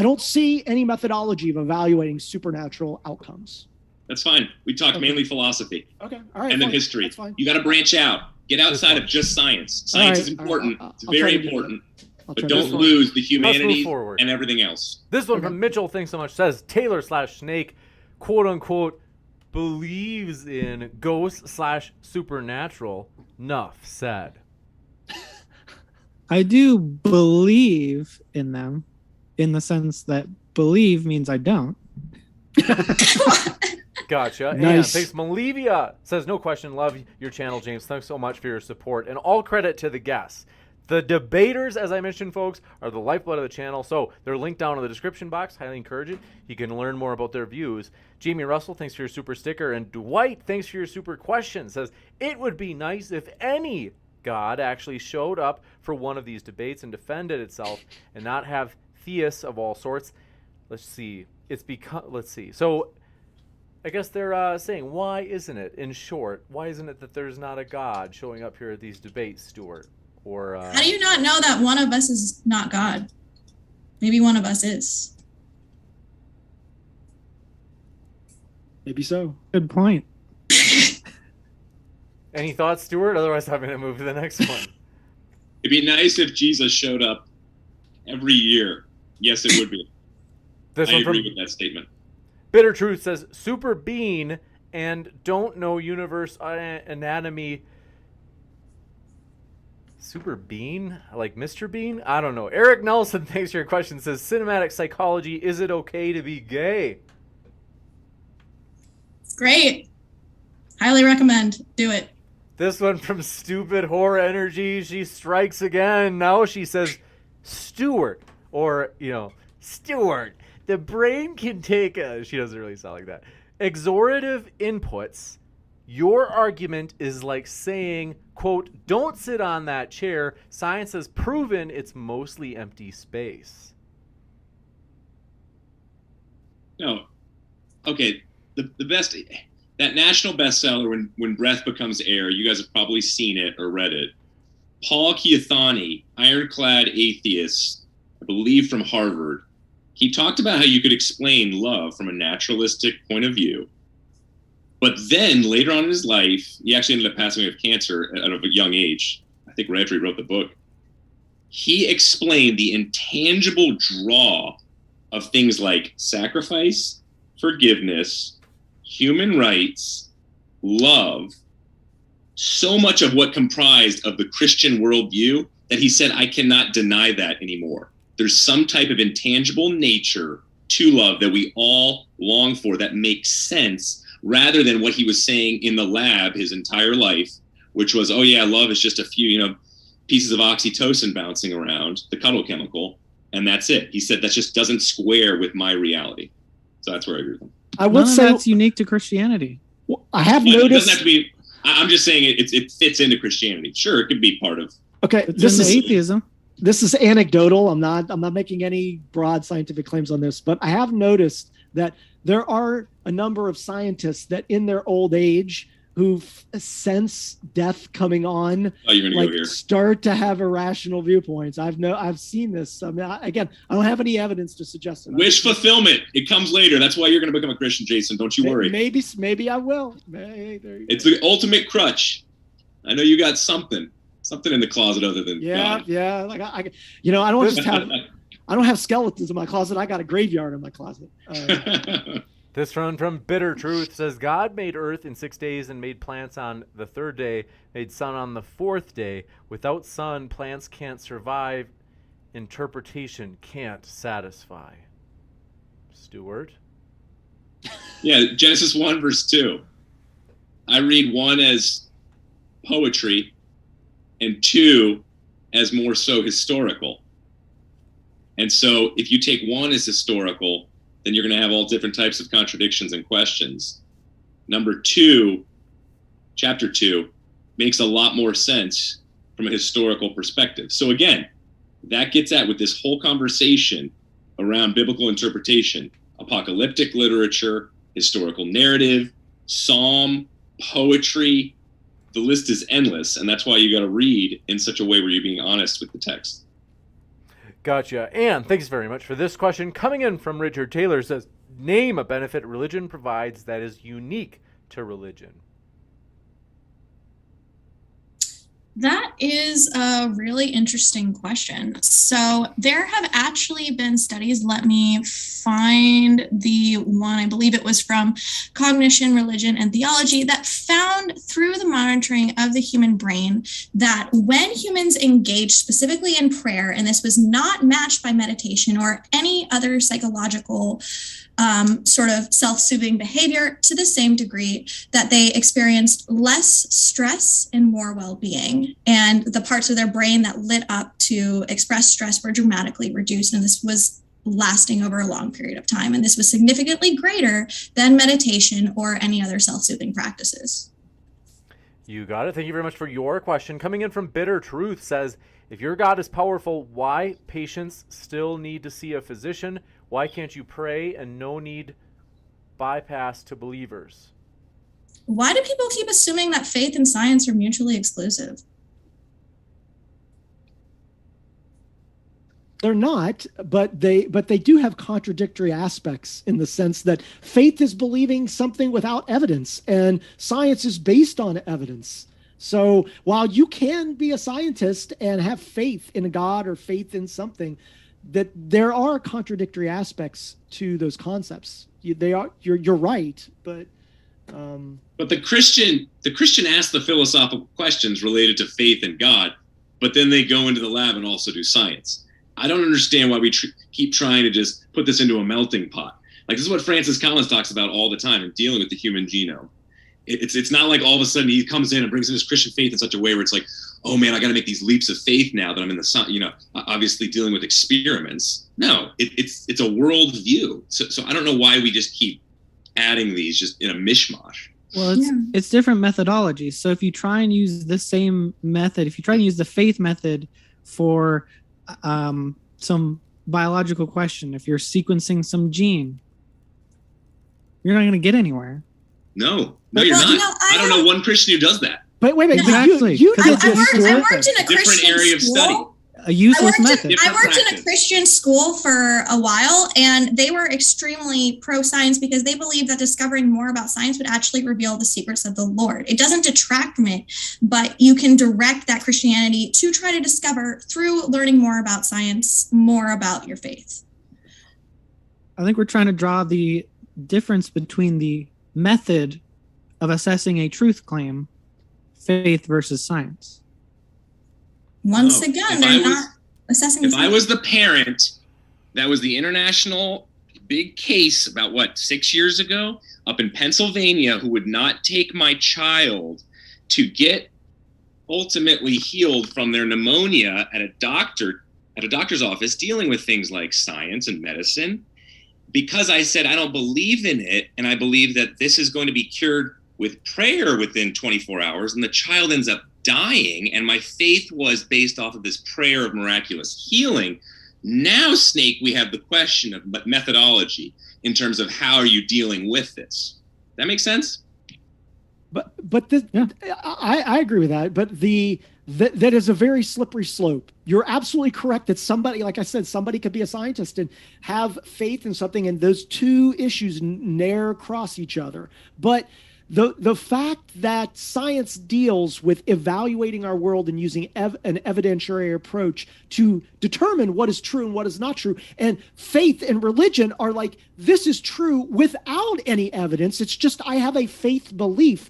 don't see any methodology of evaluating supernatural outcomes. That's fine. We talk mainly philosophy Okay, all right, and then fine. history. That's fine. You got to branch out. Get outside of just science. Science All right, is important. I'll It's try very to do that. important. I'll But try to don't do that. lose the Let's move humanities forward. and everything else. This one from Mitchell, thanks so much, says Taylor/Snake, quote unquote, believes in ghosts/supernatural. Nuff said. I do believe in them in the sense that believe means I don't. Gotcha. And Nice. thanks, Malivia says, no question, love your channel, James. Thanks so much for your support. And all credit to the guests. The debaters, as I mentioned, folks, are the lifeblood of the channel. So they're linked down in the description box. Highly encourage it. You can learn more about their views. Jamie Russell, thanks for your super sticker. And Dwight, thanks for your super question. Says, it would be nice if any God actually showed up for one of these debates and defended itself and not have theists of all sorts. Let's see. Let's see. So I guess they're saying, why isn't it, in short, why isn't it that there's not a God showing up here at these debates, Stuart? Or How do you not know that one of us is not God? Maybe one of us is. Maybe so. Good point. any thoughts, Stuart? Otherwise, I'm going to move to the next one. It'd be nice if Jesus showed up every year. Yes, it would be. This I one agree from with that statement. Bitter Truth says, super bean and don't know universe anatomy. Super Bean? Like Mr. Bean? I don't know. Eric Nelson, thanks for your question, says, cinematic psychology, is it okay to be gay? Great. Highly recommend. Do it. This one from Stupid Horror Energy, she strikes again. Now she says, Stuart, or, Stuart, the brain can take she doesn't really sound like that. Exhortative inputs. Your argument is like saying, quote, don't sit on that chair. Science has proven it's mostly empty space. No. Okay. The best, that national bestseller, When Breath Becomes Air, you guys have probably seen it or read it. Paul Chiathani, ironclad atheist, I believe from Harvard, he talked about how you could explain love from a naturalistic point of view. But then later on in his life, he actually ended up passing away of cancer at a young age. I think right after he wrote the book. He explained the intangible draw of things like sacrifice, forgiveness, human rights, love, so much of what comprised of the Christian worldview that he said, I cannot deny that anymore. There's some type of intangible nature to love that we all long for that makes sense, rather than what he was saying in the lab his entire life, which was, oh yeah, love is just a few, pieces of oxytocin bouncing around, the cuddle chemical, and that's it. He said that just doesn't square with my reality. So that's where I agree with him. I would None of say that's unique to Christianity. I have But it doesn't noticed. have to be. I'm just saying it fits into Christianity. Sure, it could be part of. Okay, It's this in is atheism. this is anecdotal. I'm not making any broad scientific claims on this, but I have noticed that there are a number of scientists that in their old age who sense death coming on, Oh, you're gonna like go here. start to have irrational viewpoints. I've seen this. I mean, I don't have any evidence to suggest it. Wish fulfillment. It comes later. That's why you're going to become a Christian, Jason. Don't you worry. Maybe I will. Hey, there you It's go. the ultimate crutch. I know you got something in the closet other than Yeah, God. yeah. Like I don't just have I don't have skeletons in my closet. I got a graveyard in my closet. This one from Bitter Truth says, God made earth in 6 days and made plants on the third day, made sun on the fourth day. Without sun, plants can't survive. Interpretation can't satisfy. Stuart? Yeah, Genesis 1, verse 2. I read 1 as poetry and 2 as more so historical. And so if you take 1 as historical, then you're going to have all different types of contradictions and questions. Number 2, chapter 2, makes a lot more sense from a historical perspective. So again, that gets at with this whole conversation around biblical interpretation, apocalyptic literature, historical narrative, psalm, poetry. The list is endless, and that's why you got to read in such a way where you're being honest with the text. Gotcha. And thanks very much for this question. Coming in from Richard Taylor says, name a benefit religion provides that is unique to religion. That is a really interesting question. So there have actually been studies, let me find the one, I believe it was from Cognition, Religion, and Theology, that found through the monitoring of the human brain that when humans engaged specifically in prayer, and this was not matched by meditation or any other psychological sort of self-soothing behavior to the same degree, that they experienced less stress and more well-being. And the parts of their brain that lit up to express stress were dramatically reduced. And this was lasting over a long period of time. And this was significantly greater than meditation or any other self-soothing practices. You got it. Thank you very much for your question. Coming in from Bitter Truth says, if your God is powerful, why patients still need to see a physician? Why can't you pray and no need bypass to believers? Why do people keep assuming that faith and science are mutually exclusive? They're not, but they do have contradictory aspects in the sense that faith is believing something without evidence, and science is based on evidence. So while you can be a scientist and have faith in a God or faith in something, that there are contradictory aspects to those concepts. You're right, but the Christian asks the philosophical questions related to faith and God, but then they go into the lab and also do science. I don't understand why we keep trying to just put this into a melting pot. Like, this is what Francis Collins talks about all the time in dealing with the human genome. It's not like all of a sudden he comes in and brings in his Christian faith in such a way where it's like, oh man, I got to make these leaps of faith now that I'm in the, obviously dealing with experiments. No, it's a world view. So I don't know why we just keep adding these just in a mishmash. Well, it's different methodologies. So if you try and use the same method, if you try and use the faith method for some biological question, if you're sequencing some gene, you're not going to get anywhere. No, you're not. I don't know one Christian who does that. But wait, exactly. You did I this. worked in a different Christian area of school. study. A useless method. I worked in a Christian school for a while, and they were extremely pro-science because they believed that discovering more about science would actually reveal the secrets of the Lord. It doesn't detract from it, but you can direct that Christianity to try to discover through learning more about science, more about your faith. I think we're trying to draw the difference between the method of assessing a truth claim, faith versus science. Once again, they're not assessing. If I was the parent, that was the international big case about 6 years ago up in Pennsylvania, who would not take my child to get ultimately healed from their pneumonia at a doctor's office dealing with things like science and medicine, because I said I don't believe in it, and I believe that this is going to be cured with prayer within 24 hours, and the child ends up dying, and my faith was based off of this prayer of miraculous healing. Now, Snake, we have the question of methodology in terms of how are you dealing with this. That makes sense? But I agree with that. But that is a very slippery slope. You're absolutely correct that somebody, like I said, somebody could be a scientist and have faith in something, and those two issues ne'er cross each other. But the fact that science deals with evaluating our world and using an evidentiary approach to determine what is true and what is not true, and faith and religion are like, this is true without any evidence, it's just I have a faith belief,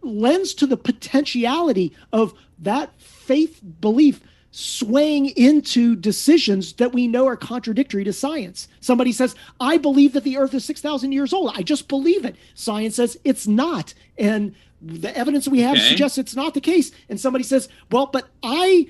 lends to the potentiality of that faith belief swaying into decisions that we know are contradictory to science. Somebody says, I believe that the earth is 6,000 years old. I just believe it. Science says it's not. And the evidence that we have suggests it's not the case. And somebody says, well, but I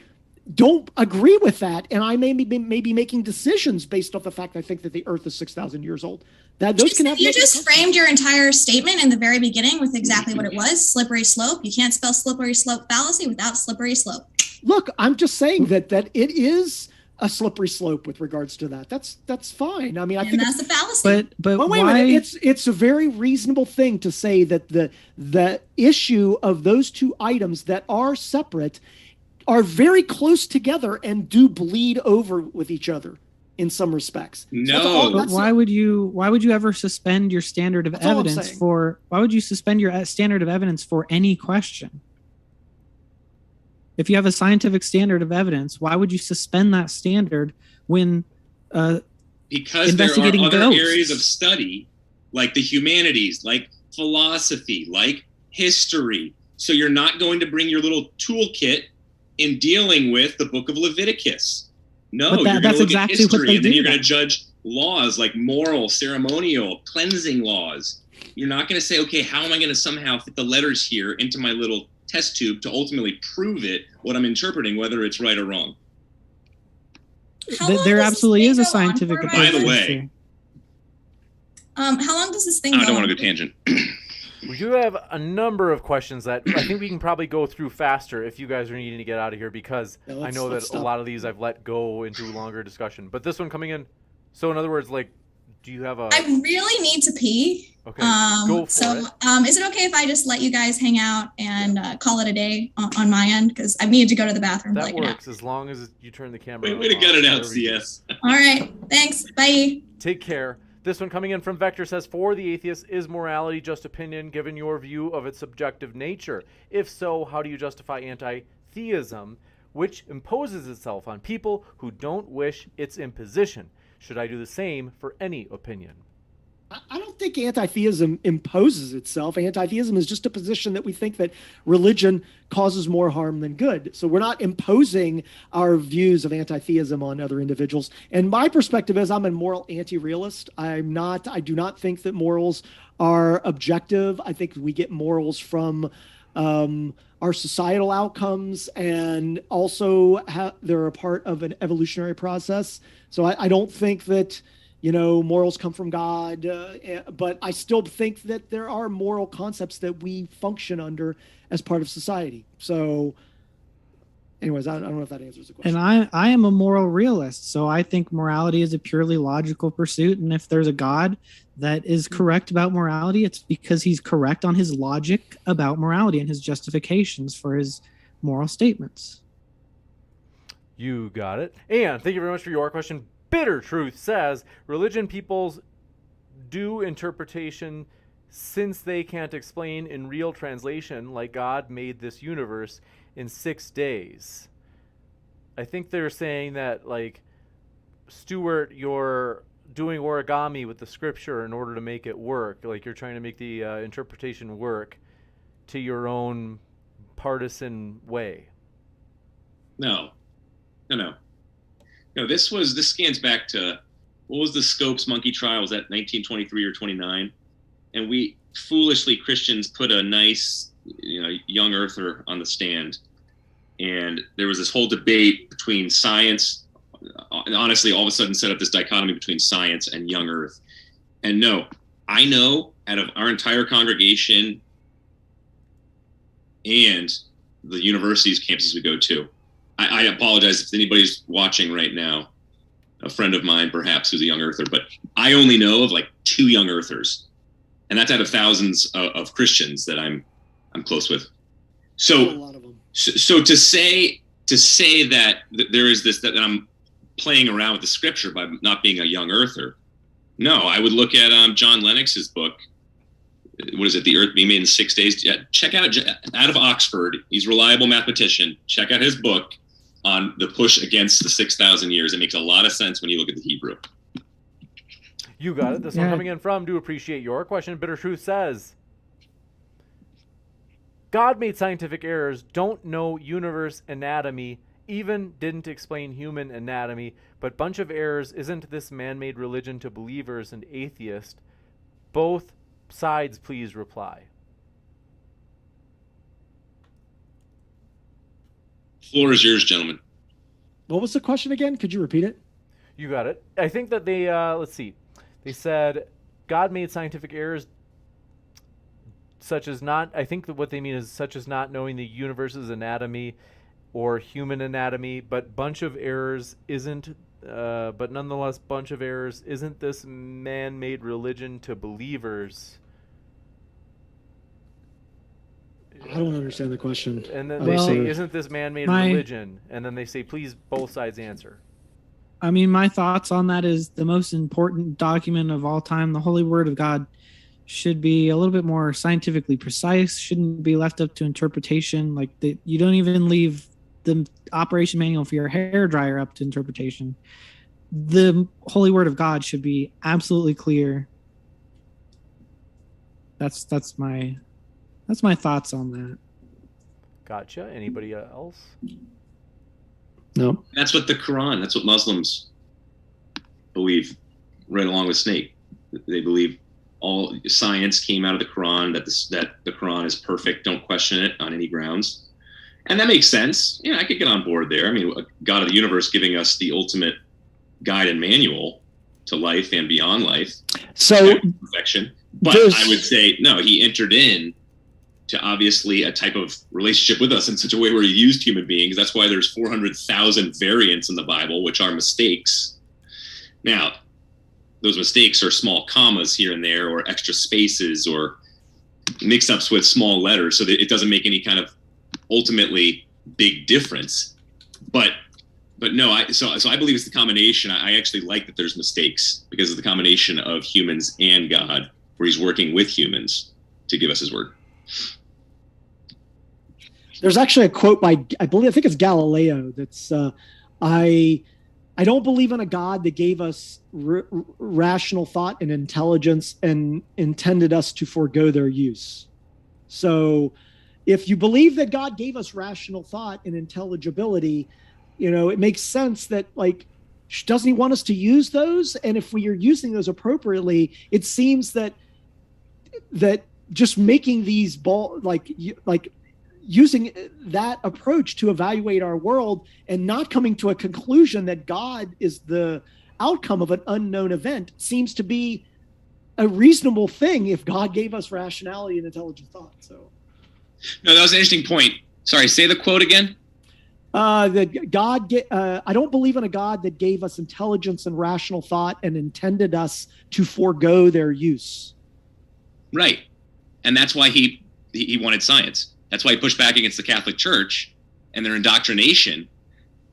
don't agree with that. And I may be making decisions based off the fact I think that the earth is 6,000 years old. You just framed your entire statement in the very beginning with exactly what it was, slippery slope. You can't spell slippery slope fallacy without slippery slope. Look, I'm just saying that it is a slippery slope with regards to that. That's fine. I mean, I think that's a fallacy. But wait a minute. It's a very reasonable thing to say that the issue of those two items that are separate are very close together and do bleed over with each other in some respects. No. But why would you ever suspend your standard of evidence for? Why would you suspend your standard of evidence for any question? If you have a scientific standard of evidence, why would you suspend that standard when because there are other areas of study, like the humanities, like philosophy, like history. So you're not going to bring your little toolkit in dealing with the book of Leviticus. No, you're going to look at history, and then you're going to judge laws like moral, ceremonial, cleansing laws. You're not going to say, okay, how am I going to somehow fit the letters here into my little test tube to ultimately prove it, what I'm interpreting, whether it's right or wrong. There absolutely is a scientific approach. By the way, how long does this thing go? I don't want to go tangent. We do have a number of questions that I think we can probably go through faster if you guys are needing to get out of here, because I know that a lot of these I've let go into longer discussion. But this one coming in, so in other words, like, do you have a... I really need to pee. Okay, go for it. Is it okay if I just let you guys hang out and call it a day on my end? Because I needed to go to the bathroom. That works, as long as you turn the camera Way to gut it out, CS. All right, thanks. Bye. Take care. This one coming in from Vector says, for the atheist, is morality just opinion given your view of its subjective nature? If so, how do you justify anti-theism, which imposes itself on people who don't wish its imposition? Should I do the same for any opinion? I don't think anti-theism imposes itself. Anti-theism is just a position that we think that religion causes more harm than good. So we're not imposing our views of anti-theism on other individuals. And my perspective is I'm a moral anti-realist. I do not think that morals are objective. I think we get morals from our societal outcomes, and also they're a part of an evolutionary process. So I don't think that morals come from God, but I still think that there are moral concepts that we function under as part of society. So anyways, I don't know if that answers the question. And I am a moral realist, so I think morality is a purely logical pursuit. And if there's a God that is correct about morality, it's because he's correct on his logic about morality and his justifications for his moral statements. You got it. And thank you very much for your question. Bitter Truth says, religion peoples do interpretation since they can't explain in real translation, like God made this universe in 6 days. I think they're saying that, like, Stuart, you're doing origami with the scripture in order to make it work. Like, you're trying to make the interpretation work to your own partisan way. No, this scans back to, what was the Scopes monkey trial? Was that 1923 or 29? And we foolishly, Christians, put a nice young earther on the stand, and there was this whole debate between science. Honestly, all of a sudden set up this dichotomy between science and young earth. And no, I know out of our entire congregation and the university's campuses we go to, I apologize if anybody's watching right now, a friend of mine perhaps who's a young earther, but I only know of like 2 young earthers, and that's out of thousands of Christians that I'm close with. So, A lot of them. so to say that there is this that I'm playing around with the scripture by not being a young earther, no, I would look at John Lennox's book. What is it? The Earth Being Made in 6 Days. Yeah, check out of Oxford. He's a reliable mathematician. Check out his book on the push against the 6,000 years. It makes a lot of sense when you look at the Hebrew. You got it. This one coming in from Do Appreciate Your Question. Bitter Truth says, God made scientific errors, don't know universe anatomy, even didn't explain human anatomy, but bunch of errors, isn't this man-made religion to believers and atheists? Both sides, please reply. Floor is yours, gentlemen. What was the question again? Could you repeat it? You got it. I think that they, let's see. They said God made scientific errors such as not, I think that what they mean is such as not knowing the universe's anatomy or human anatomy, but bunch of errors isn't, but nonetheless, bunch of errors, isn't this man-made religion to believers? I don't understand the question. And then they say, isn't this man-made religion? And then they say, please, both sides answer. I mean, my thoughts on that is the most important document of all time, the Holy Word of God, should be a little bit more scientifically precise, shouldn't be left up to interpretation. Like you don't even leave the operation manual for your hair dryer up to interpretation. The Holy Word of God should be absolutely clear. That's my thoughts on that. Gotcha. Anybody else? No. That's what the Quran, that's what Muslims believe, right along with Snake. They believe all science came out of the Quran, that the Quran is perfect, don't question it on any grounds. And that makes sense. Yeah, I could get on board there. I mean, God of the universe giving us the ultimate guide and manual to life and beyond life. So perfection. But I would say, no, he entered in to obviously a type of relationship with us in such a way where he used human beings. That's why there's 400,000 variants in the Bible, which are mistakes. Now, those mistakes are small commas here and there, or extra spaces, or mix-ups with small letters, so that it doesn't make any kind of ultimately big difference. But no, so I believe it's the combination. I actually like that there's mistakes because of the combination of humans and God, where he's working with humans to give us his word. There's actually a quote by, I think it's Galileo, that's I don't believe in a God that gave us rational thought and intelligence and intended us to forego their use. So if you believe that God gave us rational thought and intelligibility, it makes sense that, like, doesn't he want us to use those? And if we are using those appropriately, it seems that just making these using that approach to evaluate our world and not coming to a conclusion that God is the outcome of an unknown event seems to be a reasonable thing if God gave us rationality and intelligent thought. So, no, that was an interesting point. Sorry, say the quote again. That God, I don't believe in a God that gave us intelligence and rational thought and intended us to forego their use. Right, and that's why he wanted science. That's why he pushed back against the Catholic Church and their indoctrination.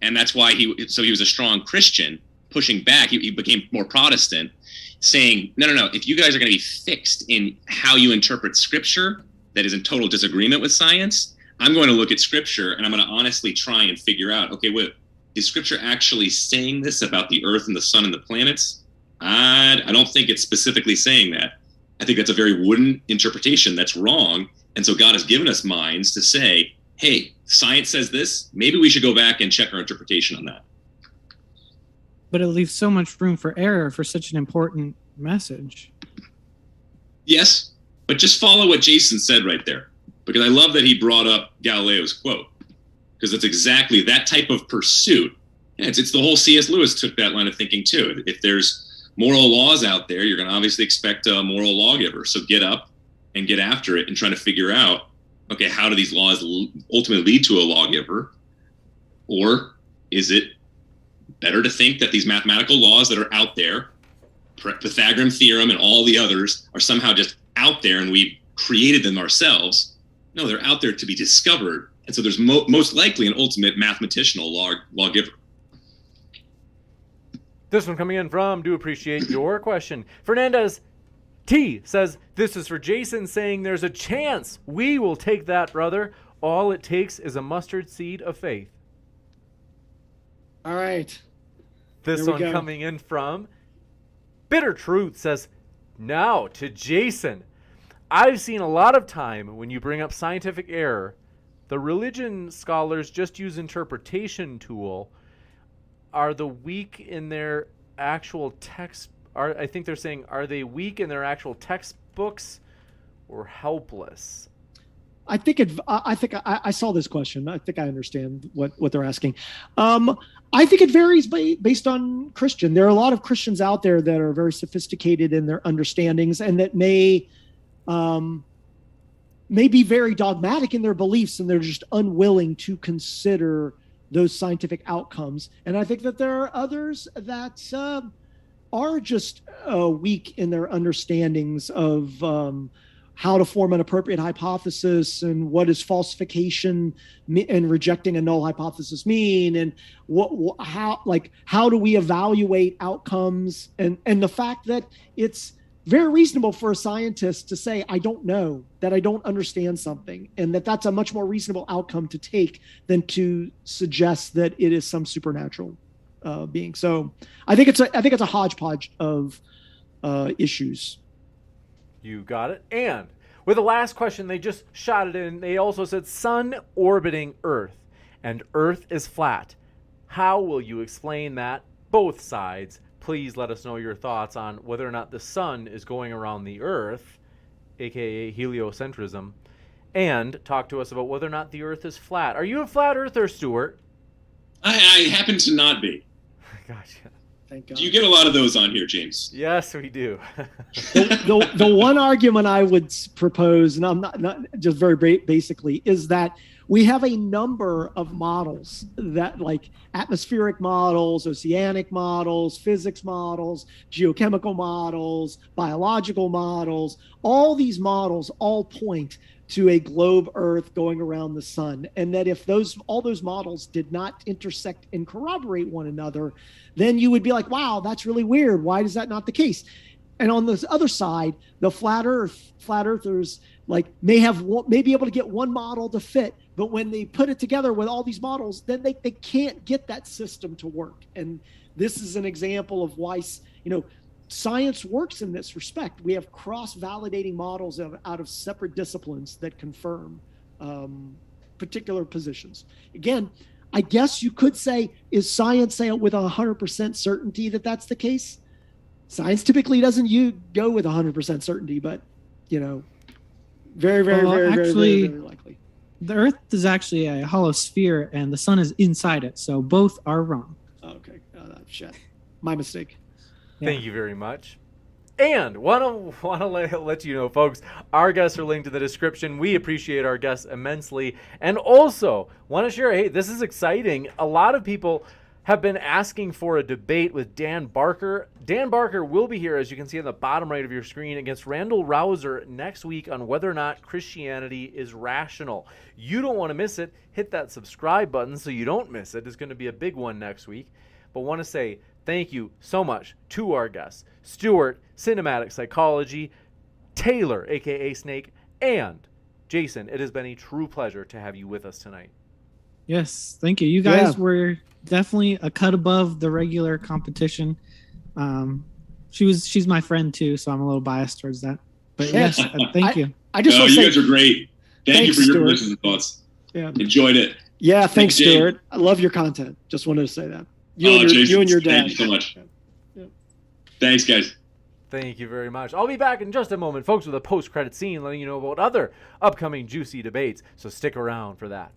And that's why he was a strong Christian pushing back. He became more Protestant, saying, no, if you guys are going to be fixed in how you interpret scripture that is in total disagreement with science, I'm going to look at scripture and I'm going to honestly try and figure out, okay, wait, is scripture actually saying this about the earth and the sun and the planets? I don't think it's specifically saying that. I think that's a very wooden interpretation that's wrong. And so God has given us minds to say, hey, science says this, maybe we should go back and check our interpretation on that. But it leaves so much room for error for such an important message. Yes, but just follow what Jason said right there. because I love that he brought up Galileo's quote, because it's exactly that type of pursuit. Yeah, it's the whole C.S. Lewis took that line of thinking too. If there's moral laws out there, you're going to obviously expect a moral lawgiver. So get up and get after it and try to figure out, okay, how do these laws ultimately lead to a lawgiver? Or is it better to think that these mathematical laws that are out there, Pythagorean theorem and all the others, are somehow just out there and we've created them ourselves? No, they're out there to be discovered. And so there's most likely an ultimate mathematician lawgiver. This one coming in from, do appreciate your question. Fernandez T says, this is for Jason, saying there's a chance we will take that, brother. All it takes is a mustard seed of faith. All right. This one coming in from Bitter Truth says, now to Jason. I've seen a lot of time when you bring up scientific error, the religion scholars just use interpretation tool. Are the weak in their actual text? I think they're saying, are they weak in their actual textbooks or helpless? I think I saw this question. I think I understand what they're asking. I think it varies based on Christian. There are a lot of Christians out there that are very sophisticated in their understandings and that may be very dogmatic in their beliefs, and they're just unwilling to consider those scientific outcomes. And I think that there are others that are just weak in their understandings of how to form an appropriate hypothesis and what is falsification and rejecting a null hypothesis mean, and how do we evaluate outcomes, and the fact that it's very reasonable for a scientist to say, I don't know, that I don't understand something, and that's a much more reasonable outcome to take than to suggest that it is some supernatural being. So I think it's a hodgepodge of issues. You got it. And with the last question, they just shot it in. They also said sun orbiting Earth and Earth is flat. How will you explain that? Both sides. Please let us know your thoughts on whether or not the sun is going around the Earth, aka heliocentrism, and talk to us about whether or not the Earth is flat. Are you a flat earther, Stuart? I happen to not be. Gotcha. Thank God. Do you get a lot of those on here, James? Yes, we do. the one argument I would propose, and I'm not just very basically, is that we have a number of models that, like atmospheric models, oceanic models, physics models, geochemical models, biological models. All these models all point to a globe Earth going around the sun, and that if all those models did not intersect and corroborate one another, then you would be like, wow, that's really weird. Why is that not the case? And on the other side, the flat earthers may be able to get one model to fit, but when they put it together with all these models, then they can't get that system to work. And this is an example of why, science works in this respect. We have cross-validating models out of separate disciplines that confirm particular positions. Again, I guess you could say, is science saying with 100% certainty that that's the case? Science typically doesn't go with 100% certainty, but very, very, very, very, very likely. The Earth is actually a hollow sphere, and the sun is inside it, so both are wrong. Okay, shit, my mistake. Thank you very much. And want to let you know, folks, our guests are linked in the description. We appreciate our guests immensely. And also want to share, hey, this is exciting. A lot of people have been asking for a debate with Dan Barker. Dan Barker will be here, as you can see on the bottom right of your screen, against Randall Rouser next week on whether or not Christianity is rational. You don't want to miss it. Hit that subscribe button so you don't miss it. It's going to be a big one next week. But want to say thank you so much to our guests, Stuart, Cinematic Psychology, Taylor, a.k.a. Snake, and Jason. It has been a true pleasure to have you with us tonight. Yes, thank you. You guys were definitely a cut above the regular competition. She's my friend too, so I'm a little biased towards that. But yes, thank you. I just you guys are great. Thank you for your predictions and thoughts. Yeah. Enjoyed it. Yeah, thanks, Stuart. I love your content. Just wanted to say that. You and your dad. Thank you so much. Yeah. Thanks, guys. Thank you very much. I'll be back in just a moment, folks, with a post-credit scene letting you know about other upcoming juicy debates, so stick around for that.